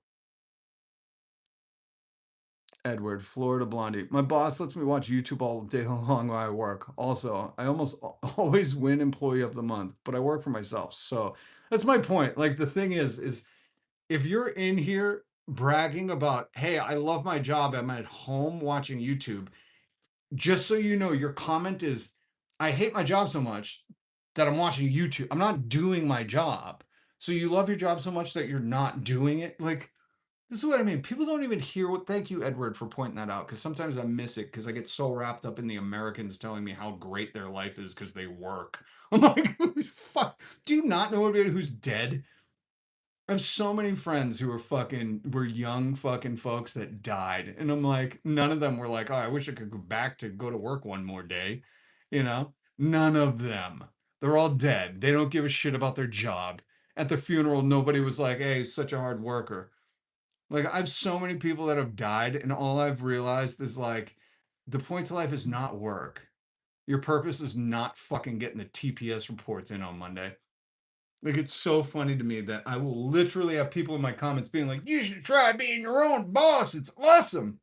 Edward, Florida Blondie. My boss lets me watch YouTube all day long while I work. Also, I almost always win Employee of the Month, but I work for myself. So that's my point. Like, the thing is if you're in here bragging about, hey, I love my job, I'm at home watching YouTube, just so you know, your comment is, I hate my job so much that I'm watching YouTube. I'm not doing my job. So you love your job so much that you're not doing it. Like, this is what I mean. People don't even hear what. Thank you, Edward, for pointing that out. Because sometimes I miss it because I get so wrapped up in the Americans telling me how great their life is because they work. I'm like, fuck. Do you not know anybody who's dead? I have so many friends who were young fucking folks that died, and I'm like, none of them were like, oh, I wish I could go back to go to work one more day. You know, none of them. They're all dead. They don't give a shit about their job. At the funeral, nobody was like, hey, he's such a hard worker. Like, I have so many people that have died, and all I've realized is like, the point to life is not work. Your purpose is not fucking getting the TPS reports in on Monday. Like, it's so funny to me that I will literally have people in my comments being like, you should try being your own boss. It's awesome.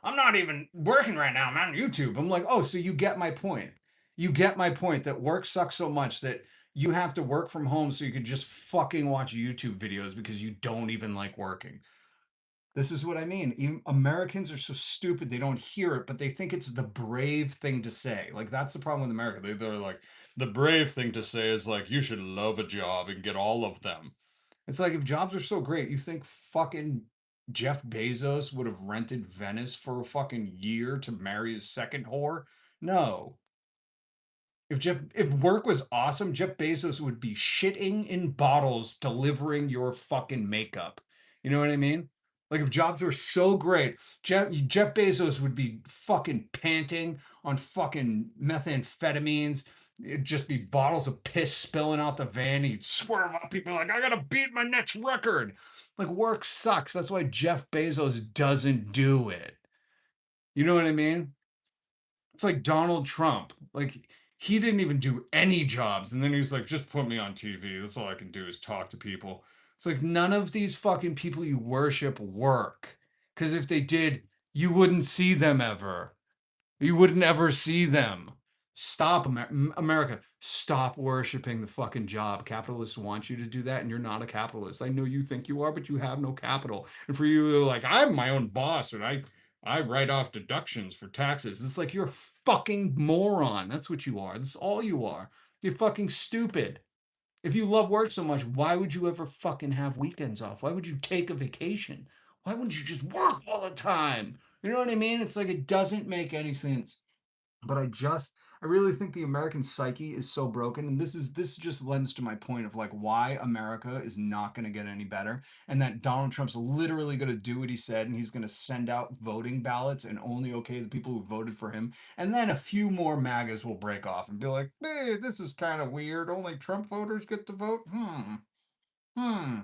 I'm not even working right now. I'm on YouTube. I'm like, oh, so you get my point. You get my point that work sucks so much that you have to work from home so you could just fucking watch YouTube videos because you don't even like working. This is what I mean. Americans are so stupid they don't hear it, but they think it's the brave thing to say. Like, that's the problem with America. They're like, the brave thing to say is like, you should love a job and get all of them. It's like, if jobs are so great, you think fucking Jeff Bezos would have rented Venice for a fucking year to marry his second whore? No. If work was awesome, Jeff Bezos would be shitting in bottles delivering your fucking makeup. You know what I mean? Like, if jobs were so great, Jeff Bezos would be fucking panting on fucking methamphetamines. It'd just be bottles of piss spilling out the van. He'd swerve up people like, I gotta beat my next record. Like, work sucks. That's why Jeff Bezos doesn't do it. You know what I mean? It's like Donald Trump. Like, he didn't even do any jobs. And then he was like, just put me on TV. That's all I can do is talk to people. It's like, none of these fucking people you worship work. Because if they did, you wouldn't see them ever. You wouldn't ever see them. Stop, America. Stop worshiping the fucking job. Capitalists want you to do that, and you're not a capitalist. I know you think you are, but you have no capital. And for you, they're like, I'm my own boss, and I write off deductions for taxes. It's like, you're a fucking moron. That's what you are. That's all you are. You're fucking stupid. If you love work so much, why would you ever fucking have weekends off? Why would you take a vacation? Why wouldn't you just work all the time? You know what I mean? It's like, it doesn't make any sense. But I really think the American psyche is so broken, and this just lends to my point of like why America is not going to get any better, and that Donald Trump's literally going to do what he said, and he's going to send out voting ballots and only okay the people who voted for him, and then a few more MAGAs will break off and be like, hey, this is kind of weird. Only Trump voters get to vote. Hmm.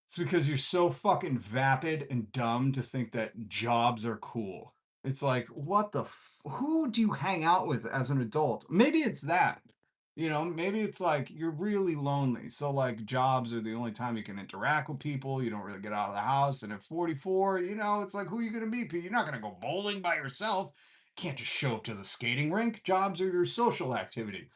It's because you're so fucking vapid and dumb to think that jobs are cool. It's like, what the who do you hang out with as an adult? Maybe it's that. You know, maybe it's like you're really lonely. So like jobs are the only time you can interact with people. You don't really get out of the house. And at 44, you know, it's like, who are you going to meet? You're not going to go bowling by yourself. You can't just show up to the skating rink. Jobs are your social activity.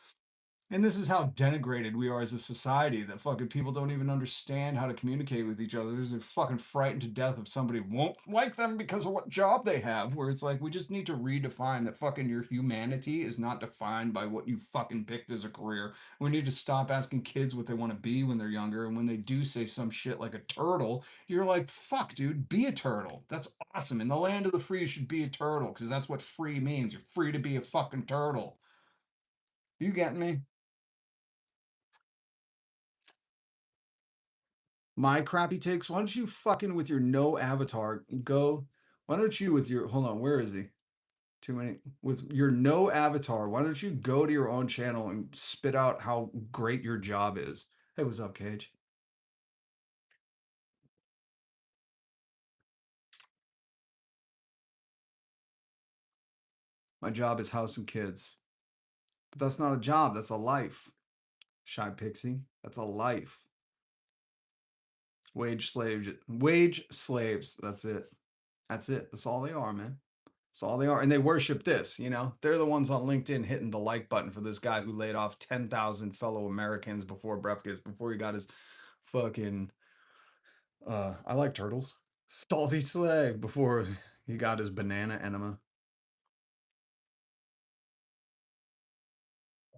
And this is how denigrated we are as a society that fucking people don't even understand how to communicate with each other. They're fucking frightened to death if somebody won't like them because of what job they have. Where it's like, we just need to redefine that fucking your humanity is not defined by what you fucking picked as a career. We need to stop asking kids what they want to be when they're younger. And when they do say some shit like a turtle, you're like, fuck, dude, be a turtle. That's awesome. In the land of the free, you should be a turtle because that's what free means. You're free to be a fucking turtle. You getting me? My crappy takes. Why don't you fucking with your no avatar go? Why don't you with your hold on? Where is he? Too many with your no avatar. Why don't you go to your own channel and spit out how great your job is? Hey, what's up, Cage? My job is house and kids, but that's not a job. That's a life. Shy Pixie. That's a life. Wage slaves. Wage slaves. That's it. That's it. That's all they are, man. That's all they are. And they worship this, you know? They're the ones on LinkedIn hitting the like button for this guy who laid off 10,000 fellow Americans before before he got his fucking I like turtles. Salty slave before he got his banana enema.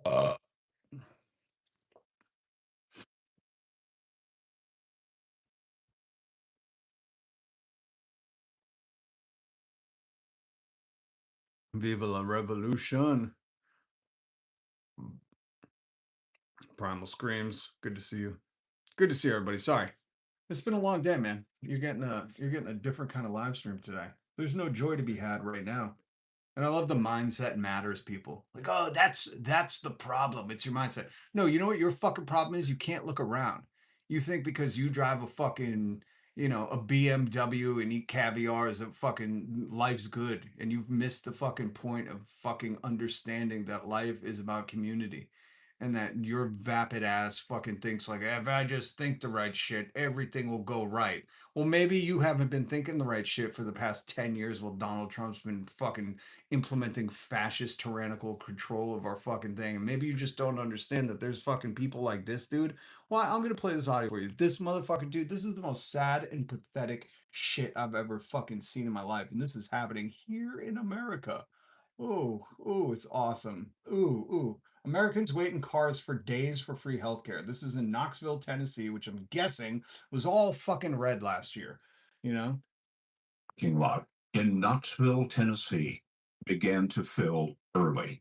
Uh, Viva la revolution. Primal screams. Good to see you. Good to see everybody. Sorry. It's been a long day, man. You're getting a different kind of live stream today. There's no joy to be had right now. And I love the mindset matters people. Like, oh, that's the problem. It's your mindset. No, you know what your fucking problem is? You can't look around. You think because you drive a fucking, a BMW and eat caviar is a fucking life's good, and you've missed the fucking point of fucking understanding that life is about community. And that your vapid ass fucking thinks like, if I just think the right shit, everything will go right. Well, maybe you haven't been thinking the right shit for the past 10 years while Donald Trump's been fucking implementing fascist tyrannical control of our fucking thing. And maybe you just don't understand that there's fucking people like this dude. Well, I'm gonna play this audio for you. This motherfucker dude, this is the most sad and pathetic shit I've ever fucking seen in my life. And this is happening here in America. Oh, it's awesome. Ooh. Americans wait in cars for days for free healthcare. This is in Knoxville, Tennessee, which I'm guessing was all fucking red last year. Parking lot in Knoxville, Tennessee, began to fill early.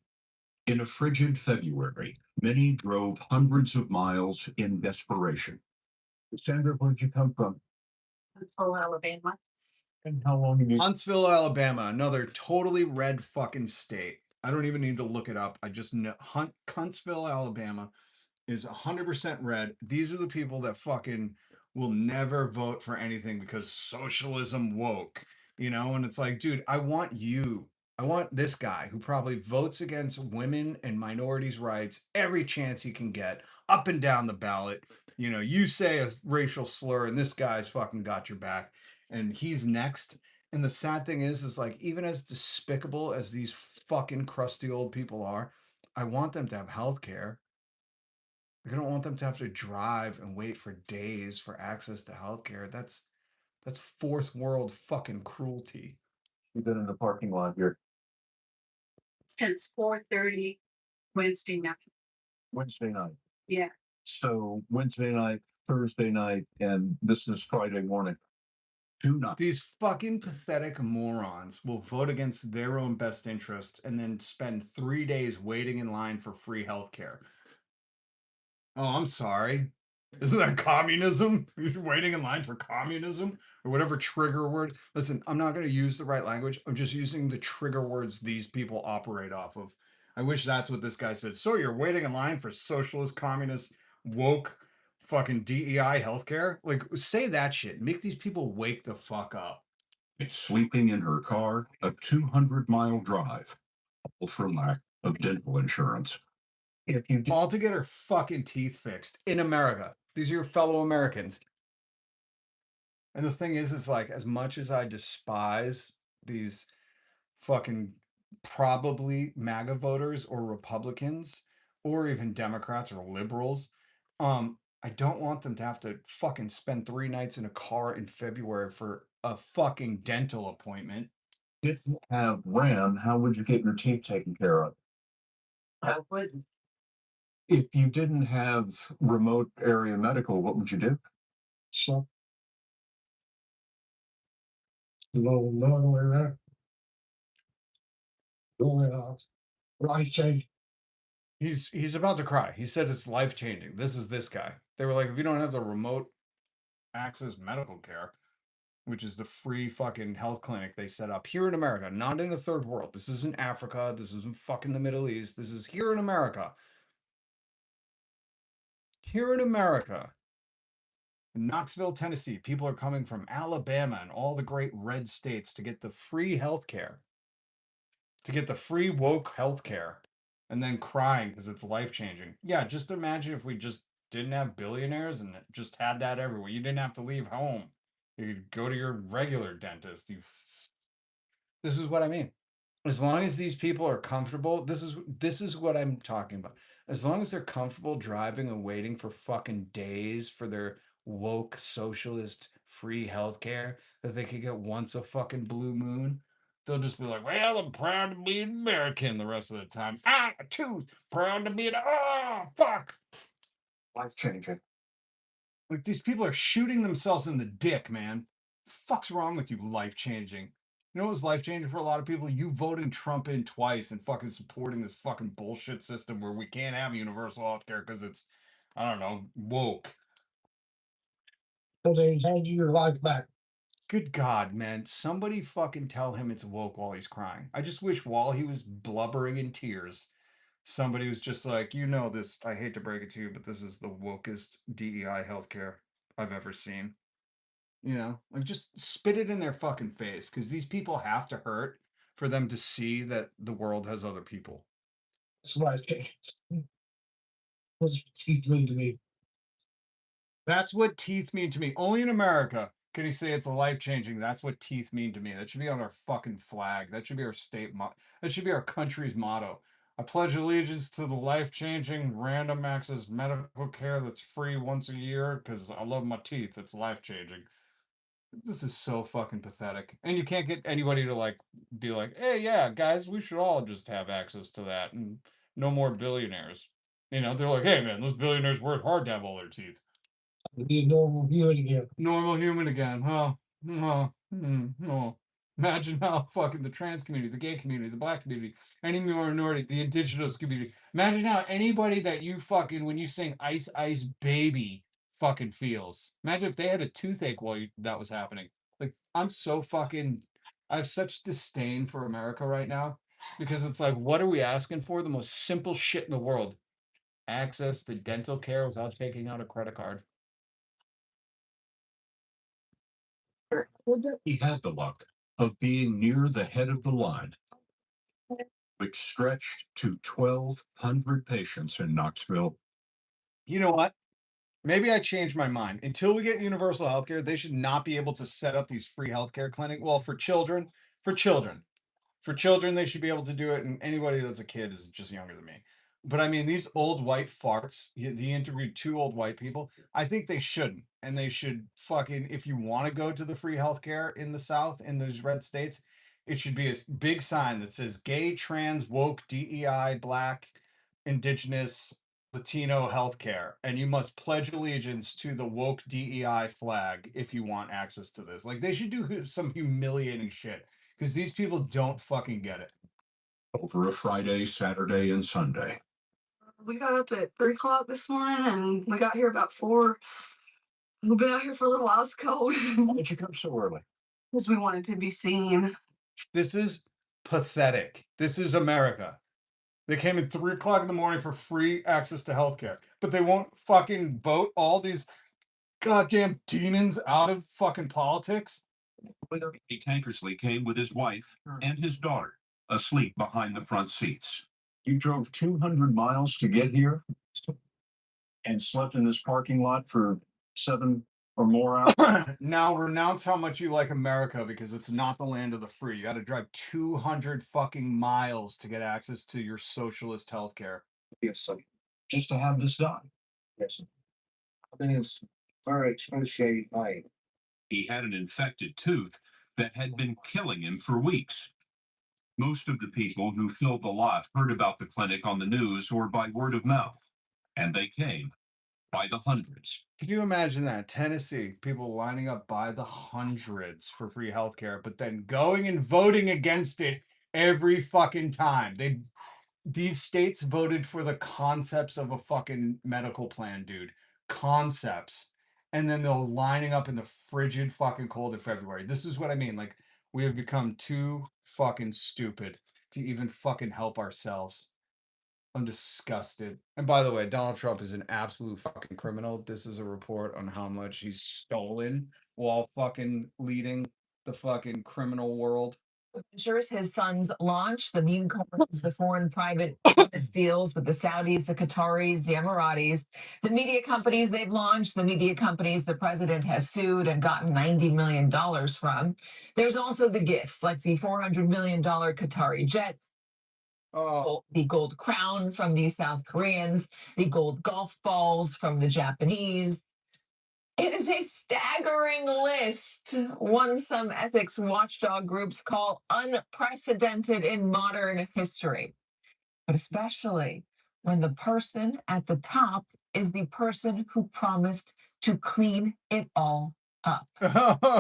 In a frigid February, many drove hundreds of miles in desperation. Sandra, where'd you come from? Huntsville, Alabama. And how long have you? Huntsville, Alabama, another totally red fucking state. I don't even need to look it up. I just know Huntsville, Alabama is 100% red. These are the people that fucking will never vote for anything because socialism woke, and it's like, dude, I want this guy who probably votes against women and minorities' rights every chance he can get up and down the ballot. You say a racial slur and this guy's fucking got your back and he's next. And the sad thing is like, even as despicable as these fucking crusty old people are, I want them to have health care. I don't want them to have to drive and wait for days for access to healthcare. That's fourth world fucking cruelty. You've been in the parking lot here Since 4:30 Wednesday night. Wednesday night. Yeah. So Wednesday night, Thursday night, and this is Friday morning. 2 nights. These fucking pathetic morons will vote against their own best interest and then spend 3 days waiting in line for free healthcare. Oh, I'm sorry. Isn't that communism? You're waiting in line for communism or whatever trigger word. Listen, I'm not going to use the right language. I'm just using the trigger words these people operate off of. I wish that's what this guy said. So you're waiting in line for socialist, communist, woke, fucking DEI healthcare? Like, say that shit. Make these people wake the fuck up. It's sleeping in her car, a 200-mile drive, all for lack of dental insurance. If you All to get her fucking teeth fixed in America. These are your fellow Americans. And the thing is like, as much as I despise these fucking probably MAGA voters or Republicans or even Democrats or liberals, I don't want them to have to fucking spend 3 nights in a car in February for a fucking dental appointment. didn't have RAM, how would you get your teeth taken care of? I wouldn't. If you didn't have remote area medical, what would you do? So, no other way around. Life change. He's about to cry. He said it's life changing. This is this guy. They were like, if you don't have the remote access medical care, which is the free fucking health clinic they set up here in America, not in the third world. This isn't Africa. This isn't fucking the Middle East. This is here in America. Here in America. In Knoxville, Tennessee, people are coming from Alabama and all the great red states to get the free health care, to get the free woke health care, and then crying because it's life changing. Yeah, just imagine if we just didn't have billionaires and just had that everywhere. You didn't have to leave home. You could go to your regular dentist. This is what I mean. As long as these people are comfortable, this is what I'm talking about. As long as they're comfortable driving and waiting for fucking days for their woke socialist free healthcare that they could get once a fucking blue moon, they'll just be like, well, I'm proud to be an American the rest of the time. Ah, a tooth. Proud to be fuck. Life changing. Like, these people are shooting themselves in the dick, man. Fuck's wrong with you, life changing? You know what was life changing for a lot of people? You voting Trump in twice and fucking supporting this fucking bullshit system where we can't have universal health care because it's, I don't know, woke. So they hand you your life back. Good God, man. Somebody fucking tell him it's woke while he's crying. I just wish while he was blubbering in tears somebody was just like, you know, this, I hate to break it to you, but this is the wokest DEI healthcare I've ever seen. You know, like just spit it in their fucking face because these people have to hurt for them to see that the world has other people. That's what I think. That's what teeth mean to me. That's what teeth mean to me. Only in America can you say it's a life changing. That's what teeth mean to me. That should be on our fucking flag. That should be our that should be our country's motto. I pledge allegiance to the life changing random access medical care that's free once a year because I love my teeth. It's life changing. This is so fucking pathetic. And you can't get anybody to like be like, hey, yeah, guys, we should all just have access to that and no more billionaires. You know, they're like, hey, man, those billionaires work hard to have all their teeth. Be a normal human again. Normal human again, huh? No. Imagine how fucking the trans community, the gay community, the black community, any minority, the indigenous community. Imagine how anybody that you fucking, when you sing Ice Ice Baby, fucking feels. Imagine if they had a toothache while that was happening. Like, I'm so fucking, I have such disdain for America right now because it's like, what are we asking for? The most simple shit in the world. Access to dental care without taking out a credit card. He had the luck of being near the head of the line, which stretched to 1,200 patients in Knoxville. You know what? Maybe I changed my mind. Until we get universal healthcare, they should not be able to set up these free healthcare clinic. Well, for children, for children, they should be able to do it, and anybody that's a kid is just younger than me. But I mean, these old white farts. He interviewed two old white people. I think they shouldn't, and they should fucking. If you want to go to the free healthcare in the South in those red states, it should be a big sign that says "Gay, Trans, Woke, DEI, Black, Indigenous, Latino healthcare," and you must pledge allegiance to the woke DEI flag if you want access to this. Like they should do some humiliating shit because these people don't fucking get it. Over a Friday, Saturday, and Sunday. We got up at 3 o'clock this morning and we got here about 4. We've been out here for a little while. It's cold Why did you come so early? because we wanted to be seen. This is pathetic. This is America. They came at 3 o'clock in the morning for free access to healthcare, but they won't fucking vote all these goddamn demons out of fucking politics. He Tankersley came with his wife and his daughter, asleep behind the front seats. You drove 200 miles to get here and slept in this parking lot for 7 or more hours? Now renounce how much you like America because it's not the land of the free. You got to drive 200 fucking miles to get access to your socialist healthcare. Yes, just to have this done. Yes. I mean, it's very excruciating pain. He had an infected tooth that had been killing him for weeks. Most of the people who filled the lot heard about the clinic on the news or by word of mouth, and they came by the hundreds. Can you imagine that? Tennessee, people lining up by the hundreds for free healthcare, but then going and voting against it every fucking time. These states voted for the concepts of a fucking medical plan, dude. Concepts. And then they're lining up in the frigid fucking cold of February. This is what I mean. Like, we have become too fucking stupid to even fucking help ourselves. I'm disgusted. And by the way, Donald Trump is an absolute fucking criminal. This is a report on how much he's stolen while fucking leading the fucking criminal world. Ensures his son's launch. The meme covers the foreign private business deals with the Saudis, the Qataris, the Emiratis, the media companies they've launched, the media companies the president has sued and gotten $90 million from. There's also the gifts, like the $400 million Qatari jet, the gold crown from the South Koreans, the gold golf balls from the Japanese. It is a staggering list, one some ethics watchdog groups call unprecedented in modern history, but especially when the person at the top is the person who promised to clean it all up.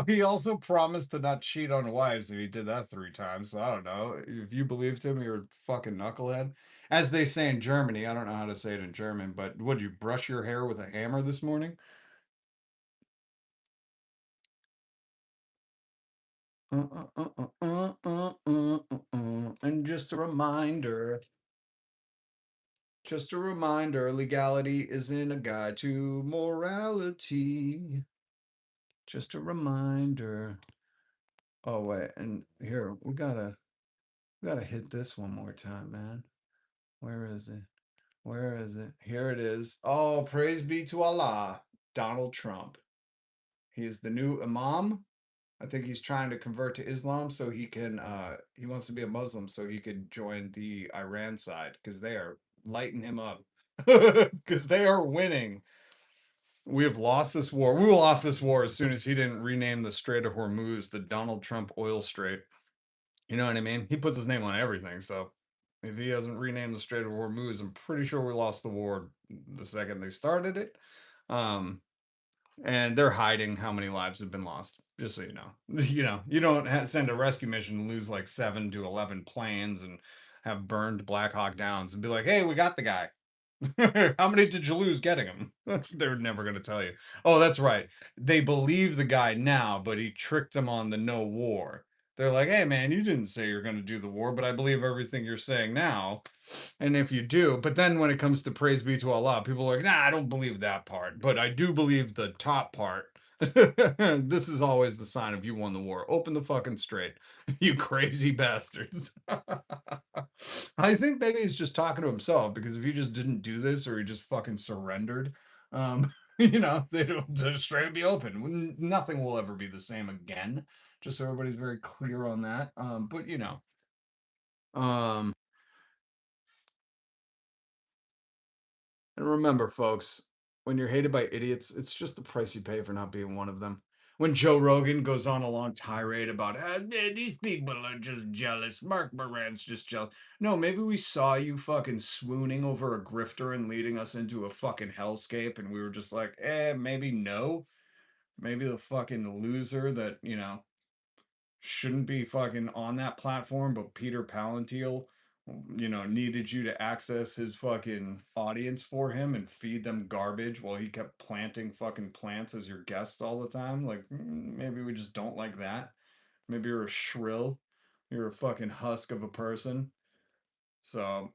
He also promised to not cheat on wives, and he did that 3 times. So I don't know. If you believed him, you're a fucking knucklehead. As they say in Germany, I don't know how to say it in German, but would you brush your hair with a hammer this morning? And just a reminder Just a reminder, legality isn't a guide to morality. Just a reminder. Oh wait, and here we gotta hit this one more time, man. Where is it? Where is it? Here it is. Oh, praise be to Allah, Donald Trump. He is the new imam. I think he's trying to convert to Islam so he can he wants to be a Muslim so he could join the Iran side because they are lighting him up. Because they are winning. We have lost this war. We lost this war as soon as he didn't rename the Strait of Hormuz the Donald Trump Oil Strait. You know what I mean? He puts his name on everything. So if he hasn't renamed the Strait of Hormuz, I'm pretty sure we lost the war the second they started it. And they're hiding how many lives have been lost, just so you know. You don't send a rescue mission and lose like 7 to 11 planes and have burned Black Hawk Downs and be like, hey, we got the guy. How many did you lose getting him? They're never going to tell you. Oh, that's right. They believe the guy now, but he tricked them on the no war. They're like, hey, man, you didn't say you're going to do the war, but I believe everything you're saying now. And if you do, but then when it comes to praise be to Allah, people are like, nah, I don't believe that part, but I do believe the top part. This is always the sign of you won the war. Open the fucking strait, you crazy bastards. I think maybe he's just talking to himself because if he just didn't do this or he just fucking surrendered, they don't the strait would be open. Nothing will ever be the same again. Just so everybody's very clear on that. But and remember, folks, when you're hated by idiots, it's just the price you pay for not being one of them. When Joe Rogan goes on a long tirade about these people are just jealous, Mark Moran's just jealous. No, maybe we saw you fucking swooning over a grifter and leading us into a fucking hellscape, and we were just like, maybe no. Maybe the fucking loser that, shouldn't be fucking on that platform, but Peter Palantir, needed you to access his fucking audience for him and feed them garbage while he kept planting fucking plants as your guests all the time. Like, maybe we just don't like that. Maybe you're a shrill. You're a fucking husk of a person. So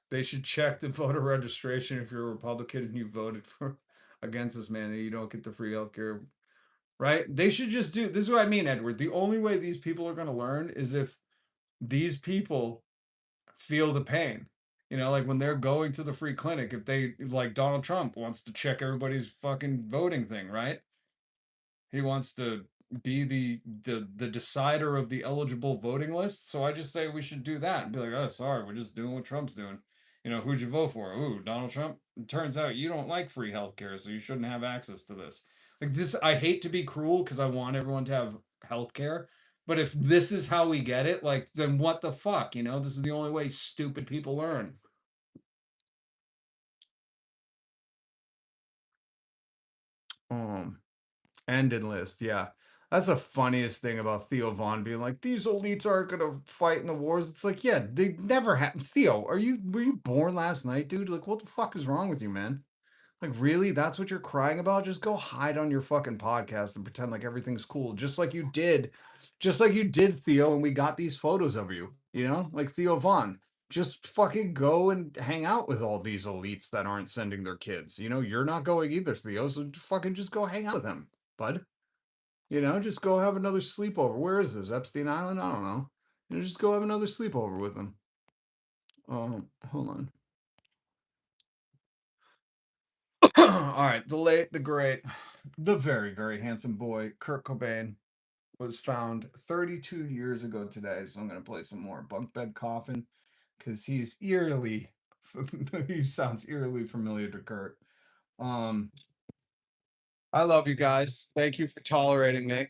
they should check the voter registration if you're a Republican and you voted for against this man, that you don't get the free healthcare. Right? They should just do this is what I mean, Edward. The only way these people are going to learn is if these people feel the pain. Like when they're going to the free clinic, if they like Donald Trump wants to check everybody's fucking voting thing, right? He wants to be the decider of the eligible voting list. So I just say we should do that and be like, oh, sorry, we're just doing what Trump's doing. Who'd you vote for? Ooh, Donald Trump. It turns out you don't like free healthcare, so you shouldn't have access to this. Like this, I hate to be cruel because I want everyone to have healthcare. But if this is how we get it, like, then what the fuck? This is the only way stupid people learn. Um, Ended list, yeah. That's the funniest thing about Theo Vaughn being like, these elites aren't gonna fight in the wars. It's like, yeah, they never have. Theo, were you born last night, dude? Like, what the fuck is wrong with you, man? Like, really? That's what you're crying about? Just go hide on your fucking podcast and pretend like everything's cool, just like you did, Theo, and we got these photos of you, like Theo Vaughn. Just fucking go and hang out with all these elites that aren't sending their kids. You're not going either, Theo, so fucking just go hang out with him, bud. Just go have another sleepover. Where is this? Epstein Island? I don't know. Just go have another sleepover with him. Hold on. All right, the late, the great, the very, very handsome boy, Kurt Cobain, was found 32 years ago today. So I'm going to play some more Bunk Bed Coffin because he sounds eerily familiar to Kurt. I love you guys. Thank you for tolerating me.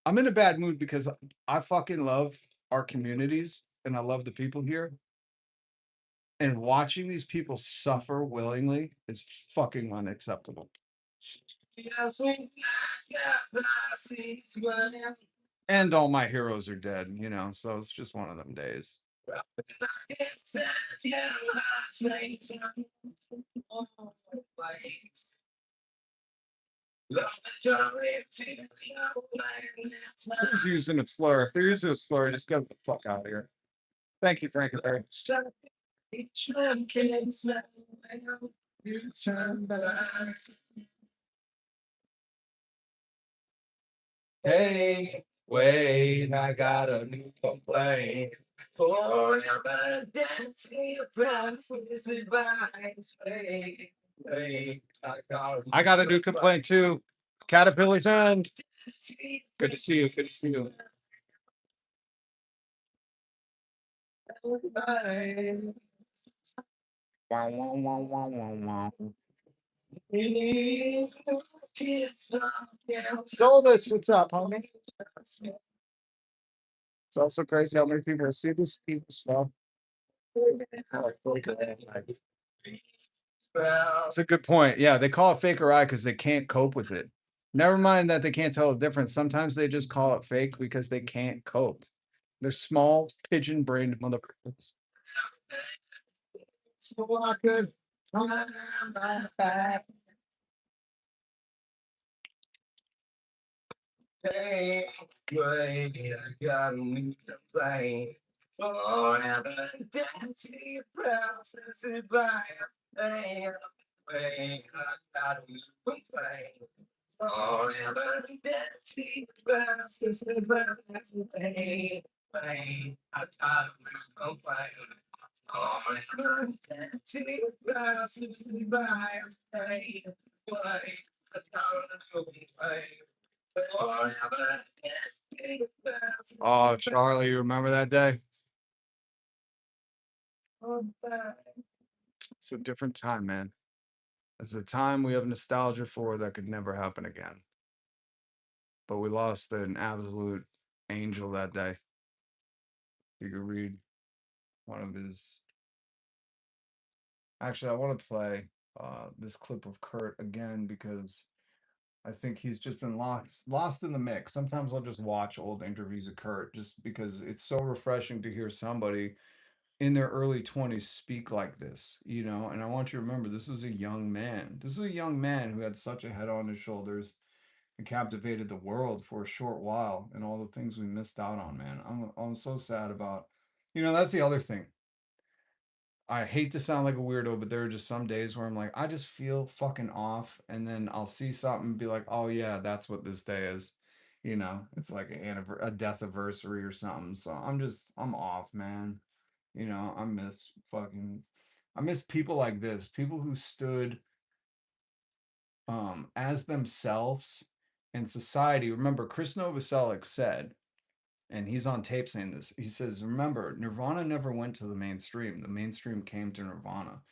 I'm in a bad mood because I fucking love our communities and I love the people here. And watching these people suffer willingly is fucking unacceptable. And all my heroes are dead, so it's just one of them days. Who's using a slur? If they're using a slur, just get the fuck out of here. Thank you, Frank. Hey, wait, I got a new complaint. Forever dead to your promises advice. Hey, wait, I got a new complaint too. Caterpillar's End. Good to see you. Good to see you. Wow, wow, wow, wow, wow, wow. Solus, what's up, homie? It's also crazy how many people see this stuff. That's a good point. Yeah, they call it fake or eye because they can't cope with it. Never mind that they can't tell the difference. Sometimes they just call it fake because they can't cope. They're small, pigeon-brained motherfuckers. So I could Hey, wait, I got a new complaint. Forever dead to your promises advice. Hey, wait, I got a new complaint. Forever dead to your promises advice. Hey, wait, I got a new complaint. Forever dead to your promises advice. Hey, wait, I got a new complaint. Oh, Charlie, you remember that day? It's a different time, man. It's a time we have nostalgia for that could never happen again. But we lost an absolute angel that day. You could read one of his. Actually, I want to play this clip of Kurt again because I think he's just been lost in the mix. Sometimes I'll just watch old interviews of Kurt just because it's so refreshing to hear somebody in their early 20s speak like this, you know? And I want you to remember this was a young man. This is a young man who had such a head on his shoulders and captivated the world for a short while and all the things we missed out on, man. I'm so sad about, that's the other thing. I hate to sound like a weirdo, but there are just some days where I'm like, I just feel fucking off, and then I'll see something and be like, oh yeah, that's what this day is. It's like a death anniversary or something. So I'm off, man. I miss people like this, people who stood as themselves in society. Remember, Chris Novoselic said, and he's on tape saying this. He says, "Remember, Nirvana never went to the mainstream. The mainstream came to Nirvana."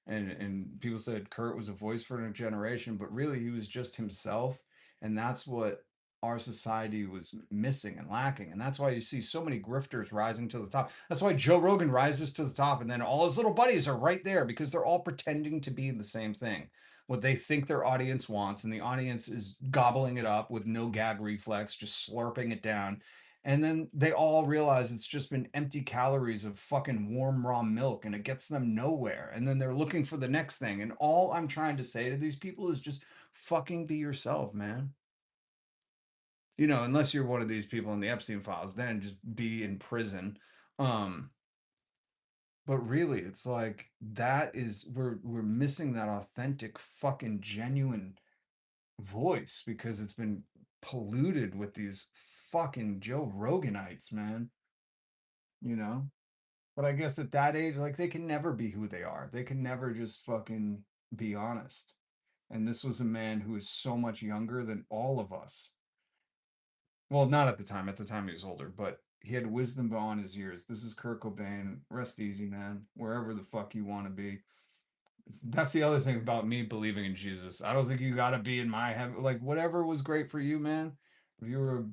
And people said Kurt was a voice for a generation, but really he was just himself, and that's what our society was missing and lacking. And that's why you see so many grifters rising to the top. That's why Joe Rogan rises to the top, and then all his little buddies are right there because they're all pretending to be the same thing. What they think their audience wants, and the audience is gobbling it up with no gag reflex, just slurping it down, and then they all realize it's just been empty calories of fucking warm raw milk and it gets them nowhere. And then they're looking for the next thing. And all I'm trying to say to these people is just fucking be yourself, man. Unless you're one of these people in the Epstein files, then just be in prison. But really, it's like we're missing that authentic fucking genuine voice because it's been polluted with these fucking Joe Roganites, man. you know? But I guess at that age, like they can never be who they are. They can never just fucking be honest. And this was a man who is so much younger than all of us. Well, not at the time. At the time he was older, but he had wisdom beyond his years. This is Kurt Cobain. Rest easy, man. Wherever the fuck you want to be. That's the other thing about me believing in Jesus. I don't think you got to be in my heaven. Like whatever was great for you, man. If you were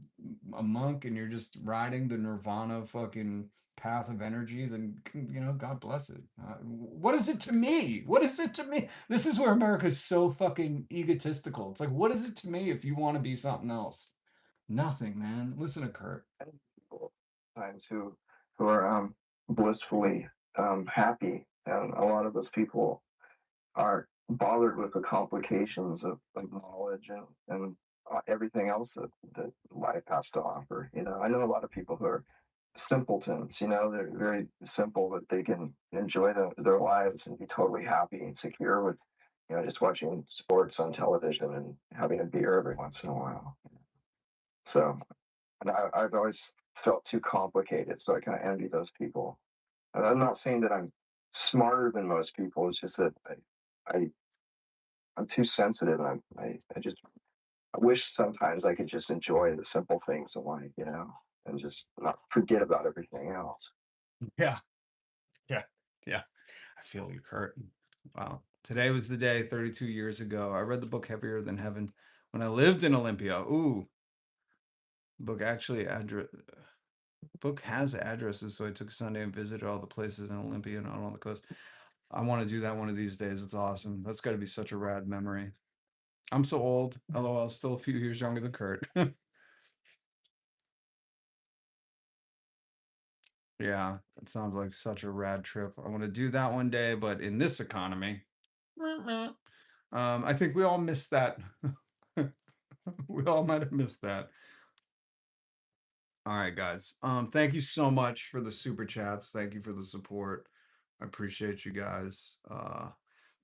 a monk and you're just riding the nirvana fucking path of energy, then God bless it. What is it to me? What is it to me? This is where America's so fucking egotistical. It's like, what is it to me if you want to be something else? Nothing, man. Listen to Kurt. People times who are blissfully happy, and a lot of those people are bothered with the complications of knowledge and everything else that life has to offer. I know a lot of people who are simpletons. They're very simple, but they can enjoy their lives and be totally happy and secure with, just watching sports on television and having a beer every once in a while. So, and I've always felt too complicated, so I kind of envy those people. And I'm not saying that I'm smarter than most people. It's just that I I'm too sensitive, and I wish sometimes I could just enjoy the simple things in life, and just not forget about everything else. Yeah. Yeah. Yeah. I feel you, Kurt. Wow. Today was the day 32 years ago. I read the book Heavier Than Heaven when I lived in Olympia. Ooh, book actually book has addresses, so I took Sunday and visited all the places in Olympia and out on the coast. I want to do that one of these days. It's awesome. That's got to be such a rad memory. I'm so old. LOL, still a few years younger than Kurt. Yeah, it sounds like such a rad trip. I want to do that one day, but in this economy, I think we all missed that. We all might have missed that. All right, guys. Thank you so much for the super chats. Thank you for the support. I appreciate you guys.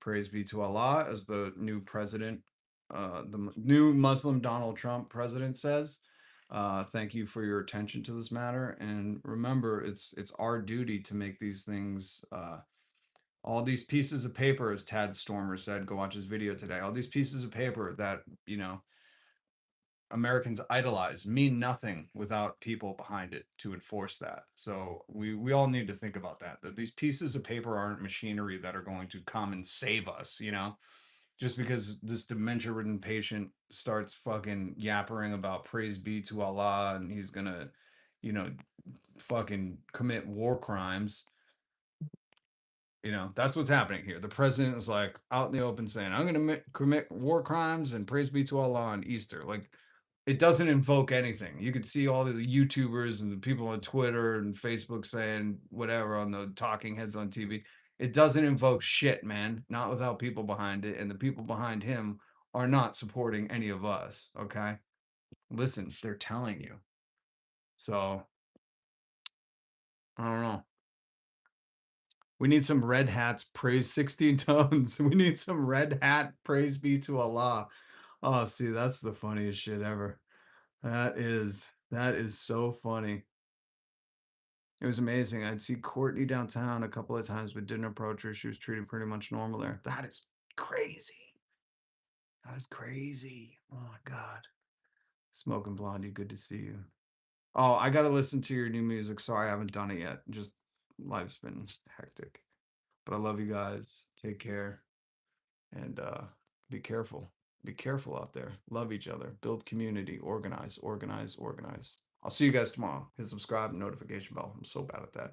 Praise be to Allah, as the new president, new Muslim Donald Trump president says. Thank you for your attention to this matter, and remember, it's our duty to make these things. All these pieces of paper, as Tad Stormer said, go watch his video today. All these pieces of paper that Americans idolize mean nothing without people behind it to enforce that. So we all need to think about that these pieces of paper aren't machinery that are going to come and save us, just because this dementia-ridden patient starts fucking yappering about praise be to Allah and he's gonna, fucking commit war crimes. That's what's happening here. The president is like out in the open saying, I'm going to commit war crimes and praise be to Allah on Easter. Like, it doesn't invoke anything. You could see all the YouTubers and the people on Twitter and Facebook saying whatever on the talking heads on TV. It doesn't invoke shit, man. Not without people behind it. And the people behind him are not supporting any of us. Okay. Listen, they're telling you. So, I don't know. We need some red hats, praise 16 tones. We need some red hat, praise be to Allah. Oh, see, that's the funniest shit ever. That is so funny. It was amazing. I'd see Courtney downtown a couple of times, but didn't approach her. She was treated pretty much normal there. That is crazy. That is crazy. Oh my God. Smoking Blondie, good to see you. Oh, I gotta listen to your new music. Sorry, I haven't done it yet. Just life's been hectic. But I love you guys. Take care. And be careful. Be careful out there. Love each other. Build community. Organize, organize, organize. I'll see you guys tomorrow. Hit subscribe and notification bell. I'm so bad at that.